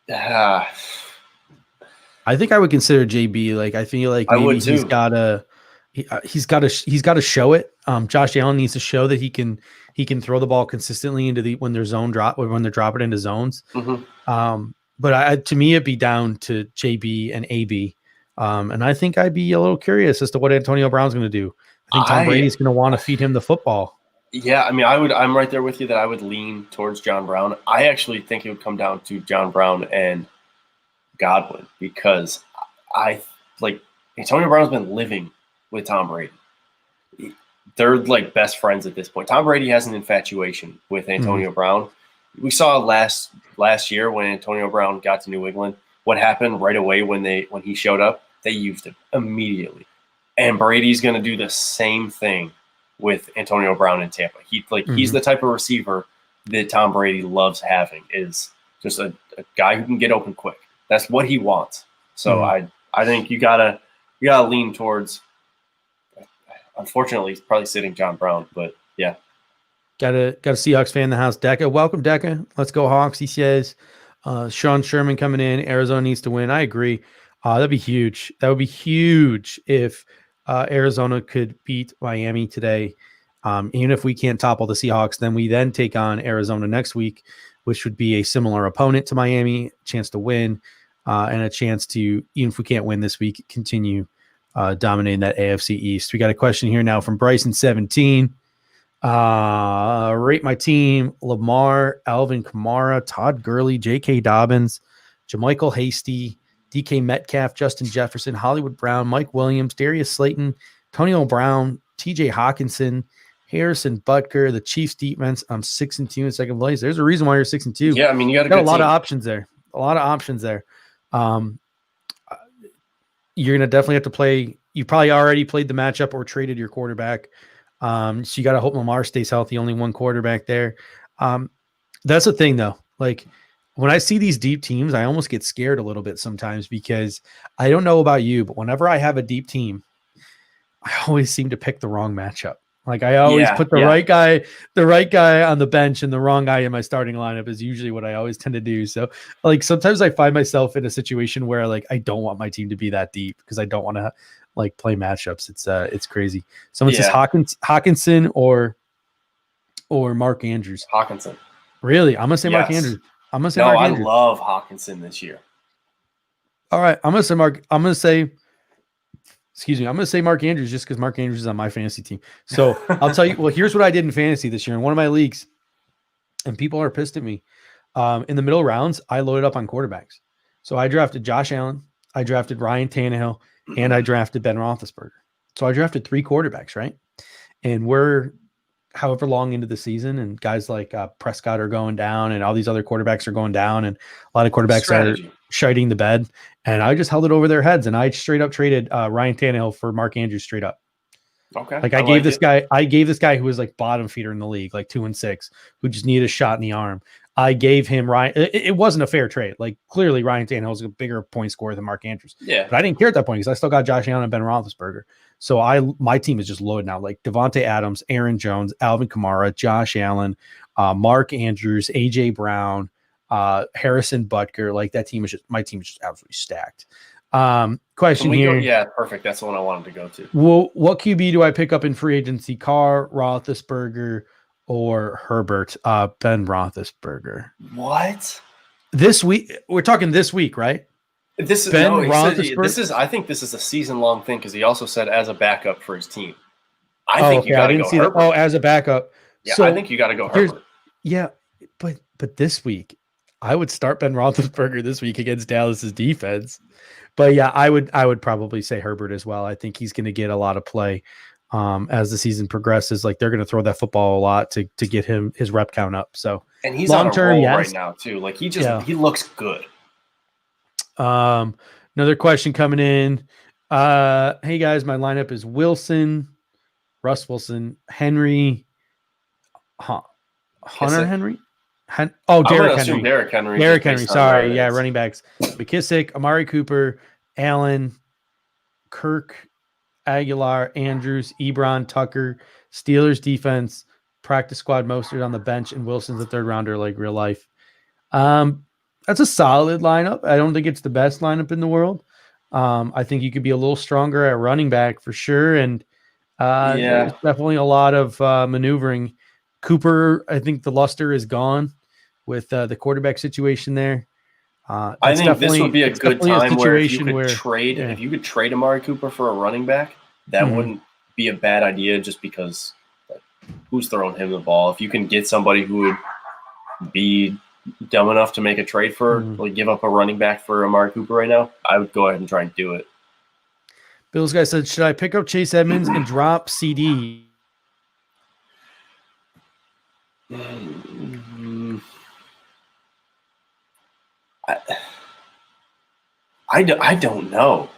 I think I would consider JB. Like, I feel like maybe he's got to show it. Josh Allen needs to show that he can throw the ball consistently into when they're dropping into zones. But to me, it'd be down to JB and AB. And I think I'd be a little curious as to what Antonio Brown's going to do. I think Tom Brady's going to want to feed him the football. Yeah, I mean, I'm right there with you that I would lean towards John Brown. I actually think it would come down to John Brown and Godwin because Antonio Brown's been living with Tom Brady. They're like best friends at this point. Tom Brady has an infatuation with Antonio Brown. We saw last year when Antonio Brown got to New England, what happened right away when he showed up, they used him immediately. And Brady's going to do the same thing with Antonio Brown in Tampa. He's the type of receiver that Tom Brady loves having, is just a guy who can get open quick. That's what he wants. So I think you gotta lean towards. Unfortunately, he's probably sitting John Brown, but yeah. Got a Seahawks fan in the house. Decca, welcome, Decca. Let's go Hawks. He says, Sean Sherman coming in. Arizona needs to win. I agree. That'd be huge. That would be huge if Arizona could beat Miami today. Even if we can't topple the Seahawks, then we take on Arizona next week, which would be a similar opponent to Miami, chance to win, and a chance to, even if we can't win this week, continue dominating that AFC East. We got a question here now from Bryson17. Rate my team: Lamar, Alvin Kamara, Todd Gurley, J.K. Dobbins, JaMychal Hasty, DK Metcalf, Justin Jefferson, Hollywood Brown, Mike Williams, Darius Slayton, Antonio Brown, TJ Hawkinson, Harrison Butker, the Chiefs defense. I'm 6-2 in second place. There's a reason why you're 6-2. Yeah, I mean, you got a lot of options there. You're going to definitely have to play. You probably already played the matchup or traded your quarterback. So you got to hope Lamar stays healthy. Only one quarterback there. That's the thing, though. Like, when I see these deep teams, I almost get scared a little bit sometimes because I don't know about you, but whenever I have a deep team, I always seem to pick the wrong matchup. Like, I always put the right guy on the bench, and the wrong guy in my starting lineup is usually what I always tend to do. So, like, sometimes I find myself in a situation where, like, I don't want my team to be that deep because I don't want to play matchups. It's crazy. Someone says Hawkinson or Mark Andrews. Hawkinson. Really? I'm gonna say Mark Andrews. I love Hawkinson this year. All right, I'm gonna say Mark Andrews just because Mark Andrews is on my fantasy team. So I'll tell you. Well, here's what I did in fantasy this year in one of my leagues, and people are pissed at me. In the middle rounds, I loaded up on quarterbacks. So I drafted Josh Allen, I drafted Ryan Tannehill, and I drafted Ben Roethlisberger. So I drafted 3 quarterbacks, right? And we're however long into the season, and guys like Prescott are going down, and all these other quarterbacks are going down, and a lot of quarterbacks are shiting the bed. And I just held it over their heads, and I straight up traded Ryan Tannehill for Mark Andrews straight up. Okay. Like I gave this guy who was like bottom feeder in the league, like 2-6, who just needed a shot in the arm. I gave him Ryan. It wasn't a fair trade. Like, clearly Ryan Tannehill was a bigger point scorer than Mark Andrews. Yeah. But I didn't care at that point because I still got Josh Allen and Ben Roethlisberger. So my team is just loaded now. Like Devontae Adams, Aaron Jones, Alvin Kamara, Josh Allen, Mark Andrews, AJ Brown, Harrison Butker. Like my team is just absolutely stacked. Question here. Perfect. That's the one I wanted to go to. Well, what QB do I pick up in free agency? Carr, Roethlisberger, or Herbert? Ben Roethlisberger. What? This week? We're talking this week, right? This is Roethlisberger. I think this is a season-long thing because he also said as a backup for his team. I think you got to go Herbert. Oh, as a backup. Yeah, so I think you got to go Herbert. Yeah, but this week, I would start Ben Roethlisberger this week against Dallas's defense. But yeah, I would probably say Herbert as well. I think he's going to get a lot of play as the season progresses. Like, they're going to throw that football a lot to get his rep count up. So, and he's on a roll right now too. Like, he looks good. Another question coming in. Hey guys, my lineup is Wilson, Russ Wilson, Henry, Hunter Henry. Derrick Henry. Derrick Henry. Sorry, yeah, running backs: McKissick, Amari Cooper, Allen, Kirk, Aguilar, Andrews, Ebron, Tucker. Steelers defense, practice squad, Mostert on the bench, and Wilson's a third rounder, like real life. That's a solid lineup. I don't think it's the best lineup in the world. I think you could be a little stronger at running back for sure, and there's definitely a lot of maneuvering. Cooper, I think the luster is gone with the quarterback situation there. I think this would be a good time where if you could trade Amari Cooper for a running back, that wouldn't be a bad idea, just because who's throwing him the ball? If you can get somebody who would be dumb enough to make a trade for, like, give up a running back for Amari Cooper right now, I would go ahead and try and do it. Bill's guy said, should I pick up Chase Edmonds and drop CD? I don't know.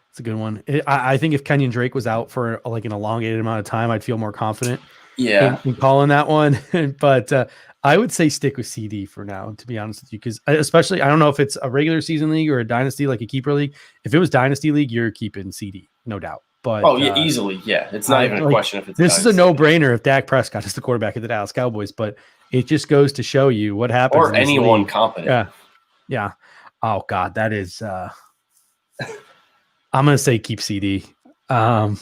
It's a good one. I think if Kenyon Drake was out for like an elongated amount of time, I'd feel more confident in calling that one. But I would say stick with CD for now, to be honest with you, because especially, I don't know if it's a regular season league or a dynasty, like a keeper league. If it was dynasty league, you're keeping CD, no doubt. But easily, yeah. It's not even a question if it's this dynasty. Is a no-brainer if Dak Prescott is the quarterback of the Dallas Cowboys, but it just goes to show you what happens. Or anyone competent. Yeah. Oh God, that is. I'm gonna say keep CD. Find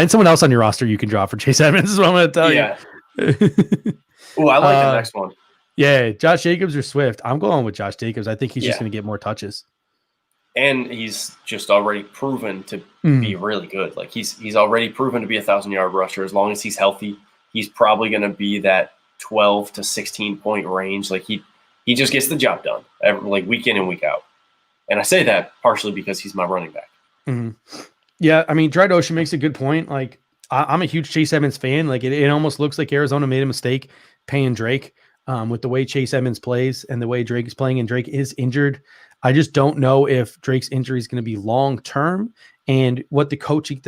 someone else on your roster you can drop for Chase Edmonds. Is what I'm gonna tell you. Oh, I like the next one. Yeah, Josh Jacobs or Swift. I'm going with Josh Jacobs. I think he's just gonna get more touches. And he's just already proven to be really good. Like, he's already proven to be 1,000-yard rusher. As long as he's healthy, he's probably gonna be that 12 to 16 point range. Like, he just gets the job done, like, week in and week out. And I say that partially because he's my running back. Yeah, I mean, Dread Ocean makes a good point. Like, I'm a huge Chase Edmonds fan. Like, it almost looks like Arizona made a mistake paying Drake with the way Chase Edmonds plays and the way Drake is playing, and Drake is injured. I just don't know if Drake's injury is going to be long-term and what the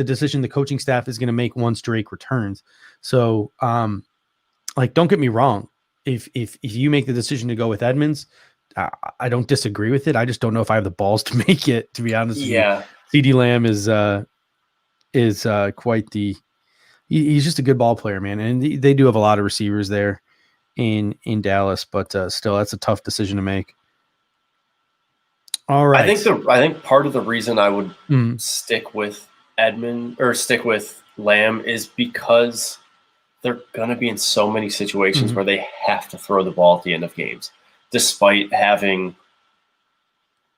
decision the coaching staff is going to make once Drake returns. So, like, don't get me wrong. If you make the decision to go with Edmonds, I don't disagree with it. I just don't know if I have the balls to make it, to be honest with you. CeeDee Lamb is quite he's just a good ball player, man. And they do have a lot of receivers there in Dallas, but still, that's a tough decision to make. All right. I think part of the reason I would stick with Lamb is because they're going to be in so many situations where they have to throw the ball at the end of games, despite having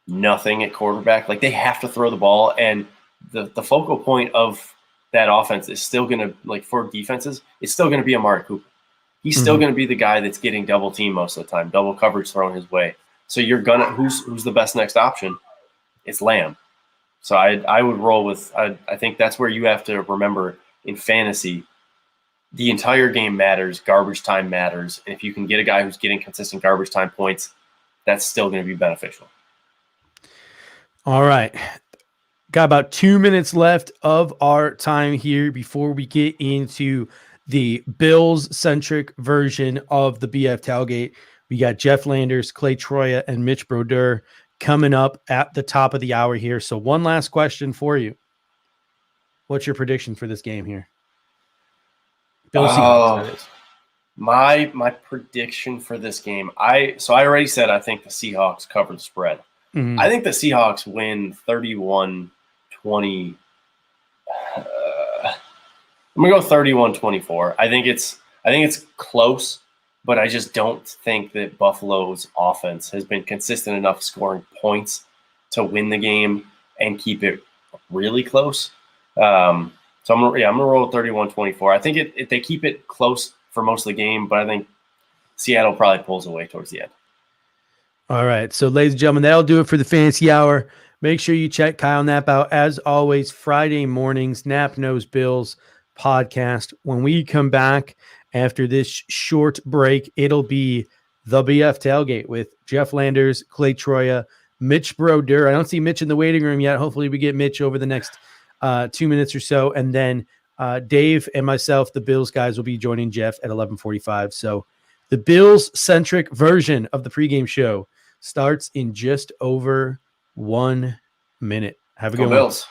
nothing at quarterback. Like, they have to throw the ball, and the focal point of that offense is still going to, like, for defenses, it's still going to be Amari Cooper. He's still going to be the guy that's getting double team most of the time, double coverage thrown his way. So you're gonna who's the best next option? It's Lamb. So I would roll with I think that's where you have to remember in fantasy, the entire game matters, garbage time matters, and if you can get a guy who's getting consistent garbage time points, that's still going to be beneficial. All right. Got about 2 minutes left of our time here before we get into the Bills-centric version of the BF Tailgate. We got Jeff Landers, Clay Troya, and Mitch Brodeur coming up at the top of the hour here. So one last question for you. What's your prediction for this game here? Bills Seahawks, that is. My prediction for this game, I already said I think the Seahawks cover the spread. I think the Seahawks win 31-20. I'm gonna go 31-24. I think it's close, but I just don't think that Buffalo's offense has been consistent enough scoring points to win the game and keep it really close. So I'm gonna roll 31-24. I think they keep it close for most of the game, but I think Seattle probably pulls away towards the end. All right. So, ladies and gentlemen, that'll do it for the Fantasy Hour. Make sure you check Kyle Knapp out, as always, Friday mornings, Knapp Knows Bills podcast. When we come back after this short break, it'll be the BF Tailgate with Jeff Landers, Clay Troya, Mitch Brodeur. I don't see Mitch in the waiting room yet. Hopefully we get Mitch over the next 2 minutes or so. And then Dave and myself, the Bills guys, will be joining Jeff at 11:45. So the Bills-centric version of the pregame show starts in just over 1 minute. Have a good one. Bills.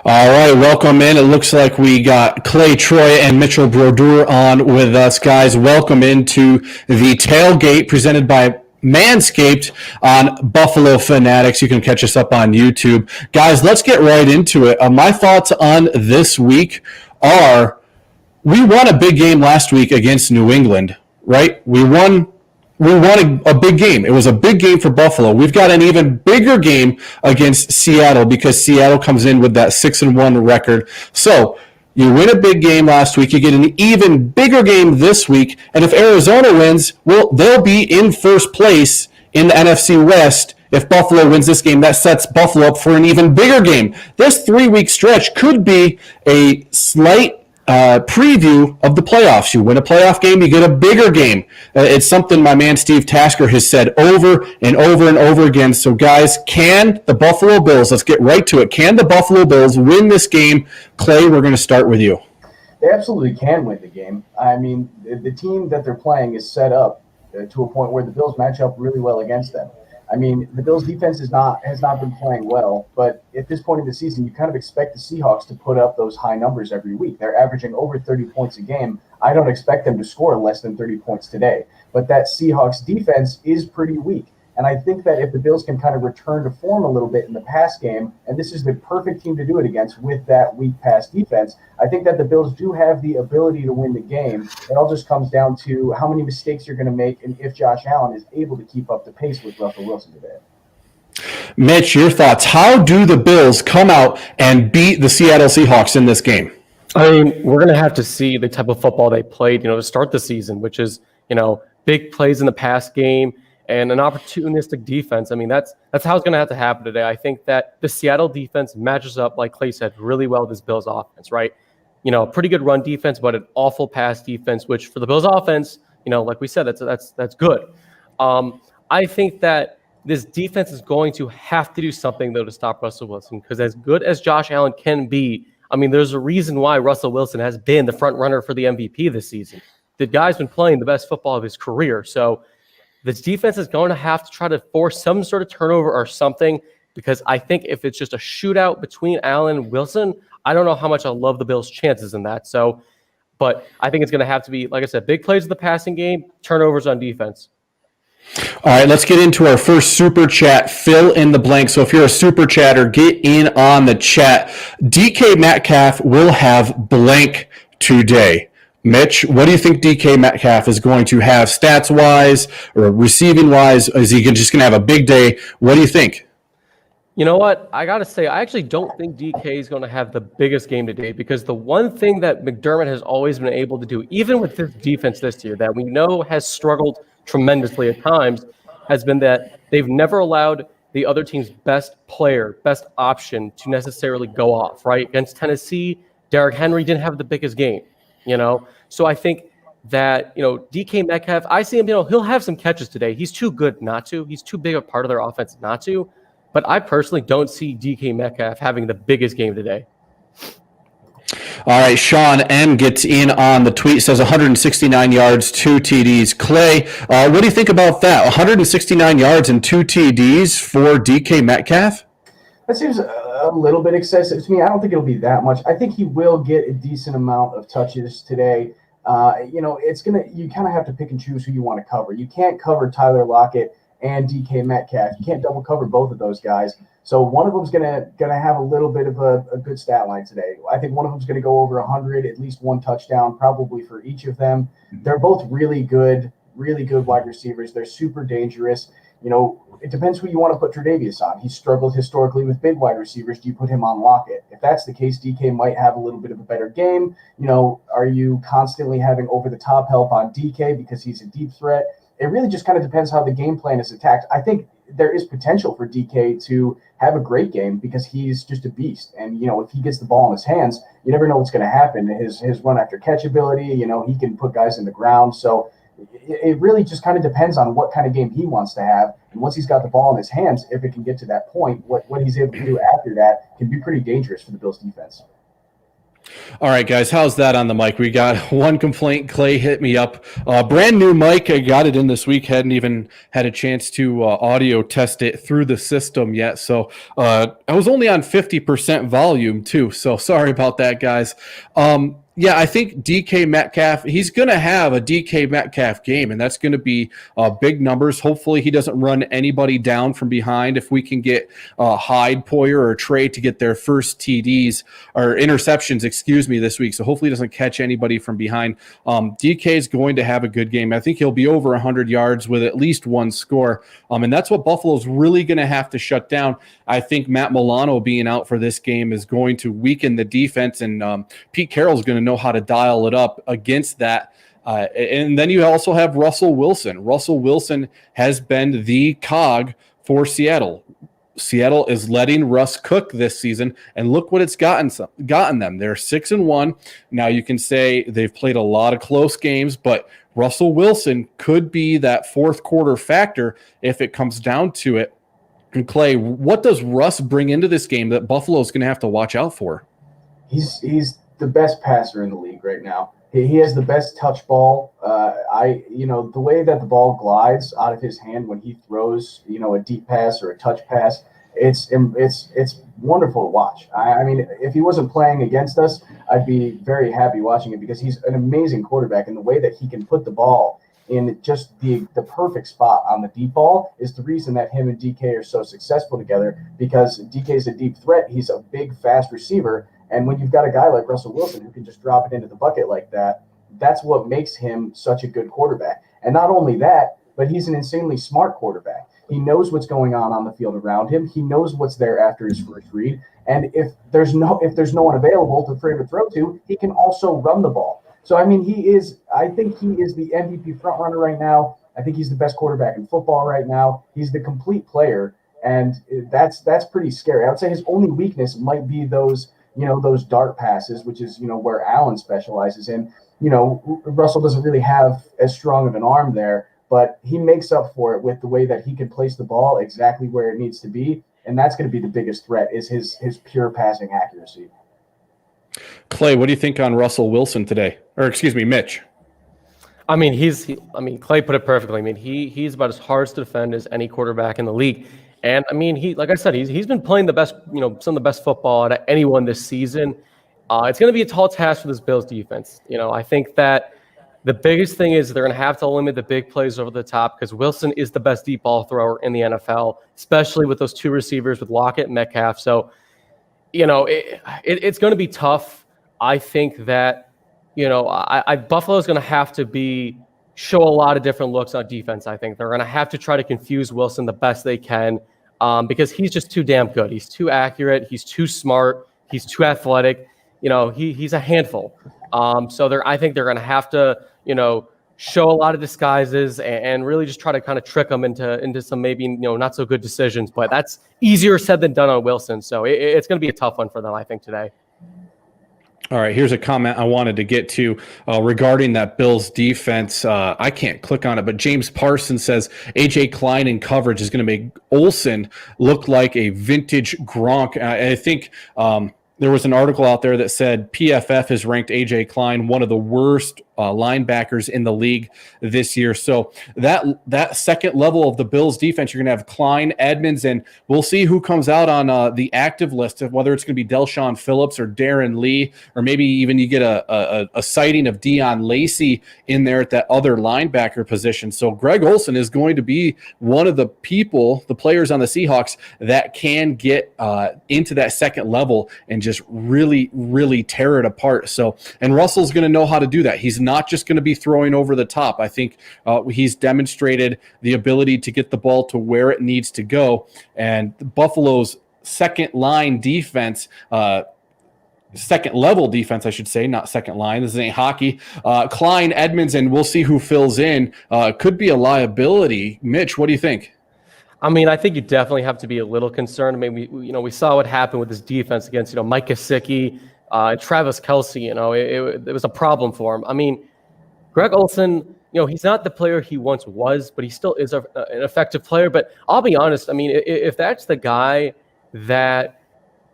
All right, welcome in. It looks like we got Clay Troy and Mitchell Brodeur on with us. Guys, welcome into the Tailgate presented by Manscaped on Buffalo Fanatics. You can catch us up on YouTube. Guys, let's get right into it. My thoughts on this week are we won a big game last week against New England, right? We won a big game. It was a big game for Buffalo. We've got an even bigger game against Seattle because Seattle comes in with that 6-1 record. So you win a big game last week. You get an even bigger game this week. And if Arizona wins, well, they'll be in first place in the NFC West. If Buffalo wins this game, that sets Buffalo up for an even bigger game. This 3-week stretch could be a slight preview of the playoffs. You win a playoff game, you get a bigger game. It's something my man Steve Tasker has said over and over and over again. So guys, can the Buffalo Bills, let's get right to it, can the Buffalo Bills win this game? Clay, we're going to start with you. They absolutely can win the game. I mean, the team that they're playing is set up to a point where the Bills match up really well against them. I mean, the Bills' defense has not been playing well, but at this point in the season, you kind of expect the Seahawks to put up those high numbers every week. They're averaging over 30 points a game. I don't expect them to score less than 30 points today, but that Seahawks defense is pretty weak. And I think that if the Bills can kind of return to form a little bit in the pass game, and this is the perfect team to do it against with that weak pass defense, I think that the Bills do have the ability to win the game. It all just comes down to how many mistakes you're going to make and if Josh Allen is able to keep up the pace with Russell Wilson today. Mitch, your thoughts. How do the Bills come out and beat the Seattle Seahawks in this game? I mean, we're going to have to see the type of football they played, to start the season, which is, big plays in the pass game and an opportunistic defense. I mean, that's how it's going to have to happen today. I think that the Seattle defense matches up, like Clay said, really well with this Bills offense, right? Pretty good run defense, but an awful pass defense, which for the Bills offense, like we said, that's good. I think that this defense is going to have to do something, though, to stop Russell Wilson, because as good as Josh Allen can be, I mean, there's a reason why Russell Wilson has been the front runner for the MVP this season. The guy's been playing the best football of his career. So this defense is going to have to try to force some sort of turnover or something, because I think if it's just a shootout between Allen and Wilson, I don't know how much I love the Bills' chances in that. So, but I think it's going to have to be, like I said, big plays in the passing game, turnovers on defense. All right, let's get into our first super chat. Fill in the blank. So if you're a super chatter, get in on the chat. DK Metcalf will have blank today. Mitch, what do you think DK Metcalf is going to have stats-wise or receiving-wise? Is he just going to have a big day? What do you think? You know what? I got to say, I actually don't think DK is going to have the biggest game today because the one thing that McDermott has always been able to do, even with this defense this year, that we know has struggled tremendously at times, has been that they've never allowed the other team's best player, best option to necessarily go off, right? Against Tennessee, Derrick Henry didn't have the biggest game, So I think that, DK Metcalf, I see him, he'll have some catches today. He's too good not to. He's too big a part of their offense not to. But I personally don't see DK Metcalf having the biggest game today. All right, Sean M. gets in on the tweet, says 169 yards, 2 TDs. Clay, what do you think about that? 169 yards and 2 TDs for DK Metcalf? That seems a little bit excessive to me. I don't think it'll be that much. I think he will get a decent amount of touches today. You kind of have to pick and choose who you want to cover. You can't cover Tyler Lockett and DK Metcalf. You can't double cover both of those guys. So one of them's gonna have a little bit of a good stat line today. I think one of them's gonna go over 100, at least one touchdown, probably for each of them. They're both really good wide receivers. They're super dangerous. It depends who you want to put Tre'Davious on. He's struggled historically with big wide receivers. Do you put him on Lockett? If that's the case, DK might have a little bit of a better game. Are you constantly having over the top help on DK because he's a deep threat? It really just kind of depends how the game plan is attacked. I think there is potential for DK to have a great game because he's just a beast. And, if he gets the ball in his hands, you never know what's going to happen. His run after catch ability, he can put guys in the ground. So it really just kind of depends on what kind of game he wants to have. And once he's got the ball in his hands, if it can get to that point, what he's able to do after that can be pretty dangerous for the Bills defense. All right, guys, how's that on the mic? We got one complaint. Clay hit me up. Brand new mic. I got it in this week. Hadn't even had a chance to audio test it through the system yet. So I was only on 50% volume too. So sorry about that, guys. Yeah, I think DK Metcalf, he's going to have a DK Metcalf game, and that's going to be big numbers. Hopefully he doesn't run anybody down from behind. If we can get Hyde, Poyer, or Trey to get their first TDs or interceptions, this week. So hopefully he doesn't catch anybody from behind. DK is going to have a good game. I think he'll be over 100 yards with at least one score. And that's what Buffalo's really going to have to shut down. I think Matt Milano being out for this game is going to weaken the defense, and Pete Carroll's going to know how to dial it up against that. And then you also have Russell Wilson. Russell Wilson has been the cog for Seattle. Seattle is letting Russ cook this season, and look what it's gotten them. They're 6-1. Now you can say they've played a lot of close games, but Russell Wilson could be that fourth quarter factor if it comes down to it. And Clay, what does Russ bring into this game that Buffalo's going to have to watch out for? He's the best passer in the league right now. He has the best touch ball. The way that the ball glides out of his hand when he throws, a deep pass or a touch pass, it's wonderful to watch. I mean, if he wasn't playing against us, I'd be very happy watching it because he's an amazing quarterback, and the way that he can put the ball in just the perfect spot on the deep ball is the reason that him and DK are so successful together, because DK is a deep threat. He's a big, fast receiver. And when you've got a guy like Russell Wilson who can just drop it into the bucket like that, that's what makes him such a good quarterback. And not only that, but he's an insanely smart quarterback. He knows what's going on the field around him. He knows what's there after his first read. And if there's no one available for him to throw to, he can also run the ball. So, I mean, I think he is the MVP front runner right now. I think he's the best quarterback in football right now. He's the complete player. And that's pretty scary. I would say his only weakness might be those dart passes, which is, where Allen specializes in. Russell doesn't really have as strong of an arm there, but he makes up for it with the way that he can place the ball exactly where it needs to be. And that's going to be the biggest threat, is his pure passing accuracy. Clay, what do you think on Russell Wilson today? Or excuse me, Mitch. I mean, Clay put it perfectly. I mean, he's about as hard to defend as any quarterback in the league. And I mean, like I said, he's been playing the best, some of the best football out of anyone this season. It's going to be a tall task for this Bills defense. I think that the biggest thing is they're going to have to limit the big plays over the top, because Wilson is the best deep ball thrower in the NFL, especially with those two receivers with Lockett and Metcalf. So, it's going to be tough. I think that, Buffalo's going to have to show a lot of different looks on defense. I think they're going to have to try to confuse Wilson the best they can because he's just too damn good. He's too accurate. He's too smart. He's too athletic. He's a handful. I think they're going to have to, show a lot of disguises and really just try to kind of trick them into some maybe, not so good decisions. But that's easier said than done on Wilson. So it's going to be a tough one for them, I think, today. All right, here's a comment I wanted to get to regarding that Bills defense. I can't click on it, but James Parsons says A.J. Klein in coverage is going to make Olsen look like a vintage Gronk. I think there was an article out there that said PFF has ranked A.J. Klein one of the worst linebackers in the league this year. So that second level of the Bills defense, you're going to have Klein, Edmonds, and we'll see who comes out on the active list, of whether it's going to be Delshon Phillips or Darren Lee, or maybe even you get a sighting of Deion Lacey in there at that other linebacker position. So Greg Olsen is going to be one of the players on the Seahawks that can get into that second level and just really, really tear it apart. So, and Russell's going to know how to do that. He's not just going to be throwing over the top. I think he's demonstrated the ability to get the ball to where it needs to go. And Buffalo's second line defense, second level defense, I should say, not second line. This ain't hockey. Klein, Edmonds, and we'll see who fills in. Could be a liability. Mitch, what do you think? I mean, I think you definitely have to be a little concerned. I mean, we saw what happened with this defense against, Mike Gesicki, Travis Kelce. It was a problem for him. I mean, Greg Olsen, he's not the player he once was, but he still is an effective player. But I'll be honest. I mean, if that's the guy that,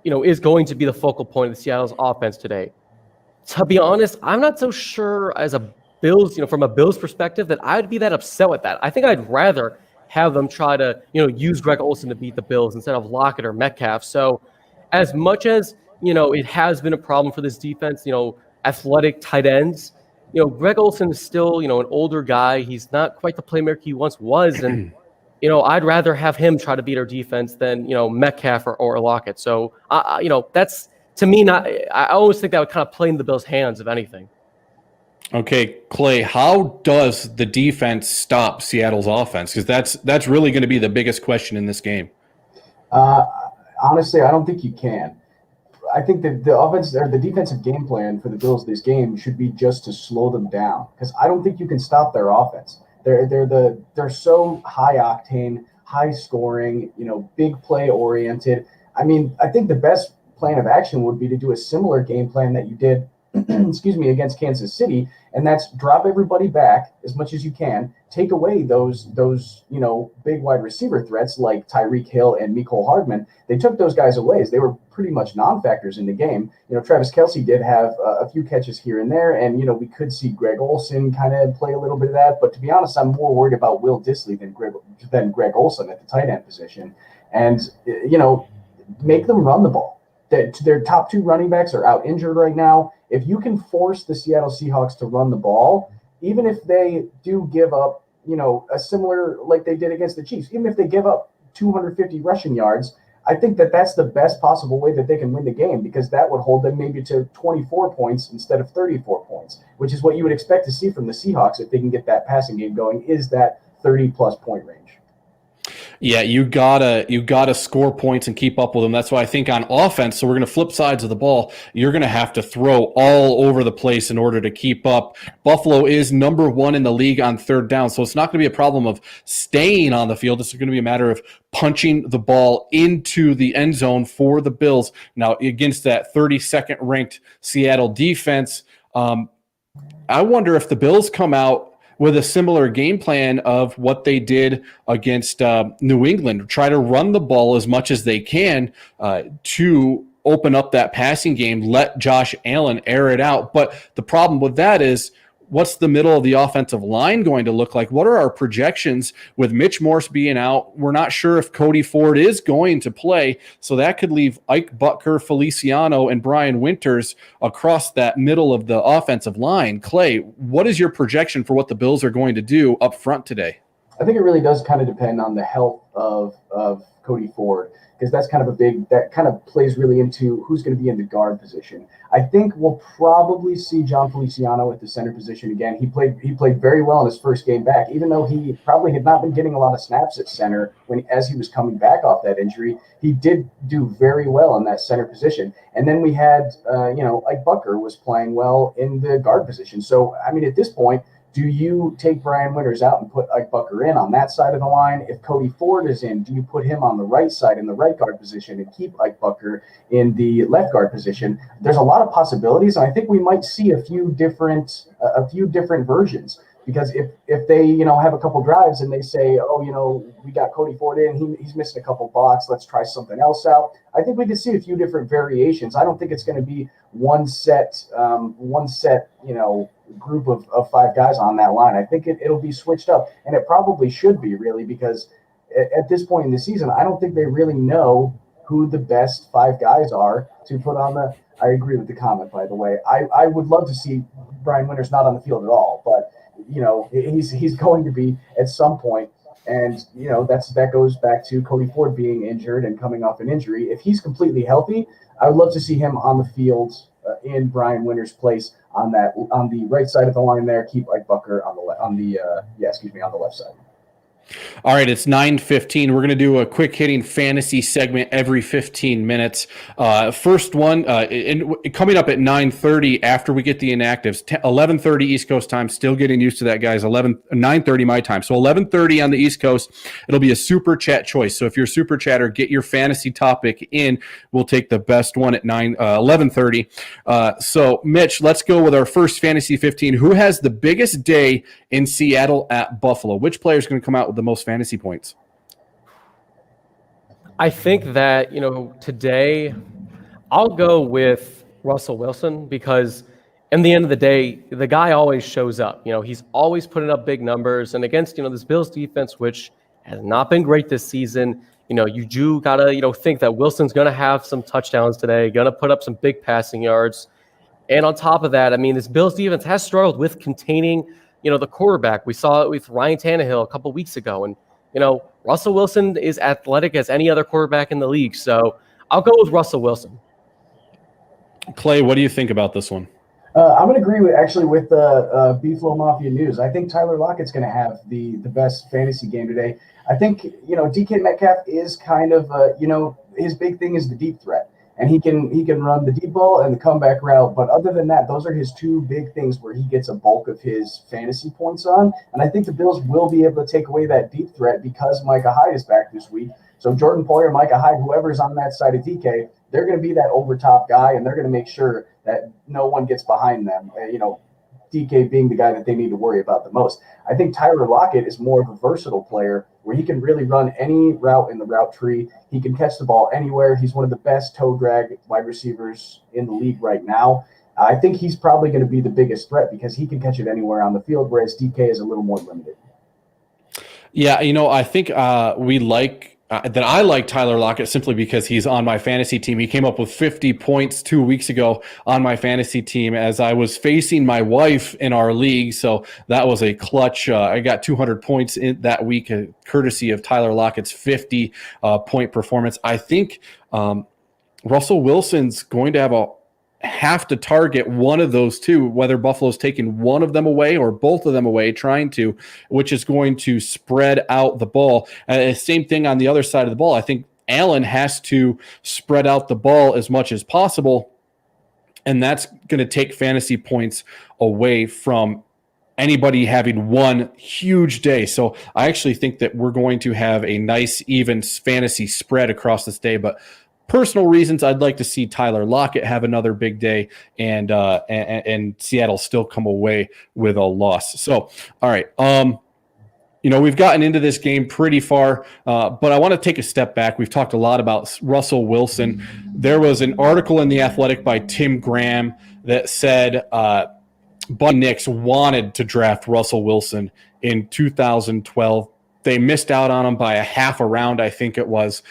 is going to be the focal point of the Seattle's offense today, to be honest, I'm not so sure as a Bills, from a Bills perspective, that I'd be that upset with that. I think I'd rather have them try to, use Greg Olsen to beat the Bills instead of Lockett or Metcalf. So as much as, it has been a problem for this defense, athletic tight ends, Greg Olsen is still, an older guy. He's not quite the playmaker he once was. And, I'd rather have him try to beat our defense than, Metcalf or Lockett. So, that's, to me, I always think that would kind of play in the Bills' hands, if anything. Okay, Clay, how does the defense stop Seattle's offense? Because that's really going to be the biggest question in this game. Honestly, I don't think you can. I think that the offense or the defensive game plan for the Bills this game should be just to slow them down, because I don't think you can stop their offense. They're so high octane, high scoring, big play oriented. I mean, I think the best plan of action would be to do a similar game plan that you did against Kansas City, and that's drop everybody back as much as you can, take away those big wide receiver threats like Tyreek Hill and Mecole Hardman. They took those guys away as they were pretty much non-factors in the game. Travis Kelce did have a few catches here and there, and we could see Greg Olsen kind of play a little bit of that. But to be honest, I'm more worried about Will Dissly than Greg Olsen at the tight end position, and make them run the ball. Their top two running backs are out injured right now. If you can force the Seattle Seahawks to run the ball, even if they do give up, a similar like they did against the Chiefs, even if they give up 250 rushing yards, I think that's the best possible way that they can win the game, because that would hold them maybe to 24 points instead of 34 points, which is what you would expect to see from the Seahawks if they can get that passing game going, is that 30-plus point range. Yeah, you gotta score points and keep up with them. That's why I think on offense, so we're going to flip sides of the ball, you're going to have to throw all over the place in order to keep up. Buffalo is number 1 in the league on third down, so it's not going to be a problem of staying on the field. It's going to be a matter of punching the ball into the end zone for the Bills. Now, against that 32nd ranked Seattle defense, I wonder if the Bills come out with a similar game plan of what they did against New England. Try to run the ball as much as they can to open up that passing game, let Josh Allen air it out. But the problem with that is, what's the middle of the offensive line going to look like? What are our projections with Mitch Morris being out? We're not sure if Cody Ford is going to play, so that could leave Ike Butker, Feliciano, and Brian Winters across that middle of the offensive line. Clay, what is your projection for what the Bills are going to do up front today? I think it really does kind of depend on the health of Cody Ford, because that's kind of that kind of plays really into who's going to be in the guard position. I think we'll probably see John Feliciano at the center position again. He played very well in his first game back, even though he probably had not been getting a lot of snaps at center as he was coming back off that injury. He did do very well in that center position. And then we had, Ike Bucker was playing well in the guard position. So, I mean, at this point, do you take Brian Winters out and put Ike Bucker in on that side of the line? If Cody Ford is in, do you put him on the right side in the right guard position and keep Ike Bucker in the left guard position? There's a lot of possibilities, and I think we might see a few different versions. Because if they have a couple drives and they say, we got Cody Ford in, he's missing a couple blocks, let's try something else out. I think we could see a few different variations. I don't think it's going to be one set group of 5 guys on that line. I think it'll be switched up, and it probably should be, really, because at this point in the season, I don't think they really know who the best 5 guys are to put on the. I agree with the comment, by the way. I would love to see Brian Winters not on the field at all, but he's going to be at some point, and that goes back to Cody Ford being injured and coming off an injury. If he's completely healthy, I would love to see him on the field in Brian Winters' place on the right side of the line there. Keep Ike Bucker on the left side. All right, it's 9:15. We're going to do a quick hitting fantasy segment every 15 minutes. First one, coming up at 9:30 after we get the inactives, 11:30 East Coast time. Still getting used to that, guys. 9:30 my time. So 11:30 on the East Coast. It'll be a super chat choice. So if you're a super chatter, get your fantasy topic in. We'll take the best one at 11:30. So Mitch, let's go with our first fantasy 15. Who has the biggest day in Seattle at Buffalo? Which player is going to come out with the most fantasy points? I think that, today I'll go with Russell Wilson, because in the end of the day, the guy always shows up. He's always putting up big numbers, and against, this Bills defense, which has not been great this season, you do got to, think that Wilson's going to have some touchdowns today, going to put up some big passing yards. And on top of that, this Bills defense has struggled with containing the quarterback. We saw it with Ryan Tannehill a couple weeks ago. And, Russell Wilson is athletic as any other quarterback in the league. So I'll go with Russell Wilson. Clay, what do you think about this one? I'm going to agree with B-Flow Mafia News. I think Tyler Lockett's going to have the best fantasy game today. I think, DK Metcalf is kind of, his big thing is the deep threat. And he can run the deep ball and the comeback route. But other than that, those are his 2 big things where he gets a bulk of his fantasy points on. And I think the Bills will be able to take away that deep threat because Micah Hyde is back this week. So Jordan Poyer, Micah Hyde, whoever's on that side of DK, they're going to be that over-top guy, and they're going to make sure that no one gets behind them. DK being the guy that they need to worry about the most. I think Tyler Lockett is more of a versatile player where he can really run any route in the route tree. He can catch the ball anywhere. He's one of the best toe drag wide receivers in the league right now. I think he's probably going to be the biggest threat because he can catch it anywhere on the field, whereas DK is a little more limited. Yeah, I think I like Tyler Lockett simply because he's on my fantasy team. He came up with 50 points 2 weeks ago on my fantasy team as I was facing my wife in our league. So that was a clutch. I got 200 points in that week, courtesy of Tyler Lockett's 50 point performance. I think Russell Wilson's going to have to target one of those 2, whether Buffalo's taking one of them away or both of them away, which is going to spread out the ball. Same thing on the other side of the ball. I think Allen has to spread out the ball as much as possible, and that's going to take fantasy points away from anybody having one huge day. So I actually think that we're going to have a nice, even fantasy spread across this day, but personal reasons, I'd like to see Tyler Lockett have another big day and Seattle still come away with a loss. So, all right. We've gotten into this game pretty far, but I want to take a step back. We've talked a lot about Russell Wilson. There was an article in The Athletic by Tim Graham that said Bud Nix wanted to draft Russell Wilson in 2012. They missed out on him by a half a round, I think it was.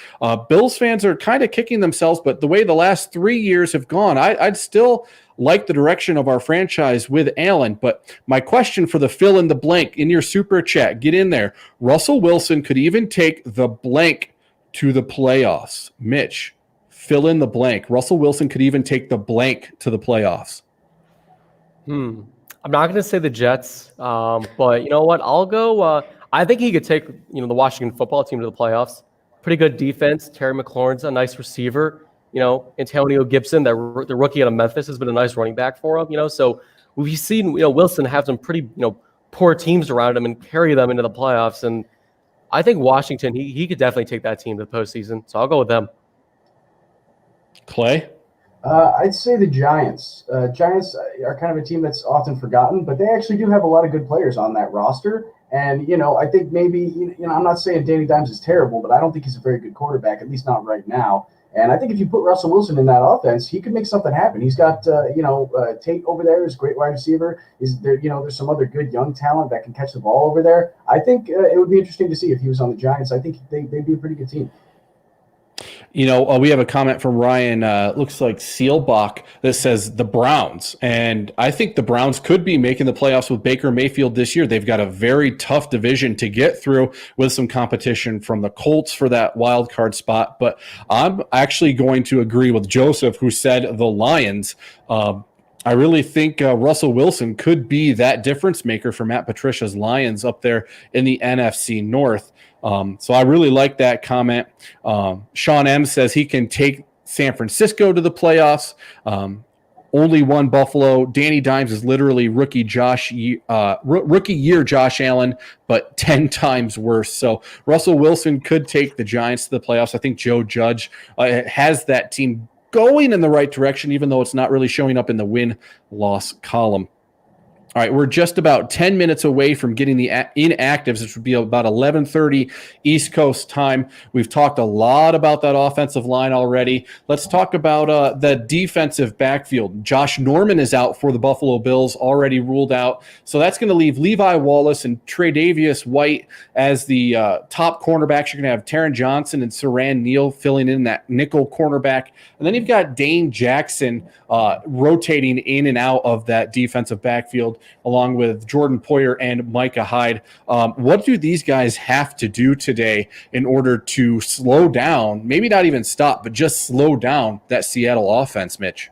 Bills fans are kind of kicking themselves, but the way the last 3 years have gone, I'd still like the direction of our franchise with Allen. But my question for the fill in the blank in your super chat, get in there. Russell Wilson could even take the blank to the playoffs. Mitch, fill in the blank. Russell Wilson could even take the blank to the playoffs. I'm not going to say the Jets, but you know what? I'll go. I think he could take the Washington football team to the playoffs. Pretty good defense. Terry McLaurin's a nice receiver. Antonio Gibson, the rookie out of Memphis, has been a nice running back for him. So we've seen Wilson have some pretty poor teams around him and carry them into the playoffs. And I think Washington, he could definitely take that team to the postseason. So I'll go with them. Clay? I'd say the Giants. Giants are kind of a team that's often forgotten, but they actually do have a lot of good players on that roster. And, I think maybe, I'm not saying Danny Dimes is terrible, but I don't think he's a very good quarterback, at least not right now. And I think if you put Russell Wilson in that offense, he could make something happen. He's got, Tate over there is a great wide receiver. Is there, there's some other good young talent that can catch the ball over there. I think it would be interesting to see if he was on the Giants. I think they'd be a pretty good team. We have a comment from Ryan, looks like Seelbach, that says the Browns. And I think the Browns could be making the playoffs with Baker Mayfield this year. They've got a very tough division to get through with some competition from the Colts for that wild card spot. But I'm actually going to agree with Joseph, who said the Lions. I really think Russell Wilson could be that difference maker for Matt Patricia's Lions up there in the NFC North. So I really like that comment. Sean M says he can take San Francisco to the playoffs. Only one Buffalo. Danny Dimes is literally rookie year Josh Allen, but 10 times worse. So Russell Wilson could take the Giants to the playoffs. I think Joe Judge has that team going in the right direction, even though it's not really showing up in the win-loss column. All right, we're just about 10 minutes away from getting the inactives, which would be about 11:30 East Coast time. We've talked a lot about that offensive line already. Let's talk about the defensive backfield. Josh Norman is out for the Buffalo Bills, already ruled out. So that's going to leave Levi Wallace and Tre'Davious White as the top cornerbacks. You're going to have Taron Johnson and Saran Neal filling in that nickel cornerback. And then you've got Dane Jackson rotating in and out of that defensive backfield, along with Jordan Poyer and Micah Hyde. What do these guys have to do today in order to slow down, maybe not even stop, but just slow down that Seattle offense, Mitch?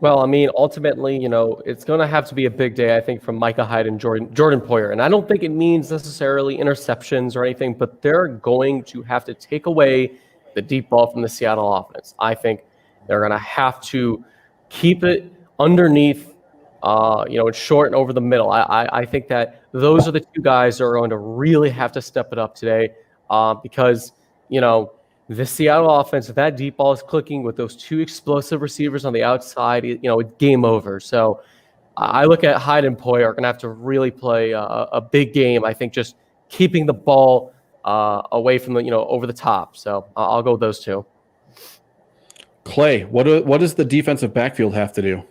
Well, I mean, ultimately, it's going to have to be a big day, I think, from Micah Hyde and Jordan Poyer. And I don't think it means necessarily interceptions or anything, but they're going to have to take away the deep ball from the Seattle offense. I think they're going to have to keep it underneath, it's short and over the middle. I think that those are the two guys that are going to really have to step it up today because, the Seattle offense, if that deep ball is clicking with those two explosive receivers on the outside, it's game over. So I look at Hyde and Poyer are going to have to really play a big game. I think just keeping the ball away from over the top. So I'll go with those two. Clay, what does the defensive backfield have to do?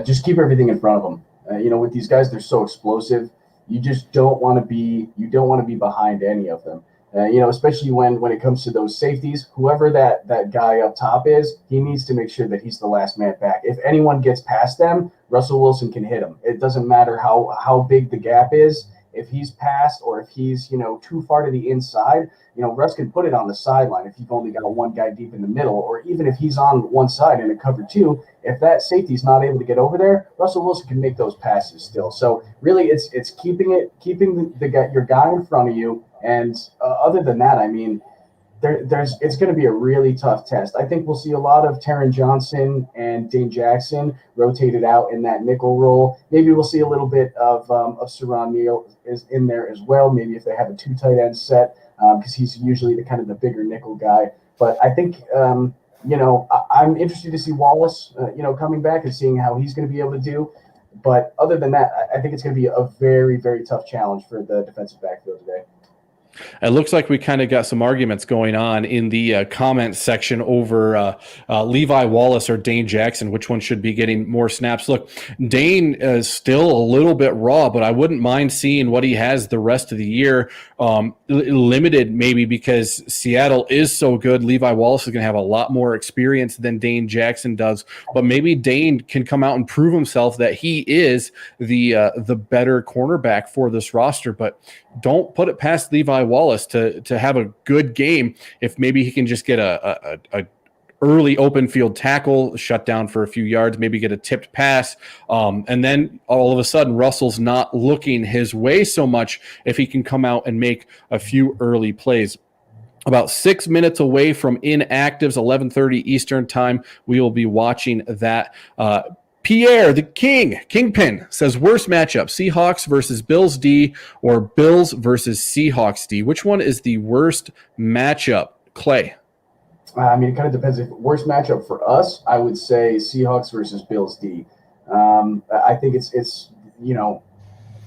Just keep everything in front of them. With these guys, they're so explosive. You just don't want to be behind any of them. Especially when it comes to those safeties, whoever that guy up top is, he needs to make sure that he's the last man back. If anyone gets past them, Russell Wilson can hit him. It doesn't matter how big the gap is. If he's past or if he's, too far to the inside, Russ can put it on the sideline if you've only got one guy deep in the middle, or even if he's on one side in a cover two, if that safety's not able to get over there, Russell Wilson can make those passes still. So really it's keeping your guy in front of you. And other than that, I mean, it's going to be a really tough test. I think we'll see a lot of Taron Johnson and Dane Jackson rotated out in that nickel role. Maybe we'll see a little bit of Saran Neal is in there as well. Maybe if they have a two tight end set, because he's usually the bigger nickel guy. But I think, I'm interested to see Wallace, coming back and seeing how he's going to be able to do. But other than that, I think it's going to be a very, very tough challenge for the defensive backfield today. It looks like we kind of got some arguments going on in the comment section over Levi Wallace or Dane Jackson, which one should be getting more snaps. Look, Dane is still a little bit raw, but I wouldn't mind seeing what he has the rest of the year. Limited maybe because Seattle is so good. Levi Wallace is going to have a lot more experience than Dane Jackson does, but maybe Dane can come out and prove himself that he is the better cornerback for this roster. But don't put it past Levi Wallace to have a good game if maybe he can just get a early open field tackle, shut down for a few yards, maybe get a tipped pass. And then all of a sudden, Russell's not looking his way so much if he can come out and make a few early plays. About 6 minutes away from inactives, 11:30 Eastern time. We will be watching that. Pierre, the Kingpin, says worst matchup, Seahawks versus Bills D or Bills versus Seahawks D. Which one is the worst matchup? Clay. I mean, it kind of depends. If worst matchup for us, I would say Seahawks versus Bills D. I think it's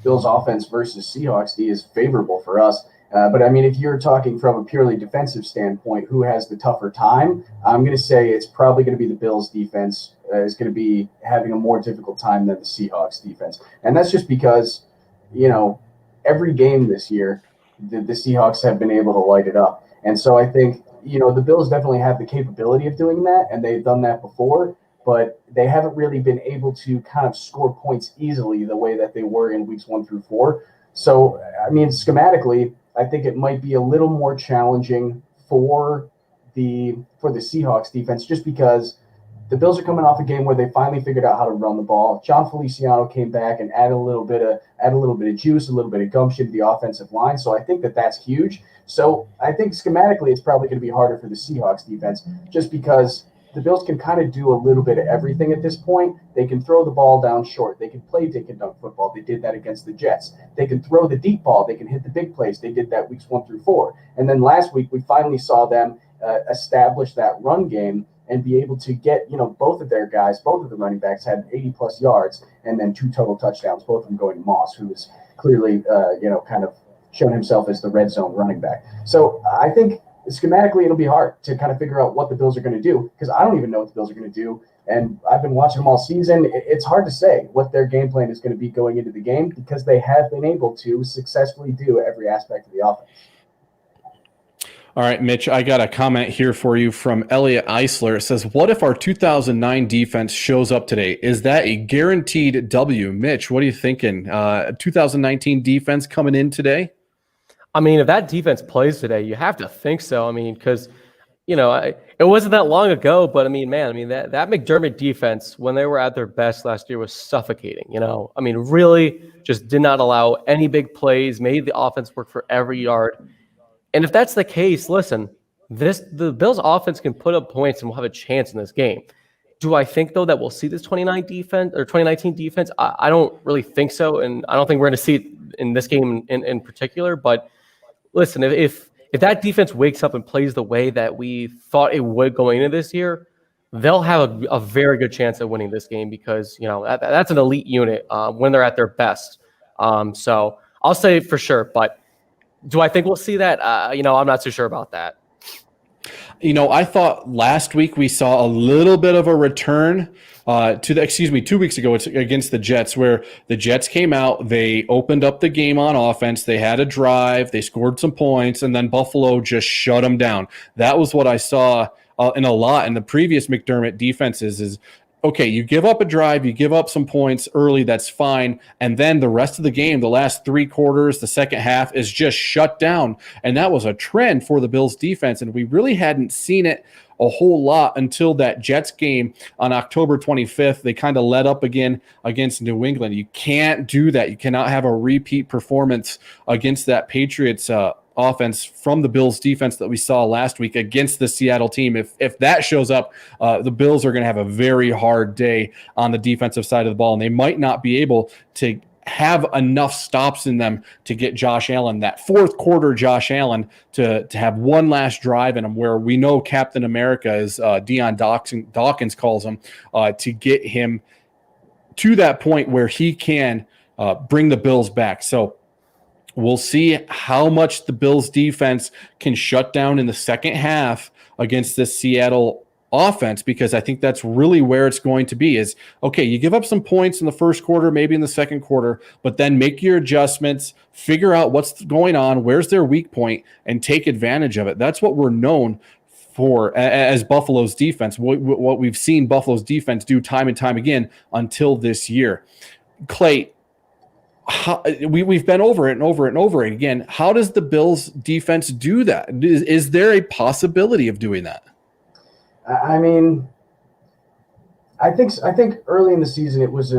Bills offense versus Seahawks D is favorable for us. But I mean, if you're talking from a purely defensive standpoint, who has the tougher time? I'm going to say it's probably going to be the Bills defense is going to be having a more difficult time than the Seahawks defense. And that's just because, every game this year, the Seahawks have been able to light it up. And so I think, the Bills definitely have the capability of doing that, and they've done that before, but they haven't really been able to kind of score points easily the way that they were in weeks 1 through 4. So, I mean, schematically, I think it might be a little more challenging for the Seahawks defense, just because the Bills are coming off a game where they finally figured out how to run the ball. John Feliciano came back and added a little bit of juice, a little bit of gumption to the offensive line. So I think that's huge. So I think schematically it's probably going to be harder for the Seahawks defense, just because the Bills can kind of do a little bit of everything at this point. They can throw the ball down short. They can play dink and dunk football. They did that against the Jets. They can throw the deep ball. They can hit the big plays. They did that weeks 1 through 4. And then last week we finally saw them establish that run game and be able to get, both of their guys, both of the running backs had 80-plus yards and then 2 total touchdowns, both of them going to Moss, who is clearly, kind of shown himself as the red zone running back. So I think schematically it'll be hard to kind of figure out what the Bills are going to do, because I don't even know what the Bills are going to do. And I've been watching them all season. It's hard to say what their game plan is going to be going into the game, because they have been able to successfully do every aspect of the offense. All right, Mitch, I got a comment here for you from Elliot Eisler. It says, what if our 2009 defense shows up today? Is that a guaranteed W? Mitch, what are you thinking? 2019 defense coming in today? I mean, if that defense plays today, you have to think so. I mean, because, it wasn't that long ago, but that McDermott defense, when they were at their best last year, was suffocating, really just did not allow any big plays, made the offense work for every yard. And if that's the case, listen, the Bills offense can put up points and we'll have a chance in this game. Do I think, though, that we'll see this 2019 defense? I don't really think so, and I don't think we're going to see it in this game in particular. But listen, if that defense wakes up and plays the way that we thought it would going into this year, they'll have a very good chance at winning this game, because that's an elite unit when they're at their best. So I'll say for sure, but do I think we'll see that? I'm not so sure about that. I thought last week we saw a little bit of a return 2 weeks ago against the Jets, where the Jets came out, they opened up the game on offense, they had a drive, they scored some points, and then Buffalo just shut them down. That was what I saw in a lot in the previous McDermott defenses is, okay, you give up a drive, you give up some points early, that's fine. And then the rest of the game, the last 3 quarters, the second half is just shut down. And that was a trend for the Bills defense. And we really hadn't seen it a whole lot until that Jets game on October 25th. They kind of let up again against New England. You can't do that. You cannot have a repeat performance against that Patriots offense from the Bills defense that we saw last week against the Seattle team. If that shows up, the Bills are going to have a very hard day on the defensive side of the ball, and they might not be able to have enough stops in them to get Josh Allen, that fourth quarter Josh Allen, to have one last drive in him, where we know Captain America, as Deion Dawkins calls him, to get him to that point where he can bring the Bills back. So we'll see how much the Bills defense can shut down in the second half against this Seattle offense, because I think that's really where it's going to be is, okay, you give up some points in the first quarter, maybe in the second quarter, but then make your adjustments, figure out what's going on, where's their weak point, and take advantage of it. That's what we're known for as Buffalo's defense, what we've seen Buffalo's defense do time and time again until this year. Clay, we've been over it and over and over again. How does the Bills defense do that? Is there a possibility of doing that? I mean, I think early in the season it was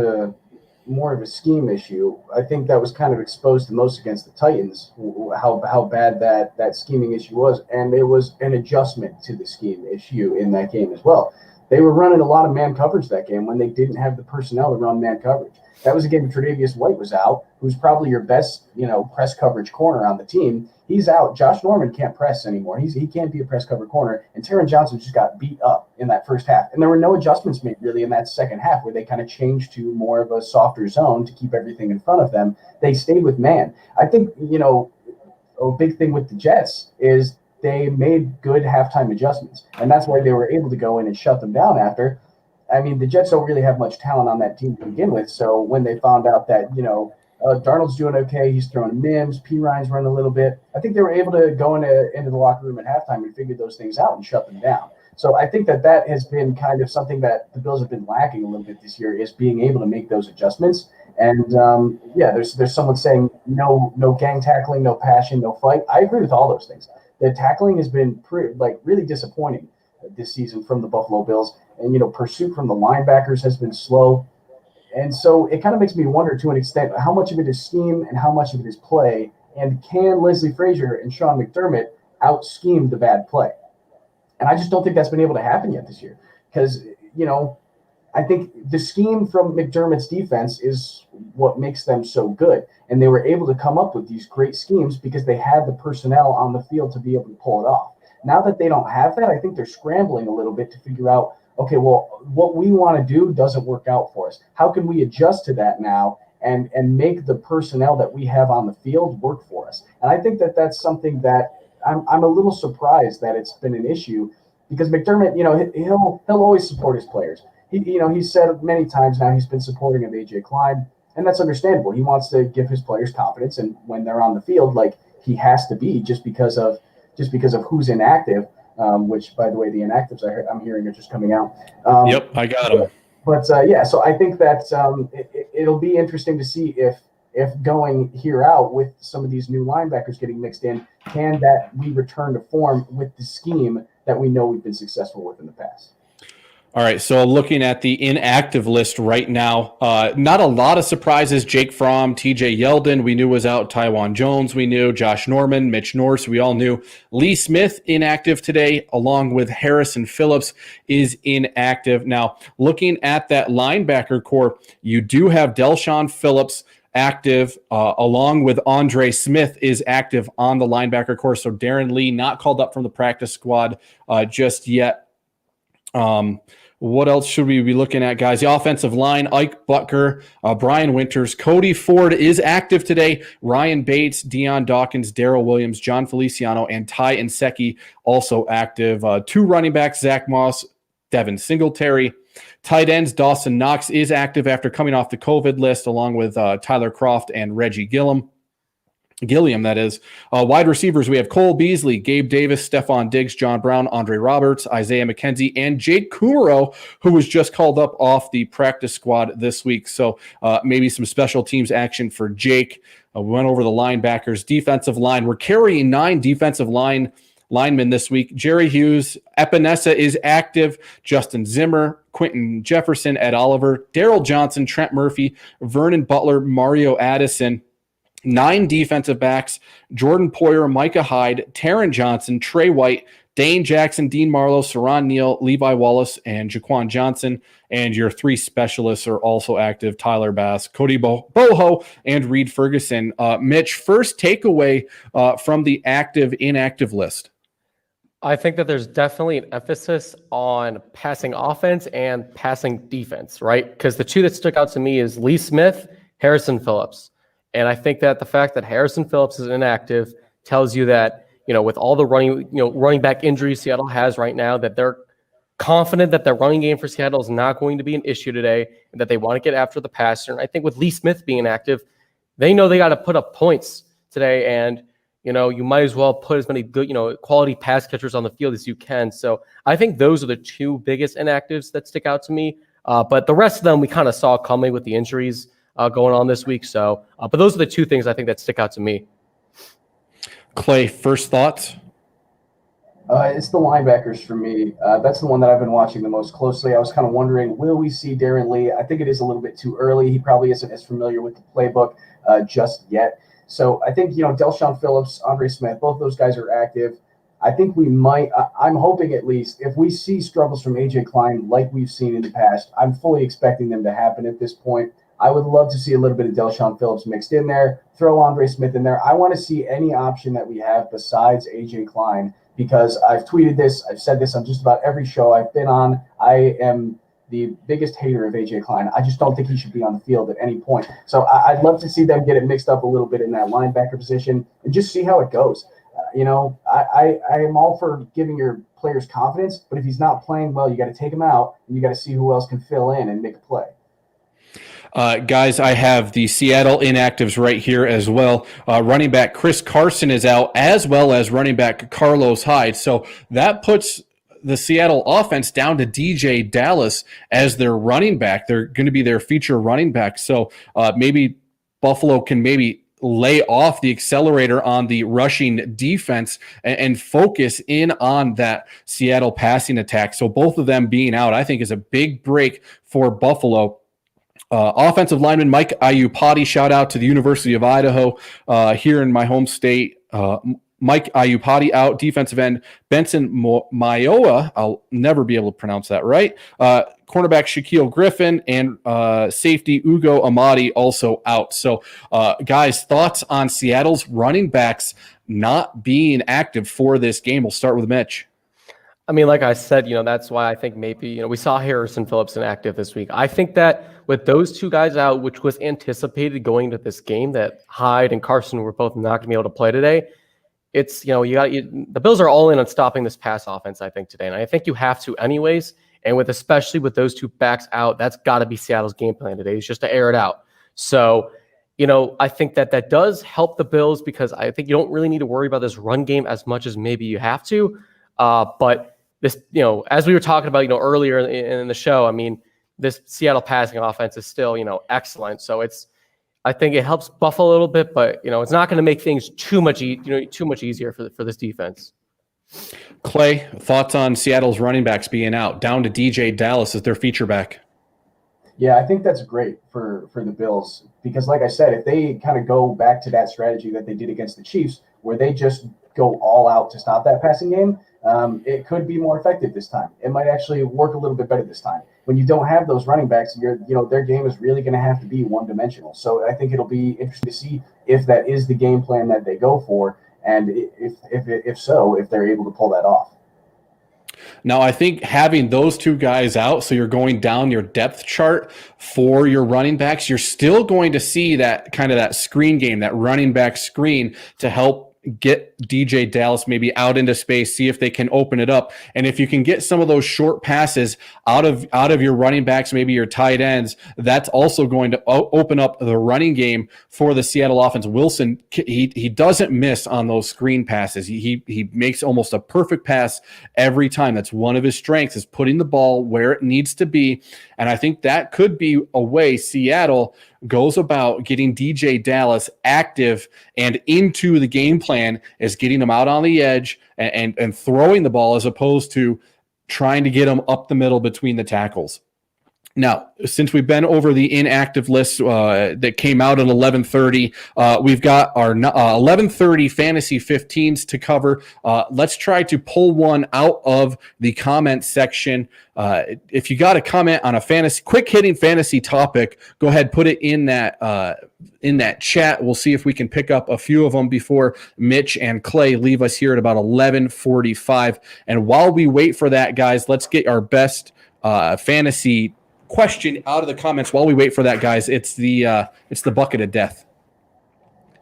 more of a scheme issue. I think that was kind of exposed the most against the Titans, how bad that scheming issue was, and it was an adjustment to the scheme issue in that game as well. They were running a lot of man coverage that game when they didn't have the personnel to run man coverage. That was a game Tre'Davious White was out, who's probably your best, press coverage corner on the team. He's out. Josh Norman can't press anymore. He can't be a press cover corner. And Taron Johnson just got beat up in that first half. And there were no adjustments made really in that second half where they kind of changed to more of a softer zone to keep everything in front of them. They stayed with man. I think, a big thing with the Jets is they made good halftime adjustments. And that's why they were able to go in and shut them down after. I mean, the Jets don't really have much talent on that team to begin with. So when they found out that, Darnold's doing okay, he's throwing Mims, P. Ryan's running a little bit, I think they were able to go into the locker room at halftime and figure those things out and shut them down. So I think that has been kind of something that the Bills have been lacking a little bit this year, is being able to make those adjustments. And there's someone saying no gang tackling, no passion, no fight. I agree with all those things. The tackling has been really disappointing this season from the Buffalo Bills. And, pursuit from the linebackers has been slow. And so it kind of makes me wonder to an extent how much of it is scheme and how much of it is play. And can Leslie Frazier and Sean McDermott out-scheme the bad play? And I just don't think that's been able to happen yet this year. Because, I think the scheme from McDermott's defense is what makes them so good. And they were able to come up with these great schemes because they had the personnel on the field to be able to pull it off. Now that they don't have that, I think they're scrambling a little bit to figure out, okay, well, what we want to do doesn't work out for us. How can we adjust to that now and make the personnel that we have on the field work for us? And I think that's something that I'm a little surprised that it's been an issue, because McDermott, he'll always support his players. He's said many times now he's been supporting of AJ Klein, and that's understandable. He wants to give his players confidence, and when they're on the field, he has to be just because of who's inactive. Which, by the way, the inactives I'm hearing are just coming out. Yep, I got them. But so I think that it'll be interesting to see if going here out with some of these new linebackers getting mixed in, can that we return to form with the scheme that we know we've been successful with in the past. All right, so looking at the inactive list right now, not a lot of surprises. Jake Fromm, TJ Yeldon, we knew was out. Tywan Jones, we knew. Josh Norman, Mitch Morris, we all knew. Lee Smith, inactive today, along with Harrison Phillips is inactive. Now, looking at that linebacker core, you do have Delshon Phillips active, along with Andre Smith is active on the linebacker core. So Darren Lee not called up from the practice squad just yet. What else should we be looking at, guys? The offensive line, Ike Butker, Brian Winters, Cody Ford is active today. Ryan Bates, Deion Dawkins, Darrell Williams, John Feliciano, and Ty Nsekhe also active. Two running backs, Zach Moss, Devin Singletary. Tight ends, Dawson Knox is active after coming off the COVID list, along with Tyler Croft and Reggie Gilliam, that is. Wide receivers, we have Cole Beasley, Gabe Davis, Stephon Diggs, John Brown, Andre Roberts, Isaiah McKenzie, and Jake Kumerow, who was just called up off the practice squad this week. So maybe some special teams action for Jake. We went over the linebackers. Defensive line, we're carrying 9 defensive linemen this week. Jerry Hughes, Epinesa is active. Justin Zimmer, Quentin Jefferson, Ed Oliver, Daryl Johnson, Trent Murphy, Vernon Butler, Mario Addison. 9 defensive backs, Jordan Poyer, Micah Hyde, Taron Johnson, Trey White, Dane Jackson, Dean Marlowe, Saron Neal, Levi Wallace, and Jaquan Johnson. And your 3 specialists are also active, Tyler Bass, Cody Boho, and Reed Ferguson. Mitch, first takeaway from the active-inactive list. I think that there's definitely an emphasis on passing offense and passing defense, right? Because the 2 that stuck out to me is Lee Smith, Harrison Phillips. And I think that the fact that Harrison Phillips is inactive tells you that, with all the running back injuries Seattle has right now, that they're confident that the running game for Seattle is not going to be an issue today, and that they want to get after the passer. And I think with Lee Smith being inactive, they know they got to put up points today. And, you might as well put as many good, quality pass catchers on the field as you can. So I think those are the 2 biggest inactives that stick out to me. But the rest of them we kind of saw coming with the injuries going on this week. So, but those are the 2 things I think that stick out to me. Clay, first thoughts? It's the linebackers for me. That's the one that I've been watching the most closely. I was kind of wondering, will we see Darren Lee? I think it is a little bit too early. He probably isn't as familiar with the playbook just yet. So I think, Delshon Phillips, Andre Smith, both those guys are active. I think we might, I'm hoping at least, if we see struggles from A.J. Klein like we've seen in the past, I'm fully expecting them to happen at this point. I would love to see a little bit of Delshon Phillips mixed in there, throw Andre Smith in there. I want to see any option that we have besides A.J. Klein, because I've tweeted this, I've said this on just about every show I've been on. I am the biggest hater of A.J. Klein. I just don't think he should be on the field at any point. So I'd love to see them get it mixed up a little bit in that linebacker position and just see how it goes. I am all for giving your players confidence, but if he's not playing well, you got to take him out and you got to see who else can fill in and make a play. Guys, I have the Seattle inactives right here as well. Running back Chris Carson is out, as well as running back Carlos Hyde. So that puts the Seattle offense down to DJ Dallas as their running back. They're going to be their feature running back. So maybe Buffalo can maybe lay off the accelerator on the rushing defense and focus in on that Seattle passing attack. So both of them being out, I think, is a big break for Buffalo. Offensive lineman Mike Iupati, shout out to the University of Idaho here in my home state. Mike Iupati out. Defensive end Benson Maioa, I'll never be able to pronounce that right. Cornerback Shaquille Griffin and safety Ugo Amadi also out. So, guys, thoughts on Seattle's running backs not being active for this game? We'll start with Mitch. I mean, like I said, that's why I think maybe, we saw Harrison Phillips inactive this week. I think that with those two guys out, which was anticipated going into this game, that Hyde and Carson were both not going to be able to play today. It's, the Bills are all in on stopping this pass offense, I think, today. And I think you have to anyways. And especially with those two backs out, that's got to be Seattle's game plan today, is just to air it out. So, I think that does help the Bills, because I think you don't really need to worry about this run game as much as maybe you have to. But this, as we were talking about, earlier in the show, I mean, this Seattle passing offense is still, excellent. So I think it helps Buffalo a little bit, but it's not going to make things too much easier for this defense. Clay, thoughts on Seattle's running backs being out, down to DJ Dallas as their feature back? Yeah, I think that's great for the Bills, because like I said, if they kind of go back to that strategy that they did against the Chiefs, where they just go all out to stop that passing game, it could be more effective this time. It might actually work a little bit better this time. When you don't have those running backs, their game is really going to have to be one-dimensional. So I think it'll be interesting to see if that is the game plan that they go for, and if so, if they're able to pull that off. Now, I think having those two guys out, so you're going down your depth chart for your running backs, you're still going to see that kind of that screen game, that running back screen, to help get DJ Dallas maybe out into space, see if they can open it up. And if you can get some of those short passes out of your running backs, maybe your tight ends, that's also going to open up the running game for the Seattle offense. Wilson, he doesn't miss on those screen passes. He makes almost a perfect pass every time. That's one of his strengths, is putting the ball where it needs to be. And I think that could be a way Seattle goes about getting DJ Dallas active and into the game plan, is getting him out on the edge and throwing the ball, as opposed to trying to get him up the middle between the tackles. Now, since we've been over the inactive list that came out at 11:30, we've got our 11:30 fantasy 15s to cover. Let's try to pull one out of the comment section. If you got a comment on a quick hitting fantasy topic, go ahead, put it in that chat. We'll see if we can pick up a few of them before Mitch and Clay leave us here at about 11:45. And while we wait for that, guys, let's get our best fantasy question out of the comments. While we wait for that, guys, it's the bucket of death.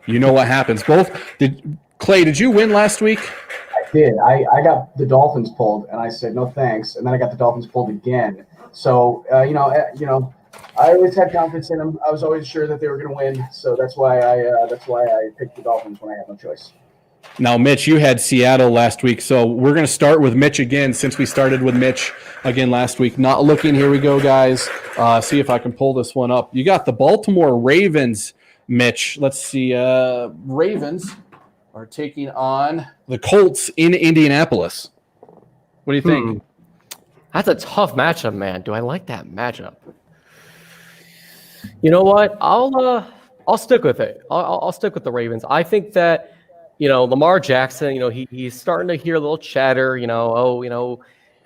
You know what happens. Clay, did you win last week? I did. I got the Dolphins pulled, and I said no thanks, and then I got the Dolphins pulled again. So I always had confidence in them. I was always sure that they were going to win, so that's why I picked the Dolphins when I had no choice. Now, Mitch, you had Seattle last week, so we're going to start with Mitch again, since we started with Mitch again last week. Not looking. Here we go, guys. See if I can pull this one up. You got the Baltimore Ravens, Mitch. Let's see. Ravens are taking on the Colts in Indianapolis. What do you think? That's a tough matchup, man. Do I like that matchup? You know what? I'll stick with it. I'll stick with the Ravens. I think that, Lamar Jackson, he's starting to hear a little chatter,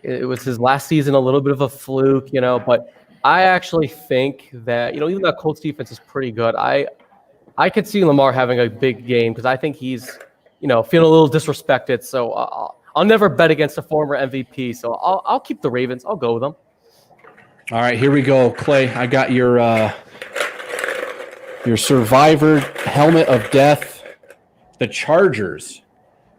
it was his last season, a little bit of a fluke, but I actually think that, even though Colts defense is pretty good, I could see Lamar having a big game because I think he's, feeling a little disrespected. So I'll never bet against a former MVP. So I'll keep the Ravens. I'll go with them. All right, here we go. Clay, I got your Survivor helmet of death. The Chargers.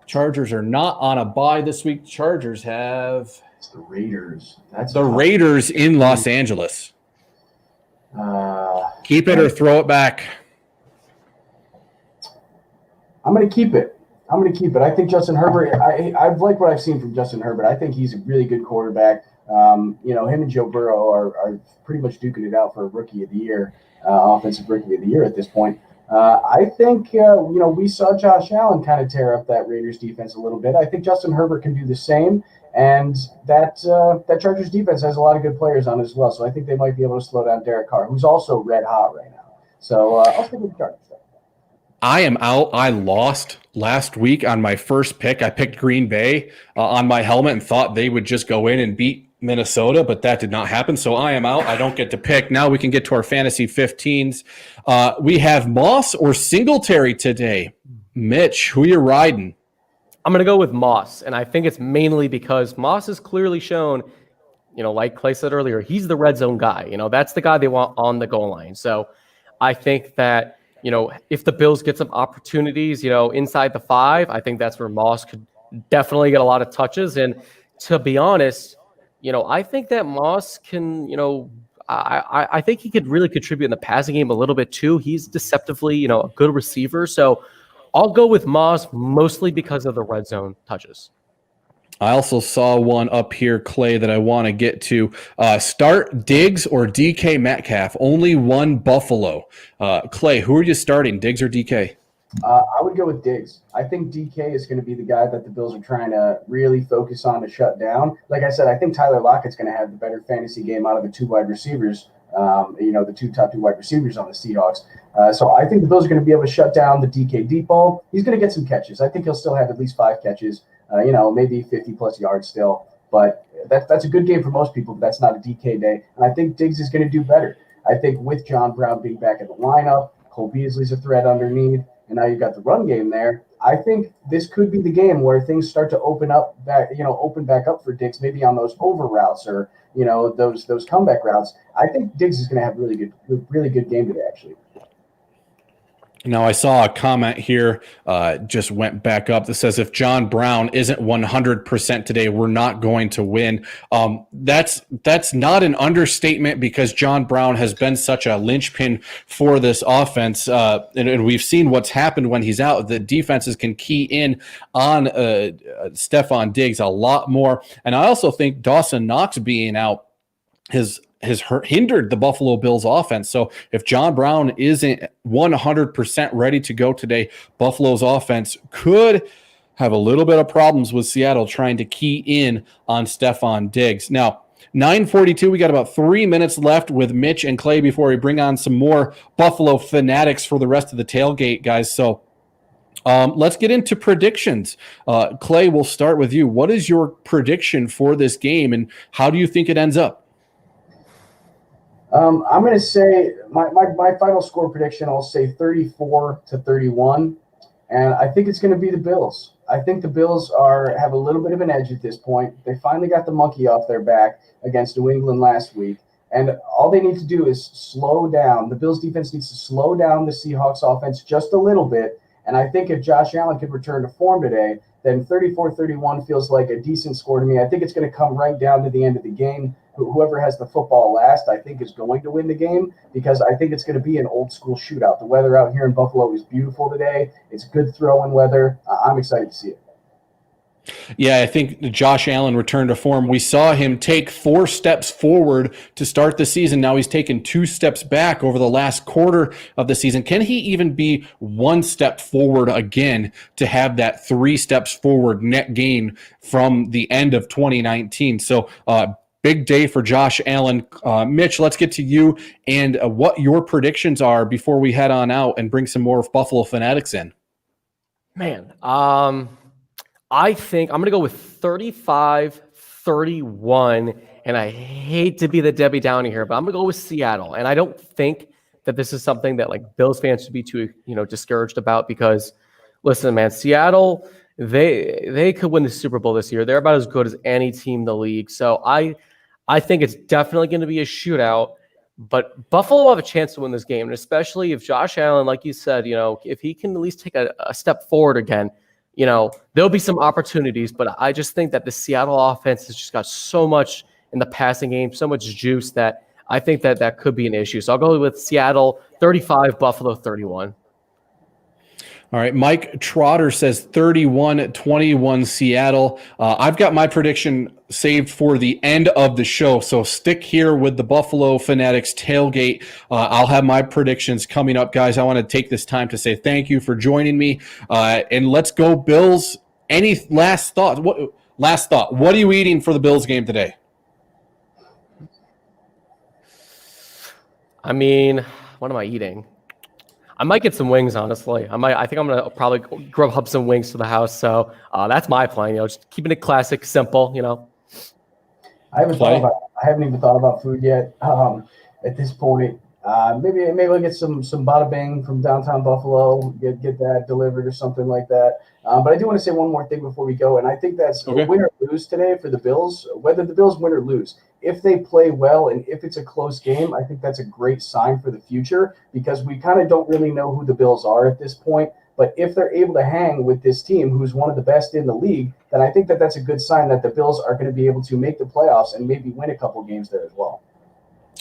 Chargers are not on a bye this week. Chargers have It's the Raiders. That's the Raiders in Los Angeles. Keep it or throw it back. I'm going to keep it. I think Justin Herbert, I've liked what I've seen from Justin Herbert. I think he's a really good quarterback. Him and Joe Burrow are pretty much duking it out for Rookie of the Year, Offensive Rookie of the Year at this point. I think, we saw Josh Allen kind of tear up that Raiders defense a little bit. I think Justin Herbert can do the same. And that Chargers defense has a lot of good players on it as well. So I think they might be able to slow down Derek Carr, who's also red hot right now. So I'll stick with the Chargers. I am out. I lost last week on my first pick. I picked Green Bay on my helmet and thought they would just go in and beat Minnesota, but that did not happen. So I am out. I don't get to pick. Now we can get to our fantasy 15s. We have Moss or Singletary today. Mitch, who you riding? I'm going to go with Moss, and I think it's mainly because Moss has clearly shown, like Clay said earlier, he's the red zone guy. That's the guy they want on the goal line. So I think that, if the Bills get some opportunities, inside the 5, I think that's where Moss could definitely get a lot of touches. And to be honest, I think that Moss can, I think he could really contribute in the passing game a little bit too. He's deceptively, a good receiver. So I'll go with Moss mostly because of the red zone touches. I also saw one up here, Clay, that I want to get to. Start Diggs or DK Metcalf. Only one Buffalo. Clay, who are you starting, Diggs or DK? I would go with Diggs. I think DK is going to be the guy that the Bills are trying to really focus on to shut down. Like I said, I think Tyler Lockett's going to have the better fantasy game out of the two wide receivers, the top two wide receivers on the Seahawks. So I think the Bills are going to be able to shut down the DK deep ball. He's going to get some catches. I think he'll still have at least 5 catches, maybe 50-plus yards still. But that's a good game for most people, but that's not a DK day. And I think Diggs is going to do better. I think with John Brown being back in the lineup, Cole Beasley's a threat underneath, and now you've got the run game there. I think this could be the game where things start to open back up for Diggs, maybe on those over routes or, those comeback routes. I think Diggs is going to have a really good game today, actually. Now, I saw a comment here, just went back up that says if John Brown isn't 100% today, we're not going to win. That's not an understatement because John Brown has been such a linchpin for this offense. And we've seen what's happened when he's out. The defenses can key in on Stephon Diggs a lot more. And I also think Dawson Knox being out has hindered the Buffalo Bills offense. So if John Brown isn't 100% ready to go today, Buffalo's offense could have a little bit of problems with Seattle trying to key in on Stephon Diggs. Now, 9:42, we got about 3 minutes left with Mitch and Clay before we bring on some more Buffalo fanatics for the rest of the tailgate, guys. So let's get into predictions. Clay, we'll start with you. What is your prediction for this game, and how do you think it ends up? I'm going to say my final score prediction, I'll say 34-31, and I think it's going to be the Bills. I think the Bills have a little bit of an edge at this point. They finally got the monkey off their back against New England last week, and all they need to do is slow down. The Bills defense needs to slow down the Seahawks offense just a little bit, and I think if Josh Allen could return to form today, then 34-31 feels like a decent score to me. I think it's going to come right down to the end of the game. Whoever has the football last, I think, is going to win the game because I think it's going to be an old-school shootout. The weather out here in Buffalo is beautiful today. It's good throwing weather. I'm excited to see it. Yeah, I think Josh Allen returned to form. We saw him take 4 steps forward to start the season. Now he's taken 2 steps back over the last quarter of the season. Can he even be 1 step forward again to have that 3 steps forward net gain from the end of 2019? So, big day for Josh Allen. Mitch, let's get to you and what your predictions are before we head on out and bring some more Buffalo Fanatics in. Man, I think I'm going to go with 35-31, and I hate to be the Debbie Downer here, but I'm going to go with Seattle. And I don't think that this is something that like Bills fans should be too, discouraged about, because listen, man, Seattle, they could win the Super Bowl this year. They're about as good as any team in the league. So I think it's definitely going to be a shootout, but Buffalo will have a chance to win this game. And especially if Josh Allen, like you said, if he can at least take a step forward again, there'll be some opportunities, but I just think that the Seattle offense has just got so much in the passing game, so much juice, that I think that could be an issue. So I'll go with Seattle 35, Buffalo 31. All right, Mike Trotter says 31-21 Seattle. I've got my prediction saved for the end of the show, so stick here with the Buffalo Fanatics tailgate. I'll have my predictions coming up, guys. I want to take this time to say thank you for joining me, and let's go Bills. Any last thought? What are you eating for the Bills game today? I mean, what am I eating? I might get some wings, honestly. I think I'm gonna probably grub up some wings to the house. So that's my plan. Just keeping it classic, simple. I haven't even thought about food yet. At this point, maybe I'll get some bada bing from downtown Buffalo. Get that delivered or something like that. But I do want to say one more thing before we go, and I think that's okay. Win or lose today for the Bills. Whether the Bills win or lose, if they play well and if it's a close game, I think that's a great sign for the future, because we kind of don't really know who the Bills are at this point. But if they're able to hang with this team, who's one of the best in the league, then I think that's a good sign that the Bills are going to be able to make the playoffs and maybe win a couple games there as well.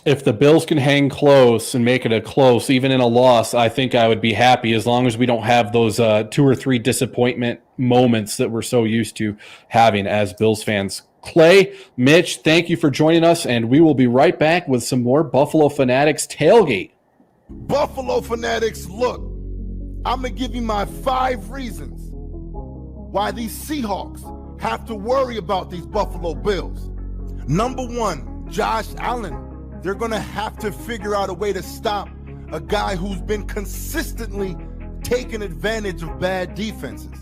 If the Bills can hang close and make it a close, even in a loss, I think I would be happy, as long as we don't have those 2 or 3 disappointment moments that we're so used to having as Bills fans. Clay, Mitch, thank you for joining us, and we will be right back with some more Buffalo Fanatics tailgate. Buffalo Fanatics, look, I'm going to give you my 5 reasons why these Seahawks have to worry about these Buffalo Bills. Number 1, Josh Allen. They're going to have to figure out a way to stop a guy who's been consistently taking advantage of bad defenses.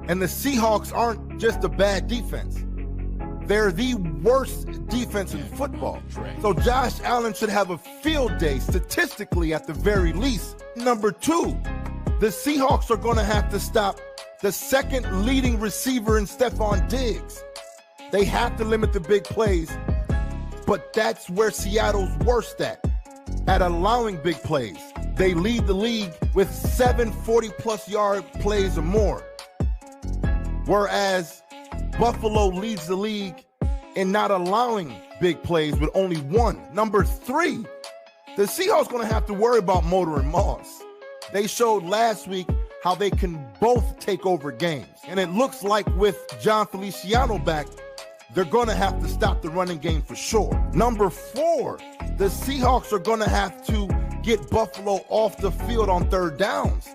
And the Seahawks aren't just a bad defense. They're the worst defense in football. So Josh Allen should have a field day statistically at the very least. Number 2, the Seahawks are going to have to stop the second leading receiver in Stephon Diggs. They have to limit the big plays, but that's where Seattle's worst at allowing big plays. They lead the league with 7 40-plus yard plays or more, whereas Buffalo leads the league in not allowing big plays with only 1. Number 3, the Seahawks going to have to worry about Motor and Moss. They showed last week how they can both take over games, and it looks like with John Feliciano back, they're going to have to stop the running game for sure. Number 4, the Seahawks are going to have to get Buffalo off the field on 3rd downs,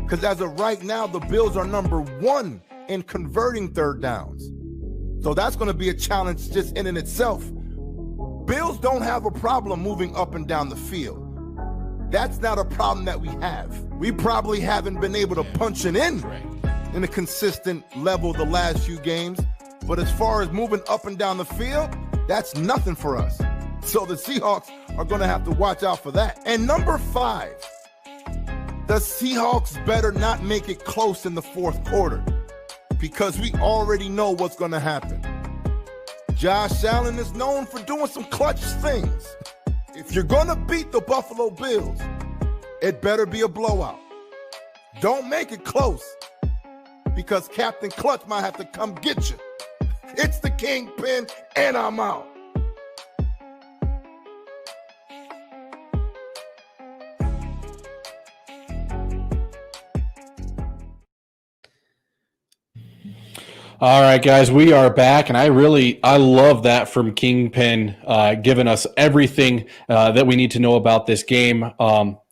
because as of right now, the Bills are number 1 in converting 3rd downs. So that's going to be a challenge just in itself. Bills don't have a problem moving up and down the field. That's not a problem that we have. We probably haven't been able to punch it in a consistent level the last few games. But as far as moving up and down the field, that's nothing for us. So the Seahawks are going to have to watch out for that. And number 5, the Seahawks better not make it close in the 4th quarter, because we already know what's going to happen. Josh Allen is known for doing some clutch things. If you're going to beat the Buffalo Bills, it better be a blowout. Don't make it close, because Captain Clutch might have to come get you. It's the Kingpin, and I'm out. All right, guys, we are back, and I love that from Kingpin, giving us everything that we need to know about this game.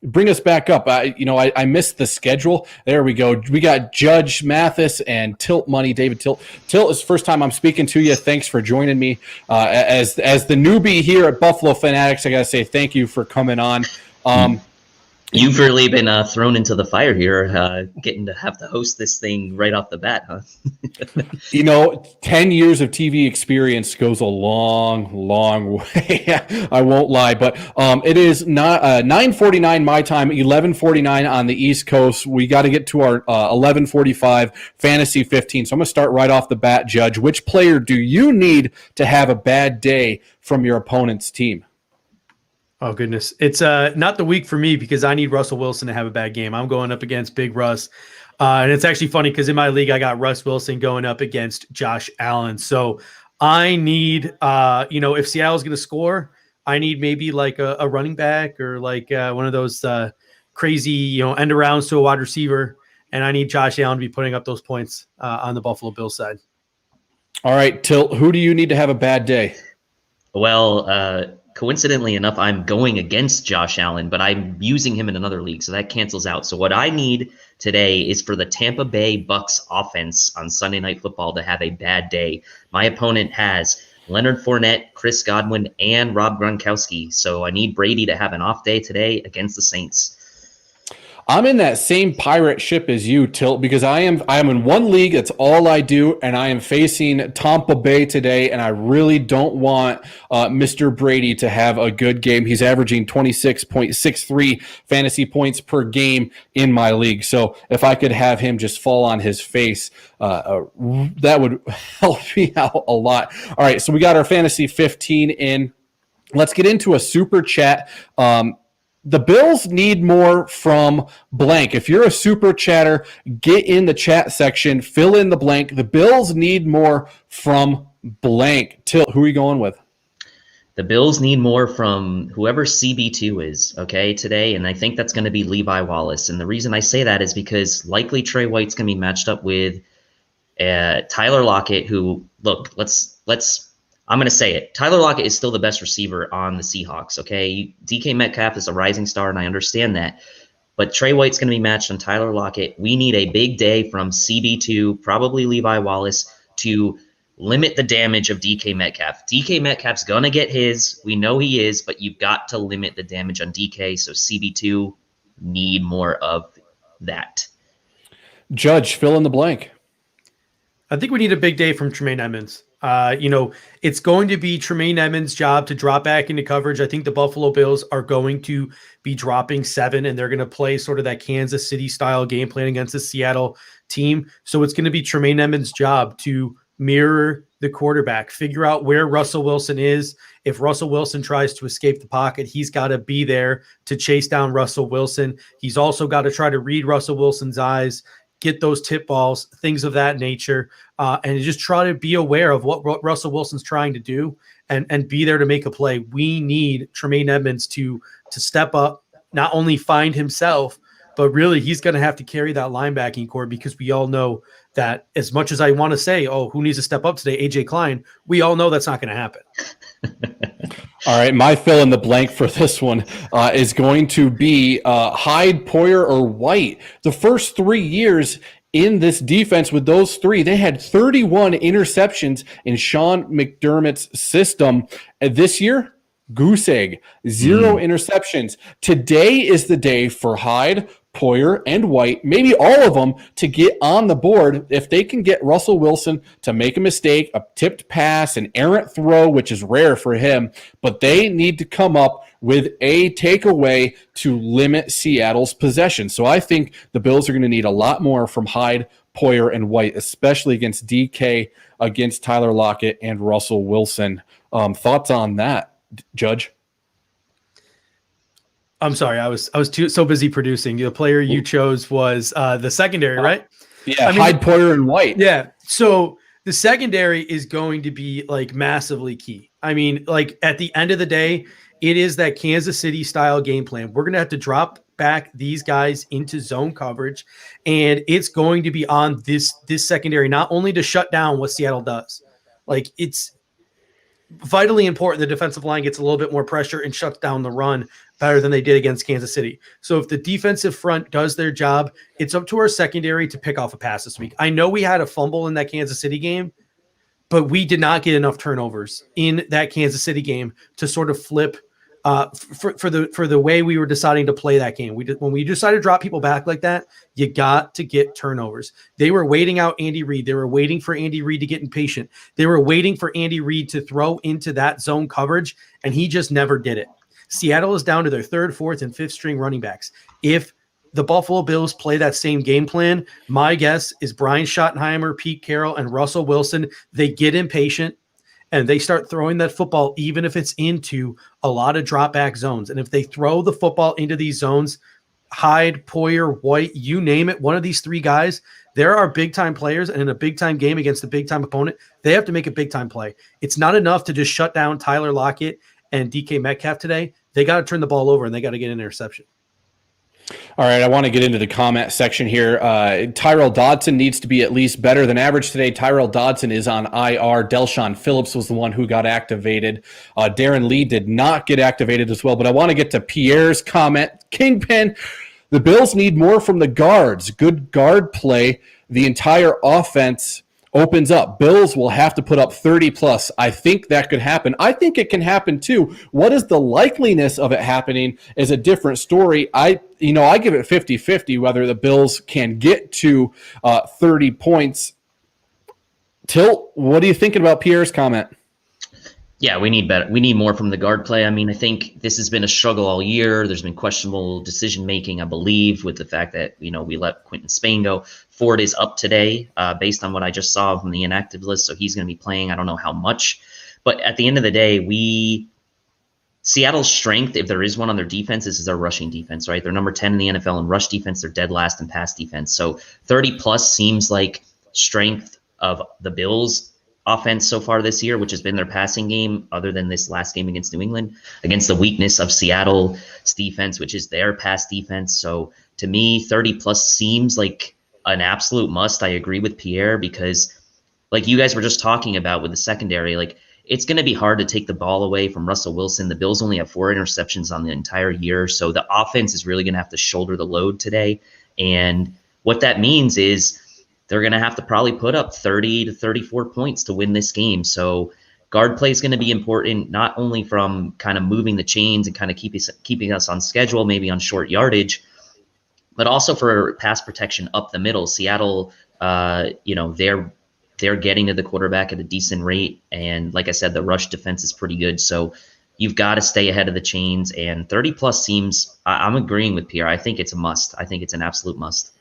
Bring us back up. I missed the schedule. There we go. We got Judge Mathis and Tilt Money, David Tilt. Tilt, is the first time I'm speaking to you. Thanks for joining me. As the newbie here at Buffalo Fanatics, I got to say thank you for coming on. You've really been thrown into the fire here, getting to have to host this thing right off the bat, huh? 10 years of TV experience goes a long, long way. I won't lie, but it is not 9:49 my time, 11:49 on the East Coast. We got to get to our 11:45 Fantasy 15. So I'm going to start right off the bat, Judge. Which player do you need to have a bad day from your opponent's team? Oh, goodness. It's not the week for me because I need Russell Wilson to have a bad game. I'm going up against Big Russ. And it's actually funny because in my league, I got Russ Wilson going up against Josh Allen. So I need, if Seattle's going to score, I need maybe like a running back or like one of those crazy, end arounds to a wide receiver. And I need Josh Allen to be putting up those points on the Buffalo Bills side. All right, Tilt, who do you need to have a bad day? Well, coincidentally enough, I'm going against Josh Allen, but I'm using him in another league, so that cancels out. So what I need today is for the Tampa Bay Bucks offense on Sunday Night Football to have a bad day. My opponent has Leonard Fournette, Chris Godwin, and Rob Gronkowski. So I need Brady to have an off day today against the Saints. I'm in that same pirate ship as you, Tilt, because I am in one league. That's all I do, and I am facing Tampa Bay today, and I really don't want Mr. Brady to have a good game. He's averaging 26.63 fantasy points per game in my league. So if I could have him just fall on his face, that would help me out a lot. All right, so we got our Fantasy 15 in. Let's get into a super chat. The Bills need more from blank. If you're a super chatter, get in the chat section, fill in the blank. The Bills need more from blank. Tilt, who are you going with? The Bills need more from whoever CB2 is, okay, today, and I think that's going to be Levi Wallace. And the reason I say that is because likely Trey White's going to be matched up with Tyler Lockett, who, look, I'm going to say it. Tyler Lockett is still the best receiver on the Seahawks, okay? DK Metcalf is a rising star, and I understand that. But Trey White's going to be matched on Tyler Lockett. We need a big day from CB2, probably Levi Wallace, to limit the damage of DK Metcalf. DK Metcalf's going to get his. We know he is, but you've got to limit the damage on DK, so CB2 need more of that. Judge, fill in the blank. I think we need a big day from Tremaine Edmonds. It's going to be Tremaine Edmonds' job to drop back into coverage. I think the Buffalo Bills are going to be dropping 7, and they're going to play sort of that Kansas City style game plan against the Seattle team. So it's going to be Tremaine Edmonds' job to mirror the quarterback, figure out where Russell Wilson is. If Russell Wilson tries to escape the pocket, he's got to be there to chase down Russell Wilson. He's also got to try to read Russell Wilson's eyes, get those tip balls, things of that nature, and just try to be aware of what Russell Wilson's trying to do and be there to make a play. We need Tremaine Edmonds to step up, not only find himself, but really he's going to have to carry that linebacking core, because we all know that as much as I want to say, oh, who needs to step up today? AJ Klein. We all know that's not going to happen. All right, my fill in the blank for this one is going to be Hyde, Poyer, or White. The first 3 years in this defense with those three, they had 31 interceptions in Sean McDermott's system. This year, goose egg, 0 interceptions. Today is the day for Hyde, Poyer, and White, maybe all of them, to get on the board. If they can get Russell Wilson to make a mistake, a tipped pass, an errant throw, which is rare for him, but they need to come up with a takeaway to limit Seattle's possession. So I think the Bills are going to need a lot more from Hyde, Poyer, and White, especially against DK, against Tyler Lockett, and Russell Wilson. Thoughts on that, Judge? I'm sorry, I was so busy producing. The player you chose was the secondary, right? Yeah, Hyde, Poyer, and White. Yeah. So the secondary is going to be like massively key. I mean, like at the end of the day, it is that Kansas City style game plan. We're going to have to drop back these guys into zone coverage, and it's going to be on this secondary not only to shut down what Seattle does. Like, it's vitally important the defensive line gets a little bit more pressure and shuts down the run better than they did against Kansas City. So if the defensive front does their job, it's up to our secondary to pick off a pass this week. I know we had a fumble in that Kansas City game, but we did not get enough turnovers in that Kansas City game to sort of flip for the way we were deciding to play that game. When we decided to drop people back like that, you got to get turnovers. They were waiting out Andy Reid. They were waiting for Andy Reid to get impatient. They were waiting for Andy Reid to throw into that zone coverage, and he just never did it. Seattle is down to their third, fourth, and fifth string running backs. If the Buffalo Bills play that same game plan, my guess is Brian Schottenheimer, Pete Carroll, and Russell Wilson, they get impatient and they start throwing that football, even if it's into a lot of drop back zones. And if they throw the football into these zones, Hyde, Poyer, White, you name it, one of these three guys, there are big time players, and in a big time game against a big time opponent, they have to make a big time play. It's not enough to just shut down Tyler Lockett and DK Metcalf today. They got to turn the ball over and they got to get an interception. All right, I want to get into the comment section here. Tyrell Dodson needs to be at least better than average today. Tyrell Dodson is on IR. Delshon Phillips was the one who got activated. Darren Lee did not get activated as well, but I want to get to Pierre's comment. Kingpin, the Bills need more from the guards. Good guard play. The entire offense opens up. Bills will have to put up 30 plus. I think that could happen. I think it can happen too. What is the likeliness of it happening is a different story. I give it 50-50 whether the Bills can get to 30 points. Tilt, what are you thinking about Pierre's comment? Yeah, we need better. We need more from the guard play. I mean, I think this has been a struggle all year. There's been questionable decision making, I believe, with the fact that we let Quentin Spain go. Ford is up today, based on what I just saw from the inactive list, so he's going to be playing. I don't know how much, but at the end of the day, Seattle's strength, if there is one on their defense, is their rushing defense, right? They're number 10 in the NFL in rush defense. They're dead last in pass defense. So 30 plus seems like strength of the Bills offense so far this year, which has been their passing game, other than this last game against New England, against the weakness of Seattle's defense, which is their pass defense. So to me, 30 plus seems like an absolute must. I agree with Pierre, because like you guys were just talking about with the secondary, like it's going to be hard to take the ball away from Russell Wilson. The Bills only have 4 interceptions on the entire year, so the offense is really going to have to shoulder the load today. And what that means is they're going to have to probably put up 30 to 34 points to win this game. So guard play is going to be important, not only from kind of moving the chains and kind of keeping us on schedule, maybe on short yardage, but also for pass protection up the middle. Seattle, they're getting to the quarterback at a decent rate. And like I said, the rush defense is pretty good. So you've got to stay ahead of the chains. And 30 plus seems, I'm agreeing with Pierre. I think it's a must. I think it's an absolute must.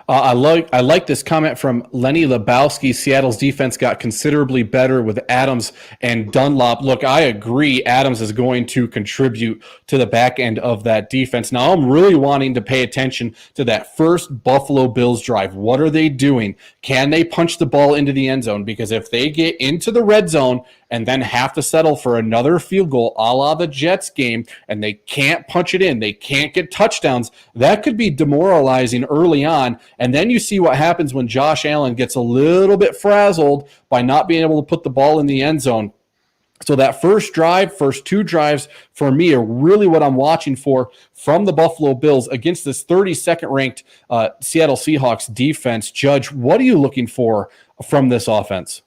I like this comment from Lenny Lebowski. Seattle's defense got considerably better with Adams and Dunlop. Look, I agree Adams is going to contribute to the back end of that defense. Now, I'm really wanting to pay attention to that first Buffalo Bills drive. What are they doing? Can they punch the ball into the end zone? Because if they get into the red zone and then have to settle for another field goal a la the Jets game, and they can't punch it in, they can't get touchdowns, that could be demoralizing early on. And then you see what happens when Josh Allen gets a little bit frazzled by not being able to put the ball in the end zone. So that first 2 drives for me are really what I'm watching for from the Buffalo Bills against this 32nd ranked Seattle Seahawks defense. Judge, what are you looking for from this offense?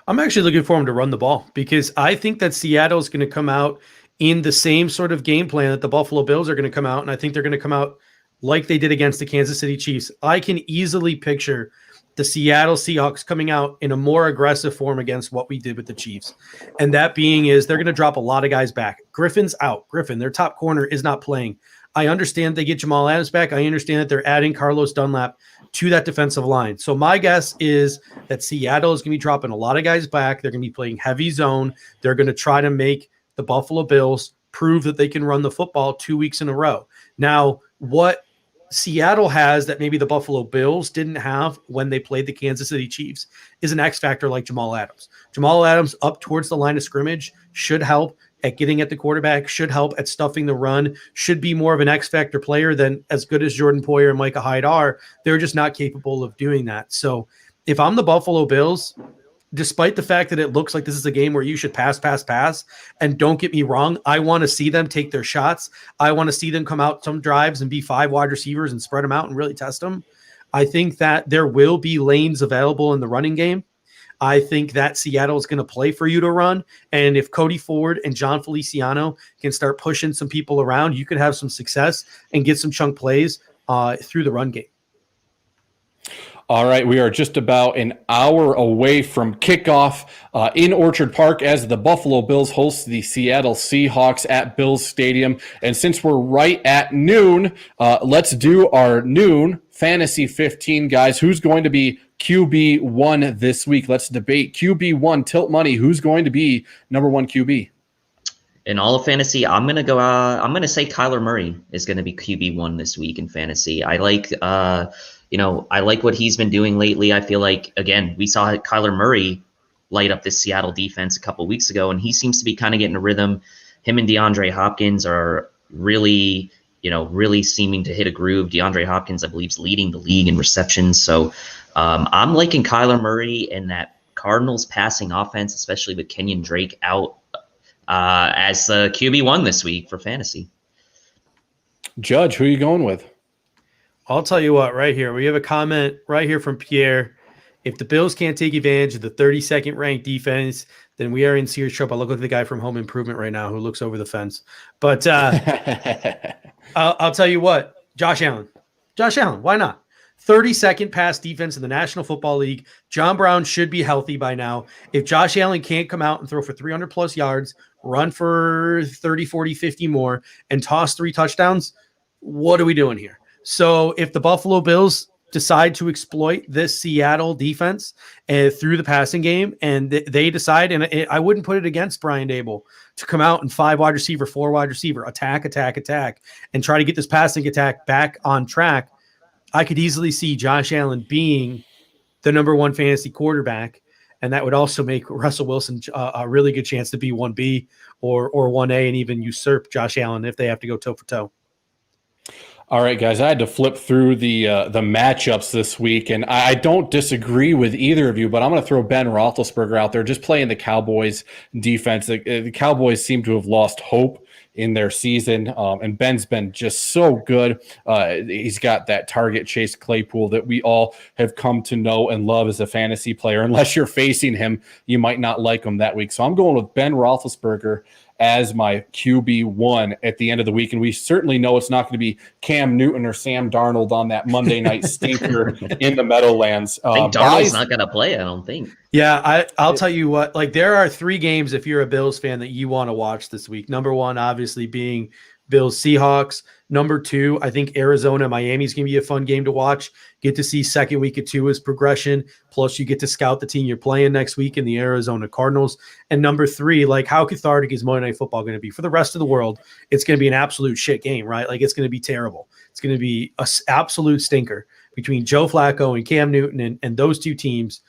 I'm actually looking for him to run the ball, because I think that Seattle is going to come out in the same sort of game plan that the Buffalo Bills are going to come out. And I think they're going to come out like they did against the Kansas City Chiefs. I can easily picture the Seattle Seahawks coming out in a more aggressive form against what we did with the Chiefs. And that being is they're going to drop a lot of guys back. Griffin's out. Griffin, their top corner, is not playing. I understand they get Jamal Adams back. I understand that they're adding Carlos Dunlap to that defensive line. So my guess is that Seattle is going to be dropping a lot of guys back. They're going to be playing heavy zone. They're going to try to make the Buffalo Bills prove that they can run the football 2 weeks in a row. Now, what Seattle has that maybe the Buffalo Bills didn't have when they played the Kansas City Chiefs is an X factor like Jamal Adams. Jamal Adams up towards the line of scrimmage should help at getting at the quarterback, should help at stuffing the run, should be more of an X factor player than as good as Jordan Poyer and Micah Hyde are. They're just not capable of doing that. So if I'm the Buffalo Bills, despite the fact that it looks like this is a game where you should pass, and don't get me wrong, I want to see them take their shots. I want to see them come out some drives and be 5 wide receivers and spread them out and really test them. I think that there will be lanes available in the running game. I think that Seattle is going to play for you to run. And if Cody Ford and John Feliciano can start pushing some people around, you could have some success and get some chunk plays through the run game. All right, we are just about an hour away from kickoff in Orchard Park as the Buffalo Bills host the Seattle Seahawks at Bills Stadium. And since we're right at noon, let's do our noon Fantasy 15, guys. Who's going to be QB1 this week? Let's debate QB1, tilt money. Who's going to be number 1 QB? In all of fantasy, I'm gonna go. I'm gonna say Kyler Murray is gonna be QB1 this week in fantasy. I like, I like what he's been doing lately. I feel like, again, we saw Kyler Murray light up this Seattle defense a couple weeks ago, and he seems to be kind of getting a rhythm. Him and DeAndre Hopkins are really seeming to hit a groove. DeAndre Hopkins, I believe, is leading the league in receptions. So I'm liking Kyler Murray and that Cardinals passing offense, especially with Kenyon Drake out, as the QB1 this week for fantasy. Judge, who are you going with? I'll tell you what, right here. We have a comment right here from Pierre. If the Bills can't take advantage of the 32nd ranked defense, then we are in serious trouble. I look like the guy from Home Improvement right now who looks over the fence. But I'll tell you what, Josh Allen, why not? 32nd pass defense in the National Football League. John Brown should be healthy by now. If Josh Allen can't come out and throw for 300 plus yards, run for 30, 40, 50 more, and toss 3 touchdowns, what are we doing here? So if the Buffalo Bills decide to exploit this Seattle defense through the passing game, and they decide, and I wouldn't put it against Brian Dable to come out and 5 wide receiver, 4 wide receiver, attack, and try to get this passing attack back on track, I could easily see Josh Allen being the number 1 fantasy quarterback, and that would also make Russell Wilson a really good chance to be 1B or 1A and even usurp Josh Allen if they have to go toe for toe. All right, guys, I had to flip through the matchups this week, and I don't disagree with either of you, but I'm going to throw Ben Roethlisberger out there, just playing the Cowboys defense. The Cowboys seem to have lost hope in their season, and Ben's been just so good. He's got that target Chase Claypool that we all have come to know and love as a fantasy player. Unless you're facing him, you might not like him that week. So I'm going with Ben Roethlisberger as my QB1 at the end of the week. And we certainly know it's not going to be Cam Newton or Sam Darnold on that Monday night stinker in the Meadowlands. I think Darnold's not going to play, I don't think. Yeah, I'll tell you what, like there are 3 games if you're a Bills fan that you want to watch this week. Number 1, obviously being Bills Seahawks. Number 2, I think Arizona Miami is going to be a fun game to watch. Get to see second week of Tua's progression. Plus you get to scout the team you're playing next week in the Arizona Cardinals. And number 3, like how cathartic is Monday Night Football going to be? For the rest of the world, it's going to be an absolute shit game, right? Like it's going to be terrible. It's going to be an absolute stinker between Joe Flacco and Cam Newton and those 2 teams.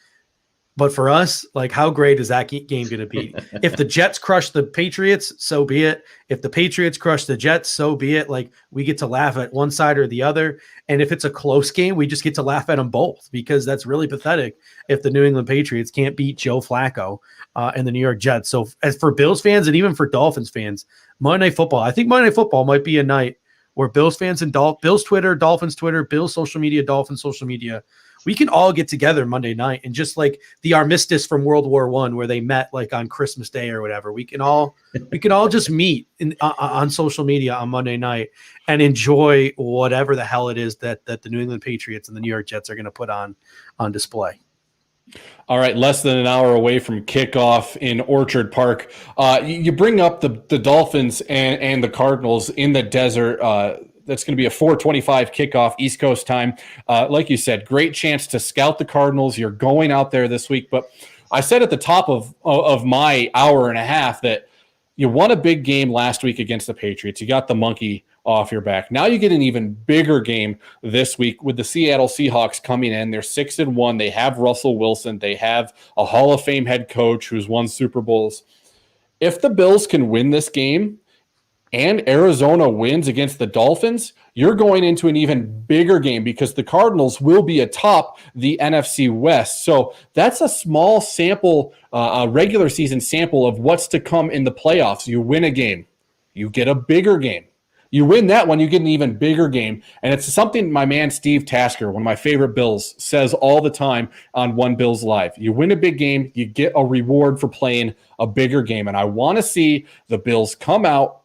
But for us, like how great is that game going to be? If the Jets crush the Patriots, so be it. If the Patriots crush the Jets, so be it. Like we get to laugh at one side or the other. And if it's a close game, we just get to laugh at them both because that's really pathetic if the New England Patriots can't beat Joe Flacco and the New York Jets. So as for Bills fans and even for Dolphins fans, Monday Night Football, I think Monday Night Football might be a night where Bills fans and Bills Twitter, Dolphins Twitter, Bills social media, Dolphins social media, we can all get together Monday night and just like the armistice from World War I where they met like on Christmas Day or whatever. We can all just meet on social media on Monday night and enjoy whatever the hell it is that the New England Patriots and the New York Jets are going to put on display. All right, less than an hour away from kickoff in Orchard Park. You bring up the Dolphins and the Cardinals in the desert. That's going to be a 4:25 kickoff East Coast time. Like you said, great chance to scout the Cardinals. You're going out there this week. But I said at the top of my hour and a half that you won a big game last week against the Patriots. You got the monkey off your back. Now you get an even bigger game this week with the Seattle Seahawks coming in. They're 6-1. They have Russell Wilson. They have a Hall of Fame head coach who's won Super Bowls. if the Bills can win this game and Arizona wins against the Dolphins, you're going into an even bigger game because the Cardinals will be atop the NFC West. So that's a small sample, a regular season sample of what's to come in the playoffs. You win a game, you get a bigger game. You win that one, you get an even bigger game. And it's something my man Steve Tasker, one of my favorite Bills, says all the time on One Bills Live. You win a big game, you get a reward for playing a bigger game. And I want to see the Bills come out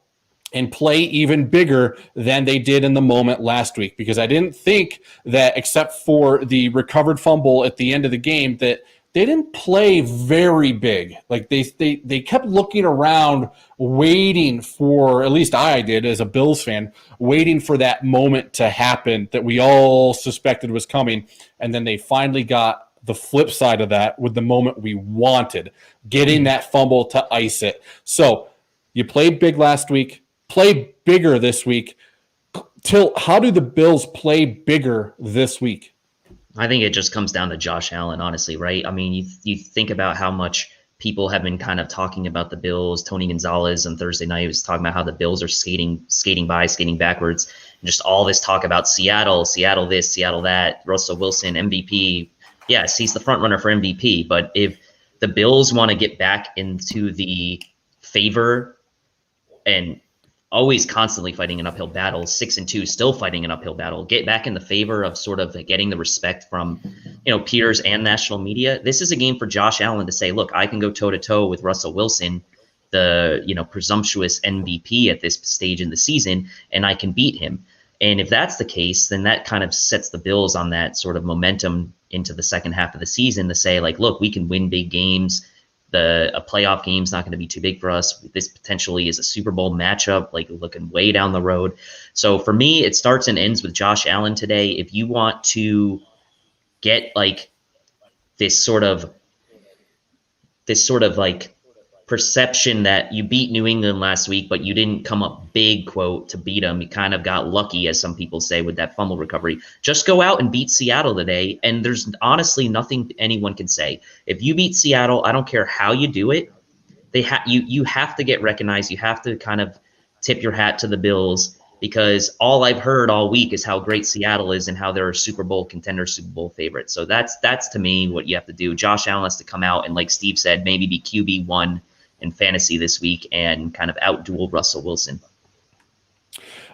and play even bigger than they did in the moment last week, because I didn't think that, except for the recovered fumble at the end of the game, that they didn't play very big. Like they kept looking around, waiting for, at least I did as a Bills fan, waiting for that moment to happen that we all suspected was coming. And then they finally got the flip side of that with the moment we wanted, getting that fumble to ice it. So you played big last week, play bigger this week. How do the Bills play bigger this week? I think it just comes down to Josh Allen, honestly, right? I mean, you think about how much people have been kind of talking about the Bills. Tony Gonzalez on Thursday night was talking about how the Bills are skating backwards, and just all this talk about Seattle this, Seattle that, Russell Wilson, MVP. Yes, he's the front runner for MVP, but if the Bills want to get back into the favor and always constantly fighting an uphill battle, 6-2, still fighting an uphill battle, get back in the favor of sort of getting the respect from, peers and national media. This is a game for Josh Allen to say, look, I can go toe to toe with Russell Wilson, the, presumptuous MVP at this stage in the season, and I can beat him. And if that's the case, then that kind of sets the Bills on that sort of momentum into the second half of the season to say, like, look, we can win big games. A playoff game's not going to be too big for us. This potentially is a Super Bowl matchup, like looking way down the road. So for me, it starts and ends with Josh Allen today. If you want to get like this sort of like perception that you beat New England last week, but you didn't come up big, quote, to beat them. You kind of got lucky, as some people say, with that fumble recovery. Just go out and beat Seattle today, and there's honestly nothing anyone can say. If you beat Seattle, I don't care how you do it. You have to get recognized. You have to kind of tip your hat to the Bills, because all I've heard all week is how great Seattle is and how they're a Super Bowl contender, Super Bowl favorite. So that's to me what you have to do. Josh Allen has to come out and, like Steve said, maybe be QB1 in fantasy this week and kind of outduel Russell Wilson.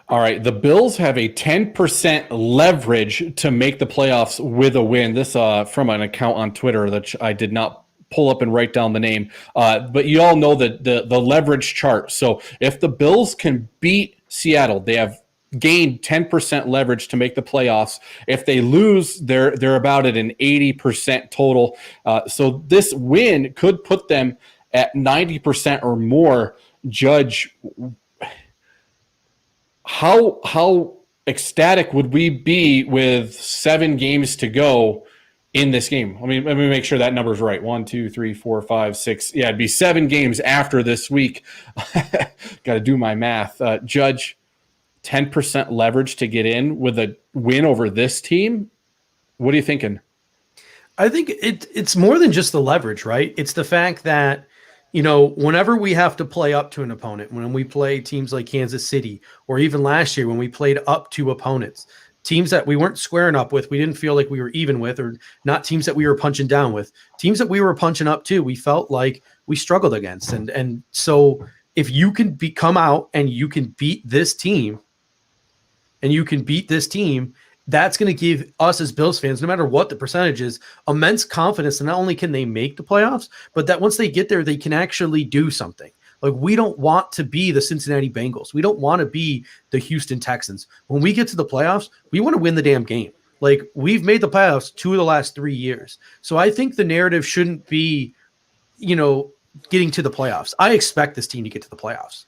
All right, the Bills have a 10% leverage to make the playoffs with a win. This from an account on Twitter that I did not pull up and write down the name, but you all know the leverage chart. So if the Bills can beat Seattle, they have gained 10% leverage to make the playoffs. If they lose, they're about at an 80% total. So this win could put them at 90% or more. Judge, how ecstatic would we be with 7 games to go in this game? Let me make sure that number's right. 1, 2, 3, 4, 5, 6. Yeah, it'd be 7 games after this week. Got to do my math. Judge, 10% leverage to get in with a win over this team. What are you thinking? I think it's more than just the leverage, right? It's the fact that, whenever we have to play up to an opponent, when we play teams like Kansas City, or even last year when we played up to opponents, teams that we weren't squaring up with, we didn't feel like we were even with, or not teams that we were punching down with, teams that we were punching up to, we felt like we struggled against. And so if you can come out and you can beat this team, that's going to give us as Bills fans, no matter what the percentage is, immense confidence that not only can they make the playoffs, but that once they get there, they can actually do something. Like, we don't want to be the Cincinnati Bengals. We don't want to be the Houston Texans. When we get to the playoffs, we want to win the damn game. Like, we've made the playoffs 2 of the last 3 years. So I think the narrative shouldn't be, getting to the playoffs. I expect this team to get to the playoffs.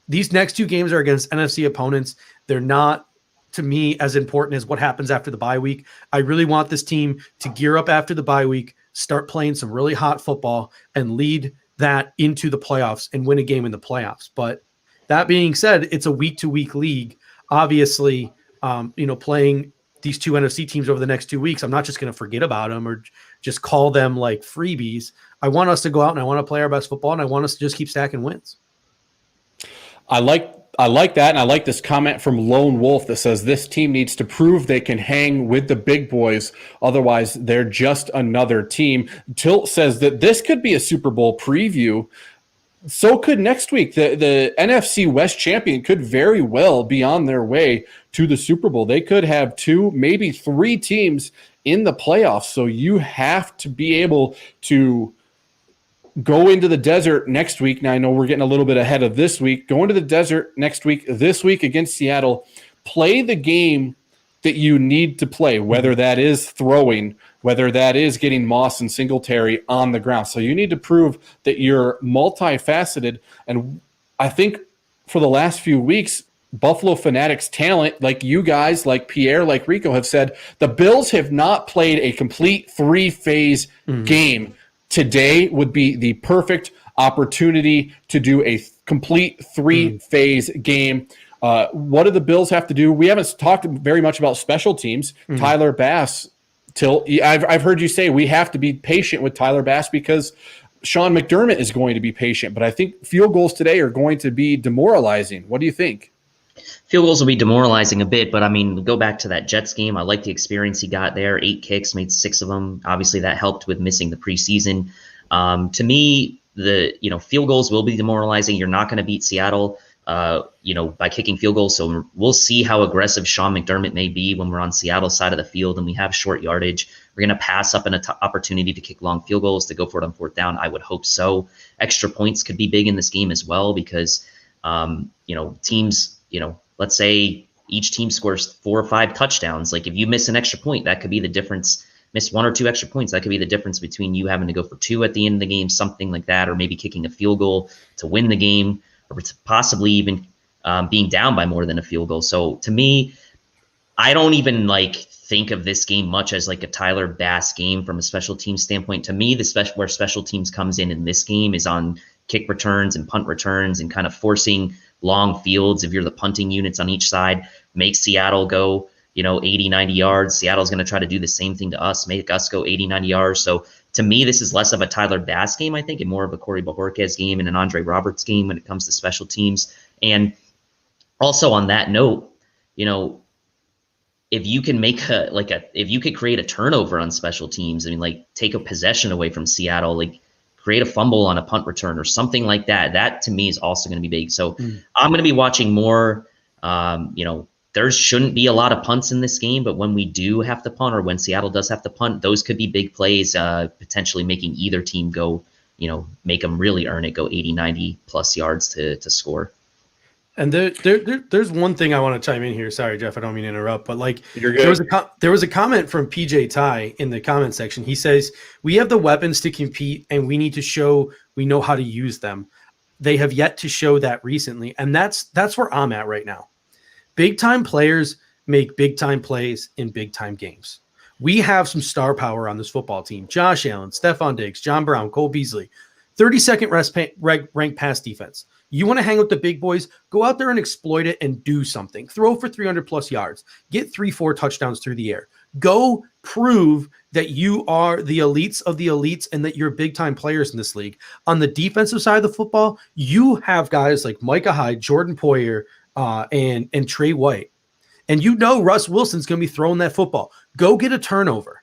These next 2 games are against NFC opponents. They're not, to me, as important as what happens after the bye week. I really want this team to gear up after the bye week, start playing some really hot football, and lead that into the playoffs and win a game in the playoffs. But that being said, it's a week-to-week league. Obviously, playing these two NFC teams over the next 2 weeks, I'm not just going to forget about them or just call them like freebies. I want us to go out and I want to play our best football, and I want us to just keep stacking wins. I like that, and I like this comment from Lone Wolf that says this team needs to prove they can hang with the big boys, otherwise they're just another team. Tilt says that this could be a Super Bowl preview. So could next week. The NFC West champion could very well be on their way to the Super Bowl. They could have 2, maybe 3 teams in the playoffs. So you have to be able to go into the desert next week. Now, I know we're getting a little bit ahead of this week. Go into the desert next week, this week against Seattle. Play the game that you need to play, whether that is throwing, whether that is getting Moss and Singletary on the ground. So you need to prove that you're multifaceted. And I think for the last few weeks, Buffalo Fanatics talent, like you guys, like Pierre, like Rico have said, the Bills have not played a complete 3-phase game. Today would be the perfect opportunity to do a complete 3-phase game. What do the Bills have to do? We haven't talked very much about special teams. Tyler Bass, I've heard you say we have to be patient with Tyler Bass because Sean McDermott is going to be patient. But I think field goals today are going to be demoralizing. What do you think? Field goals will be demoralizing a bit, but I mean, go back to that Jets game. I like the experience he got there. 8 kicks, made 6 of them. Obviously, that helped with missing the preseason. To me, field goals will be demoralizing. You're not going to beat Seattle, by kicking field goals. So we'll see how aggressive Sean McDermott may be when we're on Seattle's side of the field and we have short yardage. We're going to pass up an opportunity to kick long field goals to go for it on 4th down. I would hope so. Extra points could be big in this game as well because, teams, let's say each team scores 4 or 5 touchdowns. Like if you miss an extra point, that could be the difference. Miss 1 or 2 extra points, that could be the difference between you having to go for 2 at the end of the game, something like that, or maybe kicking a field goal to win the game, or possibly even being down by more than a field goal. So to me, I don't even think of this game much as like a Tyler Bass game from a special teams standpoint. To me, where special teams comes in this game is on kick returns and punt returns and kind of forcing long fields. If you're the punting units on each side, make Seattle go, 80, 90 yards. Seattle's going to try to do the same thing to us, make us go 80, 90 yards. So to me, this is less of a Tyler Bass game, I think, and more of a Corey Bojorquez game and an Andre Roberts game when it comes to special teams. And also on that note, if you can make if you could create a turnover on special teams, take a possession away from Seattle, create a fumble on a punt return or something like that, that to me is also going to be big. So I'm going to be watching more, there shouldn't be a lot of punts in this game, but when we do have to punt or when Seattle does have to punt, those could be big plays, potentially making either team go, make them really earn it, go 80, 90 plus yards to score. And there's one thing I want to chime in here. Sorry, Jeff, I don't mean to interrupt, but there was a comment from PJ Ty in the comment section. He says, we have the weapons to compete and we need to show we know how to use them. They have yet to show that recently. And that's where I'm at right now. Big time players make big time plays in big time games. We have some star power on this football team. Josh Allen, Stephon Diggs, John Brown, Cole Beasley, 32nd ranked pass defense. You want to hang with the big boys, go out there and exploit it and do something. Throw for 300 plus yards. Get 3-4 touchdowns through the air. Go prove that you are the elites of the elites and that you're big time players in this league. On the defensive side of the football, you have guys like Micah Hyde, Jordan Poyer, and Trey White. And Russ Wilson's going to be throwing that football. Go get a turnover.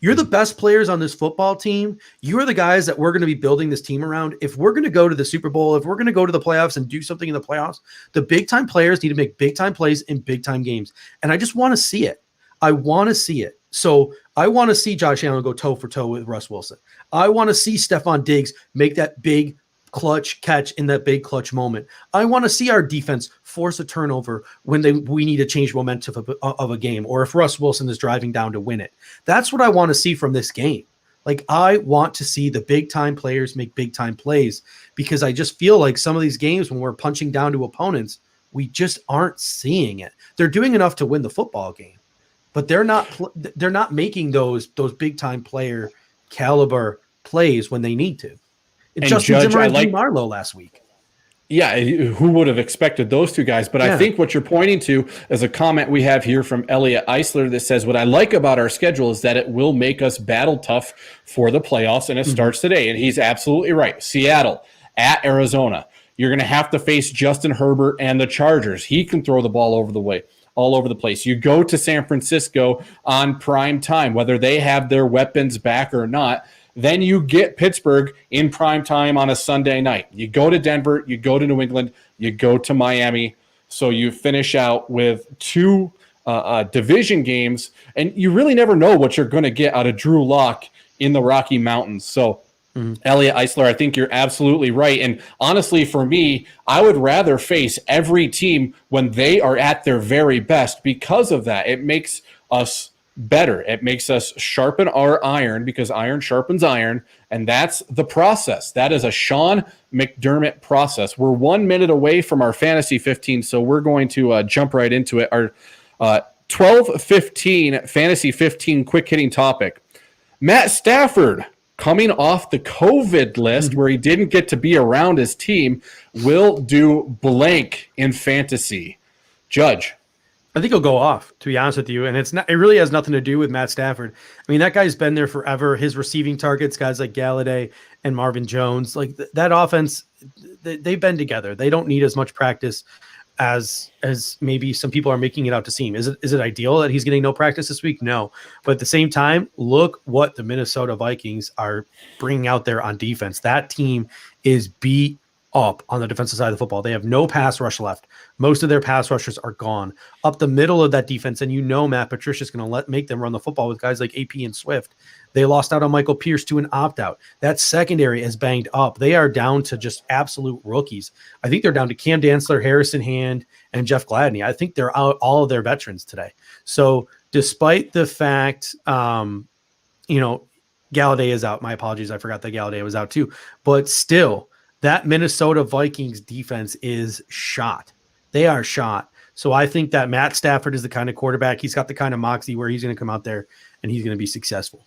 You're the best players on this football team. You are the guys that we're going to be building this team around. If we're going to go to the Super Bowl, if we're going to go to the playoffs and do something in the playoffs, the big time players need to make big time plays in big time games. And I just want to see it. I want to see it. So I want to see Josh Allen go toe for toe with Russ Wilson. I want to see Stephon Diggs make that big clutch catch in that big clutch moment. I want to see our defense force a turnover when we need to change momentum of a game, or if Russ Wilson is driving down to win it. That's what I want to see from this game. I want to see the big time players make big time plays, because I just feel like some of these games when we're punching down to opponents, we just aren't seeing it. They're doing enough to win the football game, but they're not making those big time player caliber plays when they need to. Justin Zimmer and Marlowe last week. Yeah, who would have expected those two guys? But I think what you're pointing to is a comment we have here from Elliot Eisler that says, what I like about our schedule is that it will make us battle tough for the playoffs, and it starts today. And he's absolutely right. Seattle, at Arizona. You're going to have to face Justin Herbert and the Chargers. He can throw the ball all over the place. You go to San Francisco on prime time, whether they have their weapons back or not. Then you get Pittsburgh in prime time on a Sunday night. You go to Denver, you go to New England, you go to Miami. So you finish out with two division games, and you really never know what you're going to get out of Drew Lock in the Rocky Mountains. So Elliot Eisler, I think you're absolutely right. And honestly, for me, I would rather face every team when they are at their very best because of that. It makes us better. It makes us sharpen our iron because iron sharpens iron, and that's the process. That is a Sean McDermott process. We're 1 minute away from our Fantasy 15, so we're going to jump right into it. Our 12-15 Fantasy 15 quick hitting topic. Matt Stafford, coming off the COVID list where he didn't get to be around his team, will do blank in fantasy. Judge. I think he'll go off, to be honest with you. And it really has nothing to do with Matt Stafford. I mean, that guy's been there forever. His receiving targets, guys like Galladay and Marvin Jones, like that offense, they've been together. They don't need as much practice as maybe some people are making it out to seem. Is it ideal that he's getting no practice this week? No. But at the same time, look what the Minnesota Vikings are bringing out there on defense. That team is beat up on the defensive side of the football. They have no pass rush left. Most of their pass rushers are gone. Up the middle of that defense, and Matt Patricia's going to make them run the football with guys like AP and Swift. They lost out on Michael Pierce to an opt-out. That secondary is banged up. They are down to just absolute rookies. I think they're down to Cam Dantzler, Harrison Hand, and Jeff Gladney. I think they're out all of their veterans today. So despite the fact, Galladay is out. My apologies. I forgot that Galladay was out too. But still, that Minnesota Vikings defense is shot. They are shot. So I think that Matt Stafford is the kind of quarterback. He's got the kind of moxie where he's going to come out there and he's going to be successful.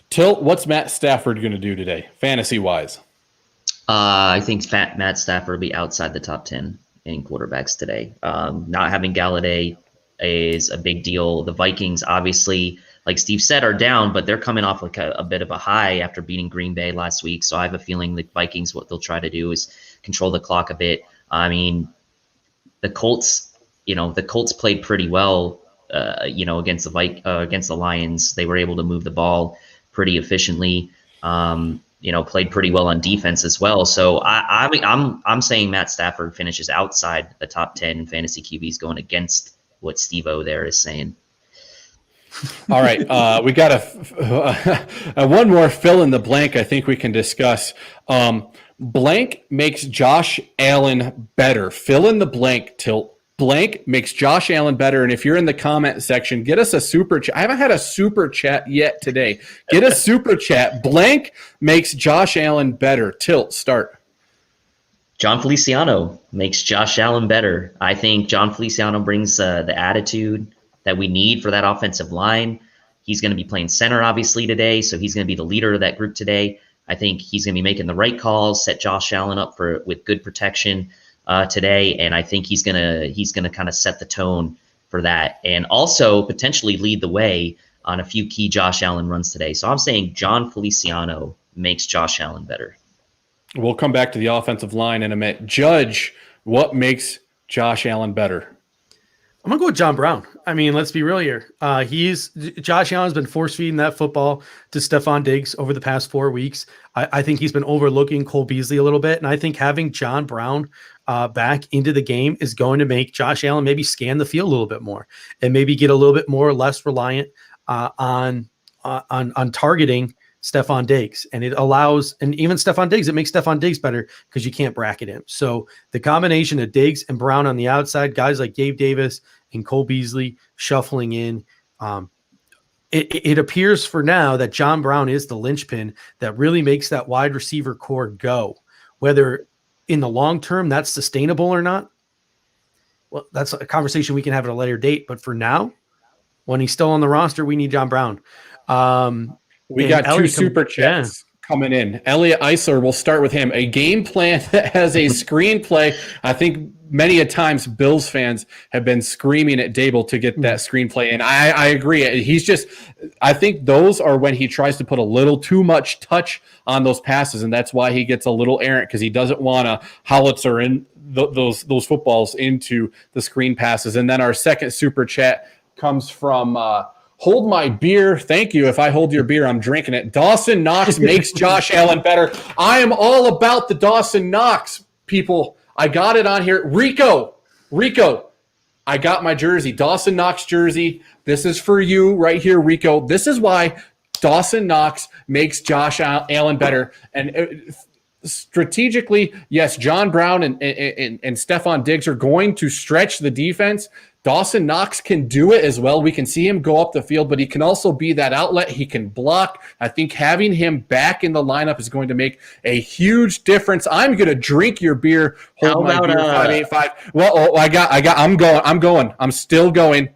Tilt, what's Matt Stafford going to do today, fantasy-wise? I think Matt Stafford will be outside the top 10 in quarterbacks today. Not having Galladay is a big deal. The Vikings, obviously, like Steve said, are down, but they're coming off like a bit of a high after beating Green Bay last week. So I have a feeling the Vikings, what they'll try to do is control the clock a bit. I mean, the Colts played pretty well, against the Lions. They were able to move the ball pretty efficiently. Played pretty well on defense as well. So I'm saying Matt Stafford finishes outside the top 10 in fantasy QBs, going against what Steve-O there is saying. All right, we got one more fill in the blank I think we can discuss. Blank makes Josh Allen better. Fill in the blank, Tilt. Blank makes Josh Allen better. And if you're in the comment section, get us a super chat. I haven't had a super chat yet today. Get a super chat. Blank makes Josh Allen better. Tilt, start. John Feliciano makes Josh Allen better. I think John Feliciano brings the attitude that we need for that offensive line. He's going to be playing center, obviously, today, so he's going to be the leader of that group today. I think he's going to be making the right calls, set Josh Allen up with good protection today, and I think he's gonna kind of set the tone for that, and also potentially lead the way on a few key Josh Allen runs today. So I'm saying John Feliciano makes Josh Allen better. We'll come back to the offensive line in a minute. Judge, what makes Josh Allen better? I'm going to go with John Brown. I mean, let's be real here. Josh Allen's been force-feeding that football to Stephon Diggs over the past 4 weeks. I think he's been overlooking Cole Beasley a little bit, and I think having John Brown back into the game is going to make Josh Allen maybe scan the field a little bit more and maybe get a little bit more less reliant on targeting Stephon Diggs. And it allows, and even Stephon Diggs, it makes Stephon Diggs better because you can't bracket him. So the combination of Diggs and Brown on the outside, guys like Gabe Davis and Cole Beasley shuffling in, it appears for now that John Brown is the linchpin that really makes that wide receiver core go. Whether in the long term that's sustainable or not, well, that's a conversation we can have at a later date. But for now, when he's still on the roster, we need John Brown. We got two super chats coming in. Elliot Eisler, we'll start with him. A game plan that has a screenplay. I think many a times Bills fans have been screaming at Dable to get that screenplay in. I agree. He's just, I think those are when he tries to put a little too much touch on those passes, and that's why he gets a little errant, because he doesn't want to howitzer in those footballs into the screen passes. And then our second super chat comes from Hold My Beer. Thank you. If I hold your beer, I'm drinking it. Dawson Knox makes Josh Allen better. I am all about the Dawson Knox, people. I got it on here. Rico, I got my jersey. Dawson Knox jersey. This is for you right here, Rico. This is why Dawson Knox makes Josh Allen better. And strategically, yes, John Brown and Stephon Diggs are going to stretch the defense. Dawson Knox can do it as well. We can see him go up the field, but he can also be that outlet. He can block. I think having him back in the lineup is going to make a huge difference. I'm going to drink your beer. Hold my beer, 585. Well, I'm going. I'm still going.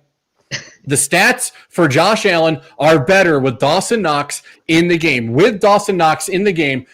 The stats for Josh Allen are better with Dawson Knox in the game. With Dawson Knox in the game,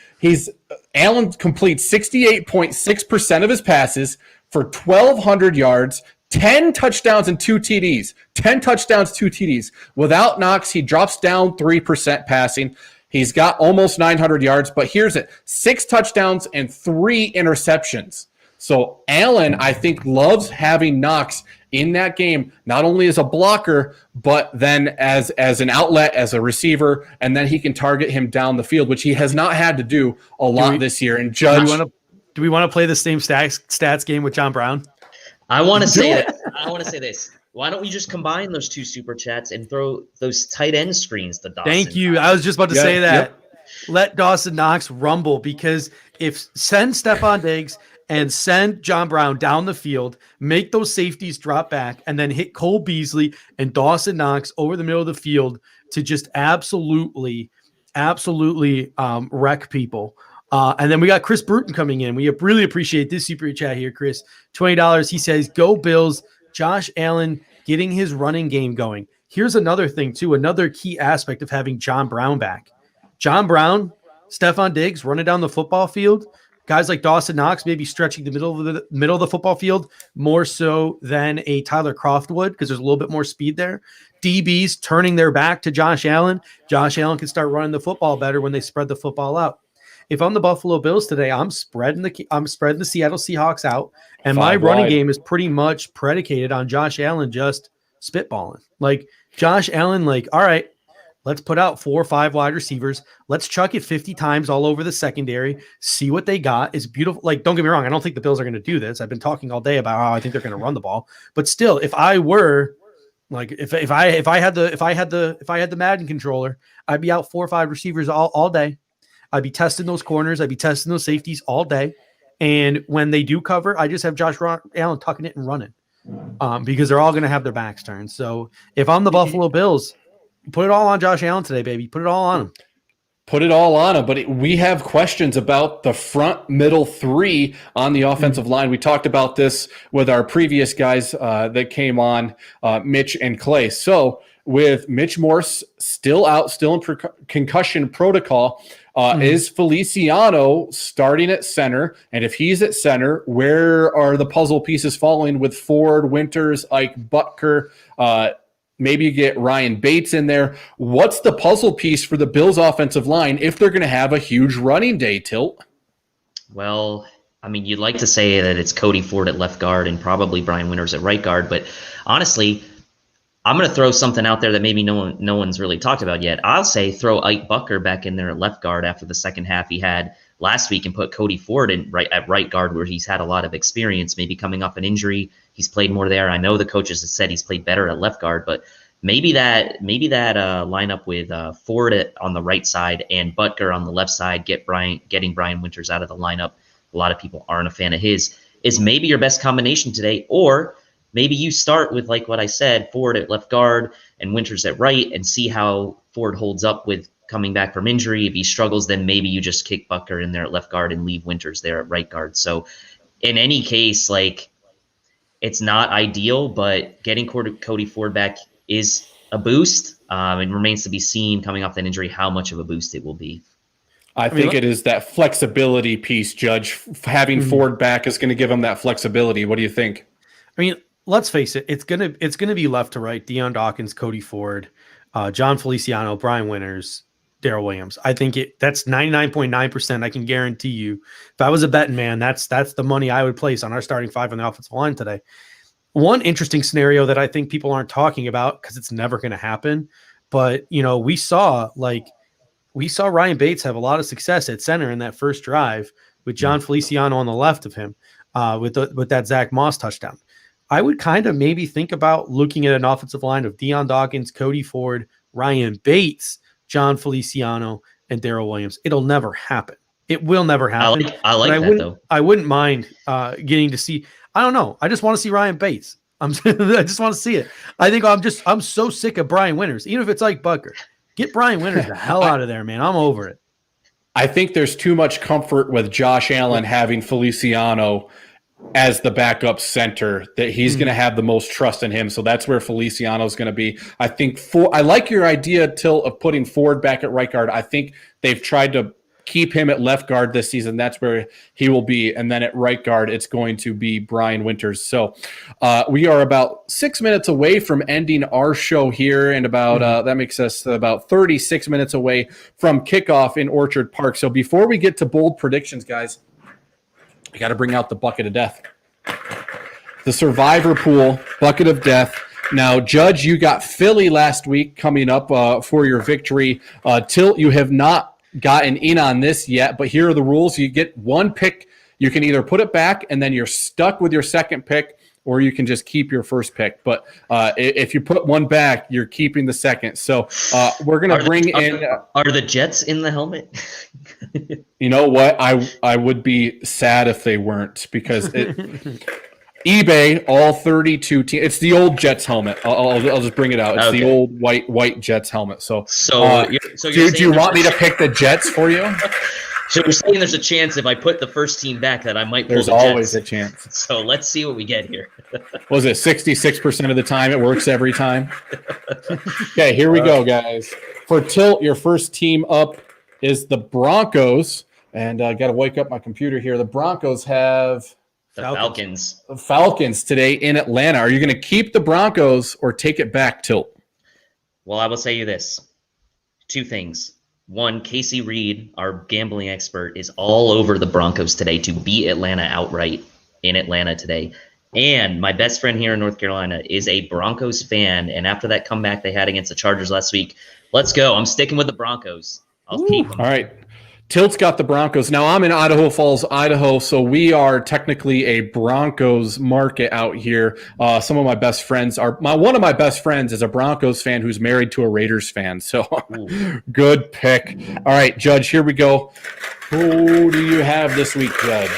Allen completes 68.6% of his passes for 1,200 yards, 10 touchdowns and 2 TDs. 10 touchdowns, 2 TDs. Without Knox, he drops down 3% passing. He's got almost 900 yards, but here's it. 6 touchdowns and 3 interceptions. So Allen, I think, loves having Knox in that game, not only as a blocker, but then as an outlet, as a receiver, and then he can target him down the field, which he has not had to do a lot this year. And Judge, do we want to play the same stats game with John Brown? I want to say that. I want to say this. Why don't we just combine those 2 super chats and throw those tight end screens to Dawson? Thank you. I was just about to say that. Yep. Let Dawson Knox rumble, because send Stephon Diggs and send John Brown down the field, make those safeties drop back, and then hit Cole Beasley and Dawson Knox over the middle of the field to just absolutely wreck people. And then we got Chris Bruton coming in. We really appreciate this super chat here, Chris. $20. He says, go Bills, Josh Allen getting his running game going. Here's another thing, too, another key aspect of having John Brown back. John Brown, Stephon Diggs running down the football field. Guys like Dawson Knox maybe stretching the middle of the football field more so than a Tyler Kroft would, because there's a little bit more speed there. DBs turning their back to Josh Allen. Josh Allen can start running the football better when they spread the football out. If I'm the Buffalo Bills today, I'm spreading the Seattle Seahawks out, and my running game is pretty much predicated on Josh Allen just spitballing. Like Josh Allen, all right, let's put out 4 or 5 wide receivers. Let's chuck it 50 times all over the secondary. See what they got. It's beautiful. Don't get me wrong. I don't think the Bills are going to do this. I've been talking all day about how I think they're going to run the ball. But still, if I were if I had the Madden controller, I'd be out 4 or 5 receivers all day. I'd be testing those corners. I'd be testing those safeties all day. And when they do cover, I just have Josh Allen tucking it and running because they're all going to have their backs turned. So if I'm the Buffalo Bills, put it all on Josh Allen today, baby. Put it all on him. Put it all on him. But we have questions about the front middle 3 on the offensive line. We talked about this with our previous guys that came on, Mitch and Clay. So with Mitch Morris still out, still in concussion protocol, is Feliciano starting at center? And if he's at center, where are the puzzle pieces falling with Ford, Winters, Ike, Butker? Maybe you get Ryan Bates in there. What's the puzzle piece for the Bills offensive line if they're going to have a huge running day, Tilt? Well, I mean, you'd like to say that it's Cody Ford at left guard and probably Brian Winters at right guard, but honestly, I'm going to throw something out there that maybe no one's really talked about yet. I'll say throw Ike Butker back in there at left guard after the second half he had last week and put Cody Ford at right guard where he's had a lot of experience, maybe coming off an injury. He's played more there. I know the coaches have said he's played better at left guard, but maybe that lineup with Ford on the right side and Butker on the left side, getting Brian Winters out of the lineup. A lot of people aren't a fan of his, is maybe your best combination today. Or maybe you start with, like what I said, Ford at left guard and Winters at right, and see how Ford holds up with coming back from injury. If he struggles, then maybe you just kick Butker in there at left guard and leave Winters there at right guard. So in any case, it's not ideal, but getting Cody Ford back is a boost. It remains to be seen coming off that injury how much of a boost it will be. I think it is that flexibility piece, Judge. Having Ford back is going to give him that flexibility. What do you think? I mean, let's face it. It's gonna be left to right. Deion Dawkins, Cody Ford, John Feliciano, Brian Winters, Daryl Williams. I think that's 99.9%. I can guarantee you. If I was a betting man, that's the money I would place on our starting five on the offensive line today. One interesting scenario that I think people aren't talking about because it's never going to happen, but we saw Ryan Bates have a lot of success at center in that first drive with John Feliciano on the left of him, with that Zach Moss touchdown. I would kind of maybe think about looking at an offensive line of Deion Dawkins, Cody Ford, Ryan Bates, John Feliciano, and Daryl Williams. It'll never happen. It will never happen. I like that though. I wouldn't mind getting to see. I don't know. I just want to see Ryan Bates. I just want to see it. I think I'm so sick of Brian Winters. Even if it's like Bucker, get Brian Winters the hell out of there, man. I'm over it. I think there's too much comfort with Josh Allen having Feliciano as the backup center that he's going to have the most trust in him. So that's where Feliciano is going to be. I think I like your idea, Till, of putting Ford back at right guard. I think they've tried to keep him at left guard this season. That's where he will be. And then at right guard, it's going to be Brian Winters. So we are about 6 minutes away from ending our show here, and about that makes us about 36 minutes away from kickoff in Orchard Park. So before we get to bold predictions, guys, I got to bring out the bucket of death. The survivor pool, bucket of death. Now, Judge, you got Philly last week coming up for your victory. Tilt, you have not gotten in on this yet, but here are the rules. You get one pick. You can either put it back and then you're stuck with your second pick, or you can just keep your first pick. But if you put one back, you're keeping the second. So we're going to bring in... Are the Jets in the helmet? You know what? I would be sad if they weren't, because eBay, all 32 teams. It's the old Jets helmet. I'll just bring it out. It's the old white Jets helmet. So do you want me to pick the Jets for you? So you're saying there's a chance if I put the first team back that I might pull the Jets. There's always a chance. So let's see what we get here. Was it 66% of the time? It works every time. Okay, here we go, guys. For Tilt, your first team up is the Broncos. And I got to wake up my computer here. The Broncos have... The Falcons today in Atlanta. Are you going to keep the Broncos or take it back, Tilt? Well, I will say you this. Two things. One, Casey Reed, our gambling expert, is all over the Broncos today to beat Atlanta outright in Atlanta today. And my best friend here in North Carolina is a Broncos fan. And after that comeback they had against the Chargers last week, let's go. I'm sticking with the Broncos. I'll keep them. All right. Tilt's got the Broncos. Now, I'm in Idaho Falls, Idaho, so we are technically a Broncos market out here. Some of my best friends one of my best friends is a Broncos fan who's married to a Raiders fan. So good pick. All right, Judge, here we go. Who do you have this week, Judge?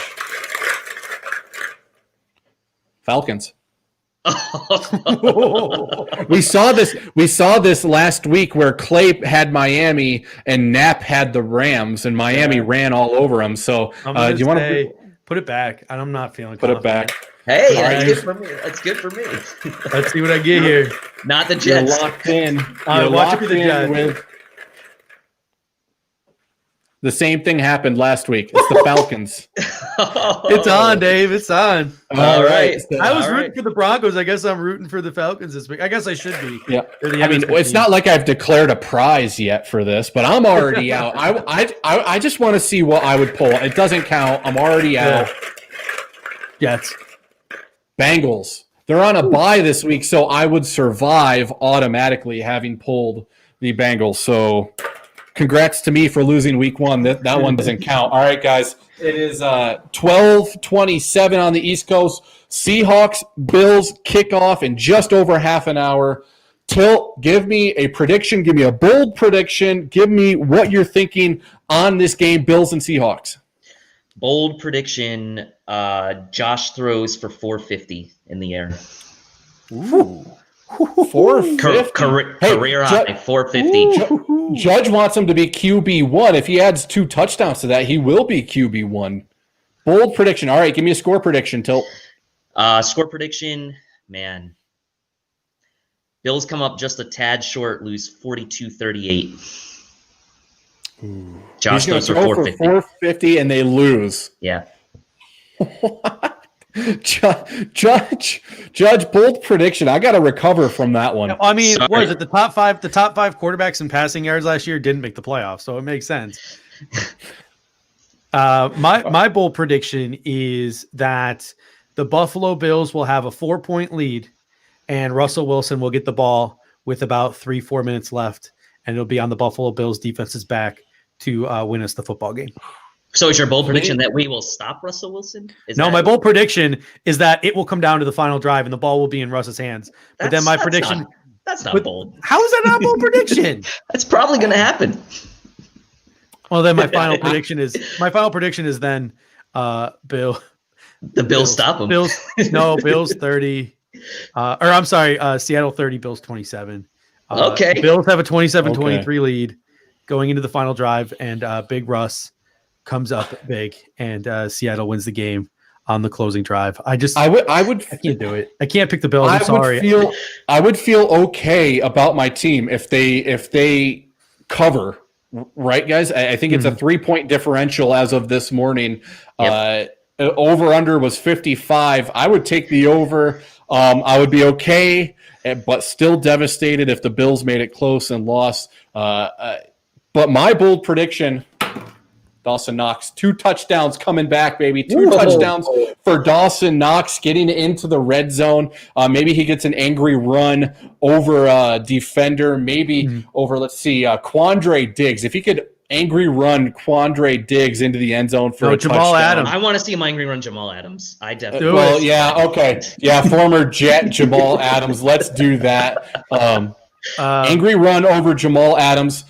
Falcons. We saw this last week where Clay had Miami and Knapp had the Rams, and Miami ran all over them. So do you want to put it back? I'm not feeling put it back. Hey, that's good for me. That's good for me. Let's see what I get here. Not the Jets. You're locked in. Watch it for the Jets. The same thing happened last week. It's the Falcons. It's on, Dave. It's on. All right. I was rooting for the Broncos. I guess I'm rooting for the Falcons this week. I guess I should be. Yeah. I mean, it's not like I've declared a prize yet for this, but I'm already out. I just want to see what I would pull. It doesn't count. I'm already out. Jets. Bengals. They're on a bye this week, so I would survive automatically having pulled the Bengals. So congrats to me for losing week one. That one doesn't count. All right, guys. It is 12:27 on the East Coast. Seahawks, Bills kickoff in just over half an hour. Tilt, give me a prediction. Give me a bold prediction. Give me what you're thinking on this game, Bills and Seahawks. Bold prediction, Josh throws for 450 in the air. Ooh. 450. Career high, 450. Judge wants him to be QB1. If he adds 2 touchdowns to that, he will be QB1. Bold prediction. All right, give me a score prediction, Tilt. Score prediction, man. Bills come up just a tad short, lose 42-38. Josh He's going goes to for throw for 450. 450 and they lose. Yeah. Judge, bold prediction. I got to recover from that one. I mean, Sorry. what is it? The top five quarterbacks in passing yards last year didn't make the playoffs, so it makes sense. My bold prediction is that the Buffalo Bills will have a 4-point lead, and Russell Wilson will get the ball with about 3-4 minutes left, and it'll be on the Buffalo Bills defense's back to win us the football game. So is your bold prediction that we will stop Russell Wilson? My bold prediction is that it will come down to the final drive and the ball will be in Russ's hands. But then my prediction that's not bold. How is that not a bold prediction? That's probably going to happen. Well, then my final prediction is then Bill. The Bills stop him. Bills 30. Seattle 30, Bills 27. Okay. Bills have a 27-23 lead going into the final drive, and Big Russ comes up big, and Seattle wins the game on the closing drive. I can't do it. I can't pick the Bills. I'm sorry. I would feel okay about my team if they cover, right, guys? I think it's a 3-point differential as of this morning. Yep. Over under was 55. I would take the over. I would be okay, but still devastated if the Bills made it close and lost. But my bold prediction, Dawson Knox, 2 touchdowns coming back, baby. 2 touchdowns for Dawson Knox getting into the red zone. Maybe he gets an angry run over a defender, maybe over, Quandre Diggs. If he could angry run Quandre Diggs into the end zone for a Jamal touchdown. Adams. I want to see him angry run Jamal Adams. I definitely. Well, yeah, okay. Yeah, former Jet Jamal Adams. Let's do that. Angry run over Jamal Adams.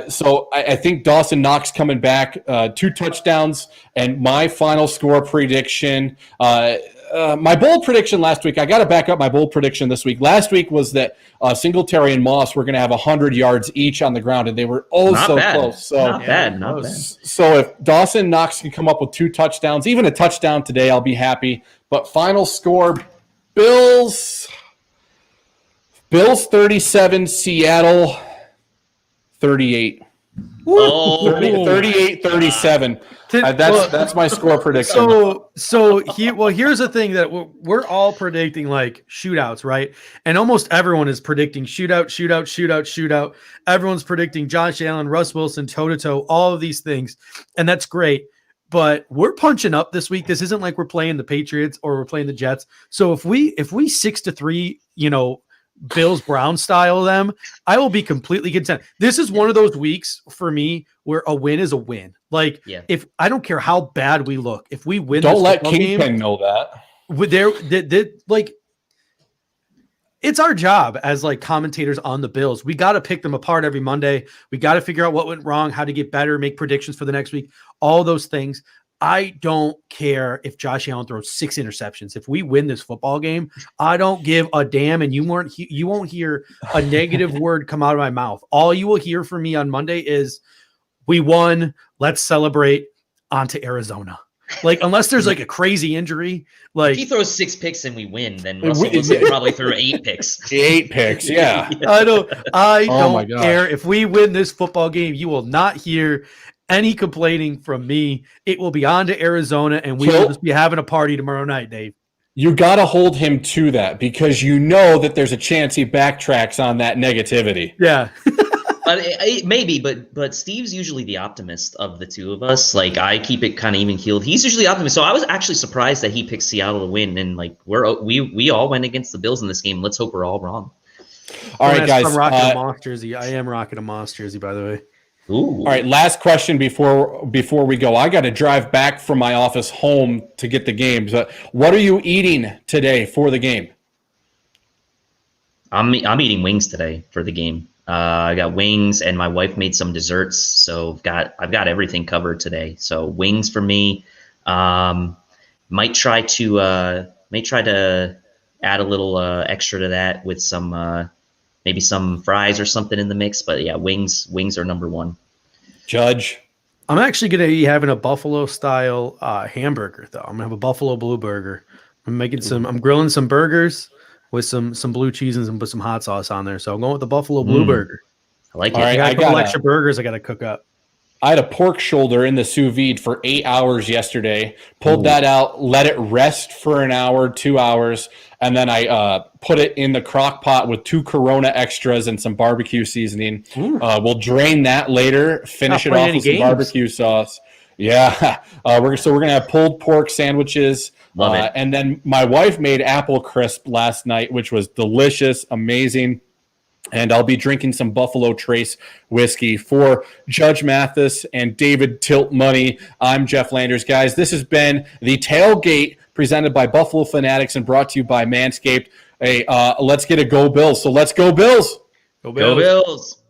So I think Dawson Knox coming back, 2 touchdowns, and my final score prediction. My bold prediction last week, I got to back up my bold prediction this week. Last week was that Singletary and Moss were going to have 100 yards each on the ground, and they were close. So not bad. So if Dawson Knox can come up with 2 touchdowns, even a touchdown today, I'll be happy. But final score, Bills 37, Seattle 38. 38-37. That's my score prediction. Here's the thing that we're all predicting like shootouts, right? And almost everyone is predicting shootout. Everyone's predicting Josh Allen, Russ Wilson, toe-to-toe, all of these things. And that's great. But we're punching up this week. This isn't like we're playing the Patriots or we're playing the Jets. So if we 6-3, Bills Brown style them, I will be completely content. This is one of those weeks for me where a win is a win. Like, if I don't care how bad we look, if we win, don't let Kingpin know that. It's our job as like commentators on the Bills. We got to pick them apart every Monday. We got to figure out what went wrong, how to get better, make predictions for the next week, all those things. I don't care if Josh Allen throws 6 interceptions. If we win this football game, I don't give a damn. And you won't hear a negative word come out of my mouth. All you will hear from me on Monday is, we won. Let's celebrate. On to Arizona. Like, unless there's like a crazy injury, like if he throws 6 picks and we win, then Russell Wilson probably threw 8 picks. 8 picks, yeah. I don't care. If we win this football game, you will not hear any complaining from me. It will be on to Arizona, and we will just be having a party tomorrow night, Dave. You got to hold him to that because you know that there's a chance he backtracks on that negativity. Yeah. Maybe, but Steve's usually the optimist of the two of us. Like, I keep it kind of even keeled. He's usually the optimist. So I was actually surprised that he picked Seattle to win, and like we all went against the Bills in this game. Let's hope we're all wrong. All right, guys. I'm rocking a Moss jersey. I am rocking a Moss jersey, by the way. Ooh. All right, last question before we go. I got to drive back from my office home to get the games. What are you eating today for the game? I'm eating wings today for the game. I got wings, and my wife made some desserts, so I've got everything covered today. So wings for me. Might try to add a little extra to that with some maybe some fries or something in the mix. But yeah, wings are number one. Judge, I'm actually gonna be having a buffalo style hamburger though. I'm gonna have a buffalo blue burger. I'm grilling some burgers with some blue cheese and put some hot sauce on there. So I'm going with the buffalo blue burger. I like it. Right, I got a couple extra burgers I got to cook up. I had a pork shoulder in the sous vide for 8 hours yesterday. Pulled that out, let it rest for an hour, 2 hours, and then I put it in the crock pot with 2 Corona extras and some barbecue seasoning. We'll drain that later, finish it off with some barbecue sauce. Yeah, we're gonna have pulled pork sandwiches. Love it. And then my wife made apple crisp last night, which was delicious, amazing. And I'll be drinking some Buffalo Trace whiskey for Judge Mathis and David Tilt Money. I'm Jeff Landers. Guys, this has been the Tailgate presented by Buffalo Fanatics and brought to you by Manscaped. Hey, let's get a Go Bills. So let's go Bills. Go Go Bills.